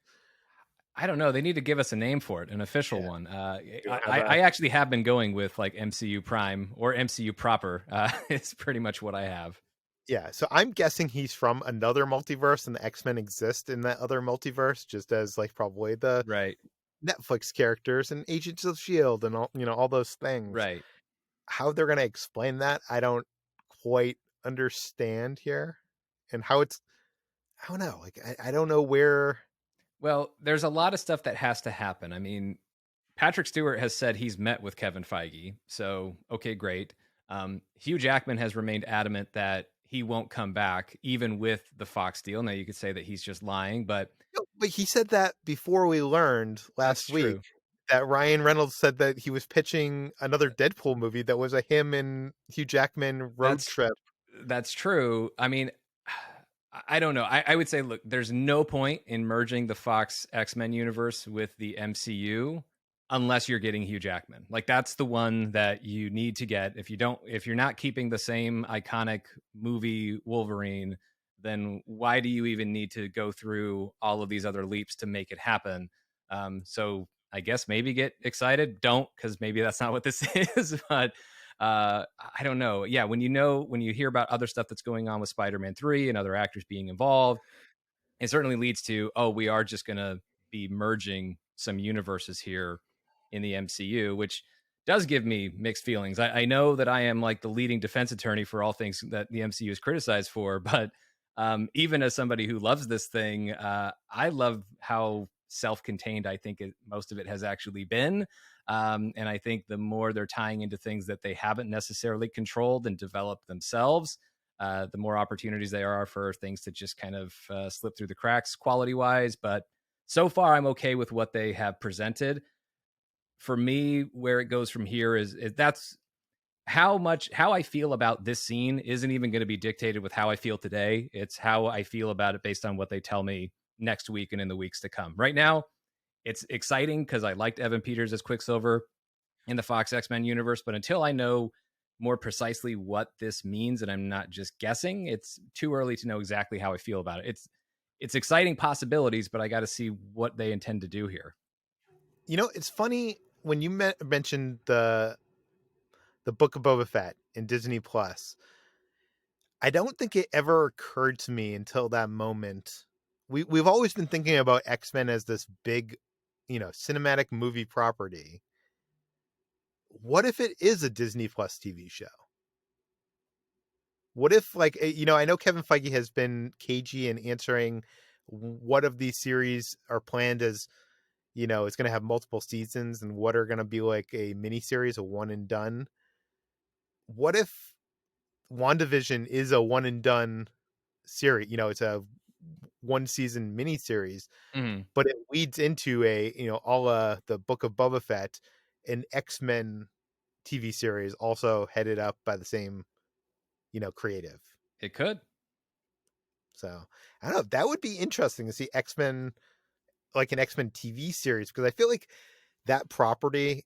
S3: I don't know. They need to give us a name for it, an official
S1: Yeah,
S3: one.
S1: we don't have a.
S3: I actually have been going with like MCU Prime or MCU proper. It's pretty much what I have.
S1: Yeah, so I'm guessing he's from another multiverse and the X-Men exist in that other multiverse, just as like probably the
S3: Right.
S1: Netflix characters and Agents of Shield and all, all those things.
S3: Right.
S1: How they're gonna explain that, I don't quite understand here. And how it's I don't know, like I don't know where.
S3: Well, there's a lot of stuff that has to happen. I mean, Patrick Stewart has said he's met with Kevin Feige. So, okay, great. Hugh Jackman has remained adamant that he won't come back, even with the Fox deal. Now, you could say that he's just lying, but
S1: No, but he said that before we learned
S3: that's
S1: last week
S3: true.
S1: that Ryan Reynolds said that he was pitching another Deadpool movie that was a him and Hugh Jackman road
S3: That's
S1: trip.
S3: That's true. I mean, I don't know. I would say, look, there's no point in merging the Fox X-Men universe with the MCU unless you're getting Hugh Jackman. Like that's the one that you need to get. If you're not keeping the same iconic movie Wolverine, then why do you even need to go through all of these other leaps to make it happen? So I guess maybe get excited. Don't, because maybe that's not what this is. But I don't know. Yeah, when you hear about other stuff that's going on with Spider-Man 3 and other actors being involved, it certainly leads to, oh, we are just going to be merging some universes here in the MCU, which does give me mixed feelings. I know that I am like the leading defense attorney for all things that the MCU is criticized for, but even as somebody who loves this thing, I love how self-contained I think most of it has actually been. And I think the more they're tying into things that they haven't necessarily controlled and developed themselves, the more opportunities there are for things to just kind of slip through the cracks quality wise. But so far, I'm okay with what they have presented. For me, where it goes from here is that's how I feel about this scene isn't even going to be dictated with how I feel today. It's how I feel about it based on what they tell me next week and in the weeks to come. Right now, it's exciting because I liked Evan Peters as Quicksilver in the Fox X-Men universe, but until I know more precisely what this means and I'm not just guessing, it's too early to know exactly how I feel about it. It's exciting possibilities, but I got to see what they intend to do here.
S1: It's funny when you mentioned the Book of Boba Fett in Disney Plus. I don't think it ever occurred to me until that moment. We've always been thinking about X-Men as this big, cinematic movie property. What if it is a Disney Plus TV show? What if, like, I know Kevin Feige has been cagey in answering what of these series are planned as, it's going to have multiple seasons and what are going to be like a mini series, a one and done. What if WandaVision is a one and done series? It's a one season mini series,
S3: Mhm.
S1: but it leads into a, all the Book of Boba Fett, an X-Men TV series also headed up by the same, creative.
S3: It could.
S1: So I don't know. That would be interesting to see X-Men like an X-Men TV series, because I feel like that property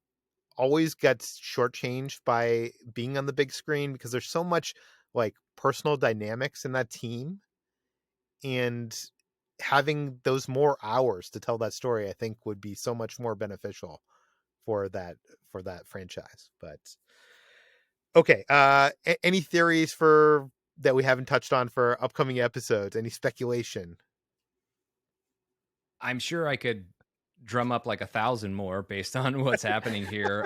S1: always gets shortchanged by being on the big screen, because there's so much like personal dynamics in that team, and having those more hours to tell that story, I think would be so much more beneficial for that franchise. But okay, any theories for that we haven't touched on for upcoming episodes? Any speculation?
S3: I'm sure I could drum up like 1,000 more based on what's happening here.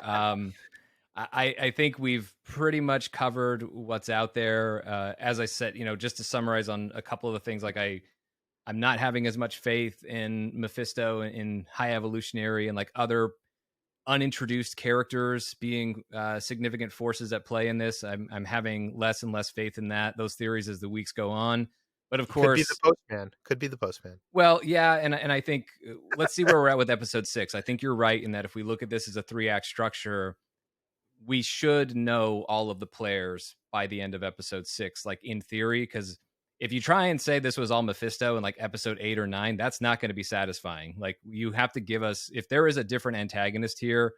S3: I think we've pretty much covered what's out there. As I said, just to summarize on a couple of the things, like I'm not having as much faith in Mephisto in High Evolutionary and like other unintroduced characters being significant forces at play in this. I'm having less and less faith in those theories as the weeks go on. But of
S1: It could be the
S3: course,
S1: Postman. Could be the Postman.
S3: well, yeah, and I think let's see where we're at with episode 6. I think you're right in that if we look at this as a 3-act structure, we should know all of the players by the end of episode 6, like in theory, because if you try and say this was all Mephisto in like episode 8 or 9, that's not going to be satisfying. Like, you have to give us, if there is a different antagonist here,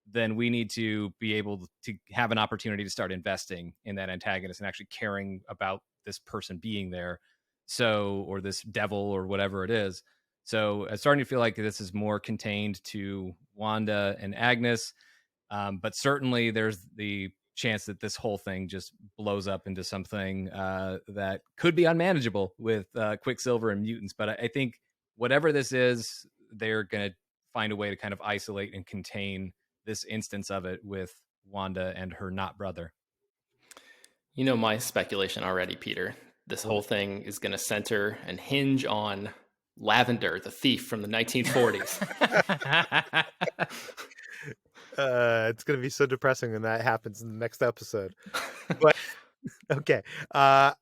S3: then we need to be able to have an opportunity to start investing in that antagonist and actually caring about this person being there. So, or this devil or whatever it is. So it's starting to feel like this is more contained to Wanda and Agnes. But certainly there's the chance that this whole thing just blows up into something that could be unmanageable with Quicksilver and mutants. But I think whatever this is, they're going to find a way to kind of isolate and contain this instance of it with Wanda and her not brother.
S2: You know my speculation already, Peter. This whole thing is going to center and hinge on Lavender, the thief from the 1940s.
S1: It's going to be so depressing when that happens in the next episode. But okay, are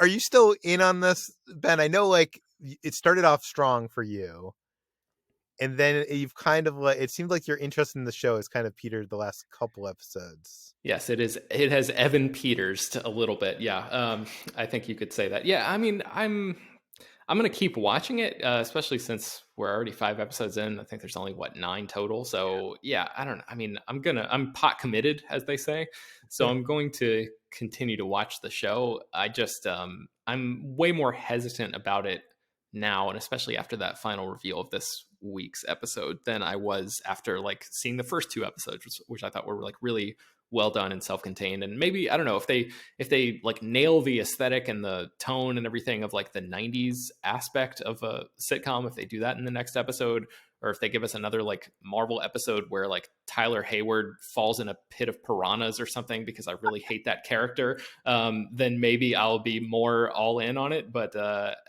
S1: you still in on this, Ben? I know like it started off strong for you, and then you've kind of like, it seemed like your interest in the show has kind of petered the last couple episodes.
S2: Yes, it is. It has Evan Peters a little bit. Yeah, I think you could say that. Yeah, I mean, I'm going to keep watching it, especially since we're already 5 episodes in. I think there's only 9 total. So yeah, I don't know. I mean, I'm pot committed, as they say. So I'm going to continue to watch the show. I just, I'm way more hesitant about it now, and especially after that final reveal of this week's episode, than I was after like seeing the first 2 episodes, which I thought were like really well done and self-contained. And maybe, I don't know, if they like nail the aesthetic and the tone and everything of like the 90s aspect of a sitcom, if they do that in the next episode, or if they give us another like Marvel episode where like Tyler Hayward falls in a pit of piranhas or something, because I really hate that character, then maybe I'll be more all in on it. But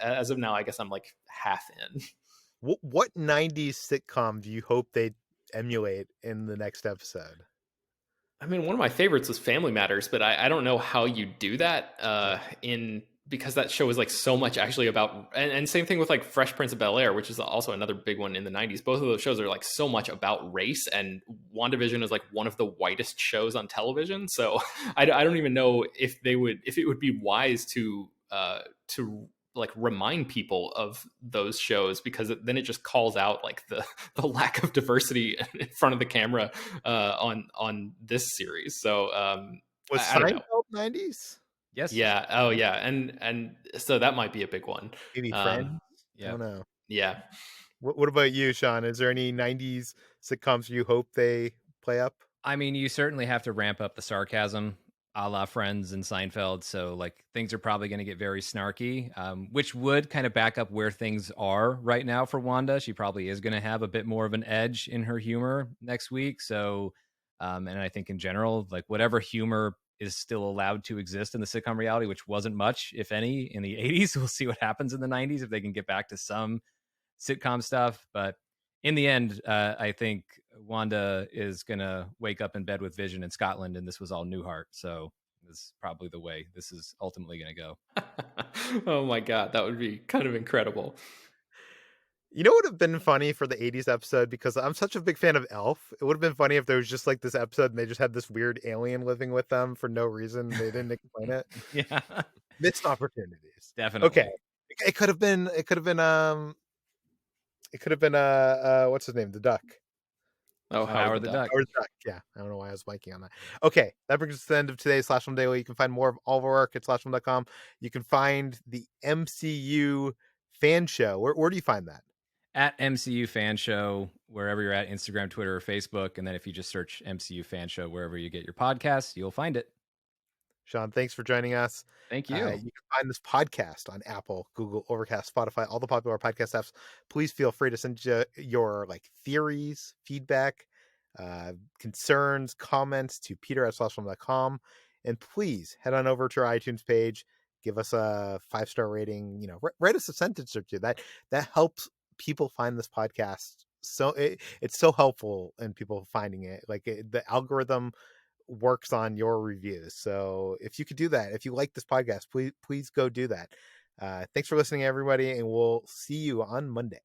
S2: as of now, I guess I'm like half in.
S1: What 90s sitcom do you hope they emulate in the next episode?
S2: I mean, one of my favorites was Family Matters, but I don't know how you do that because that show is like so much actually about, and same thing with like Fresh Prince of Bel-Air, which is also another big one in the 90s. Both of those shows are like so much about race, and WandaVision is like one of the whitest shows on television. So I don't even know if it would be wise to like remind people of those shows, because then it just calls out like the lack of diversity in front of the camera on this series. So
S1: Was
S2: I don't know.
S1: Seinfeld 90s?
S3: Yes.
S2: Yeah. Oh yeah. And so that might be a big one.
S1: Maybe Friends? I
S3: Yeah.
S1: don't know.
S2: Yeah.
S1: What about you, Sean? Is there any 90s sitcoms you hope they play up?
S3: I mean, you certainly have to ramp up the sarcasm, a la Friends and Seinfeld. So, like, things are probably going to get very snarky, which would kind of back up where things are right now for Wanda. She probably is going to have a bit more of an edge in her humor next week. So, and I think in general, like, whatever humor is still allowed to exist in the sitcom reality, which wasn't much, if any, in the 80s. We'll see what happens in the 90s if they can get back to some sitcom stuff. But in the end, I think Wanda is going to wake up in bed with Vision in Scotland, and this was all Newhart. So this is probably the way this is ultimately going to go.
S2: Oh my God, that would be kind of incredible.
S1: You know what would have been funny for the 80s episode? Because I'm such a big fan of Elf. It would have been funny if there was just like this episode and they just had this weird alien living with them for no reason. They didn't explain it.
S3: Yeah,
S1: Missed opportunities.
S3: definitely.
S1: Okay. It could have been It could have been what's his name? The Duck.
S2: Oh, Howard the Duck.
S1: Howard the Duck. Yeah, I don't know why I was blanking on that. Okay, that brings us to the end of today's Slash Film Daily. You can find more of all of our work at slashfilm.com. You can find the MCU Fan Show. Where do you find that?
S3: At MCU Fanshow, wherever you're at, Instagram, Twitter, or Facebook. And then if you just search MCU Fanshow wherever you get your podcasts, you'll find it.
S1: Sean, thanks for joining us.
S3: Thank you.
S1: You can find this podcast on Apple, Google, Overcast, Spotify, all the popular podcast apps. Please feel free to send your theories, feedback, concerns, comments to peter@slashfilm.com. And please head on over to our iTunes page. Give us a 5-star rating. Write us a sentence or two. That helps people find this podcast. So it's so helpful in people finding it. The algorithm works on your reviews. So if you could do that, if you like this podcast, please go do that. Thanks for listening, everybody, and we'll see you on Monday.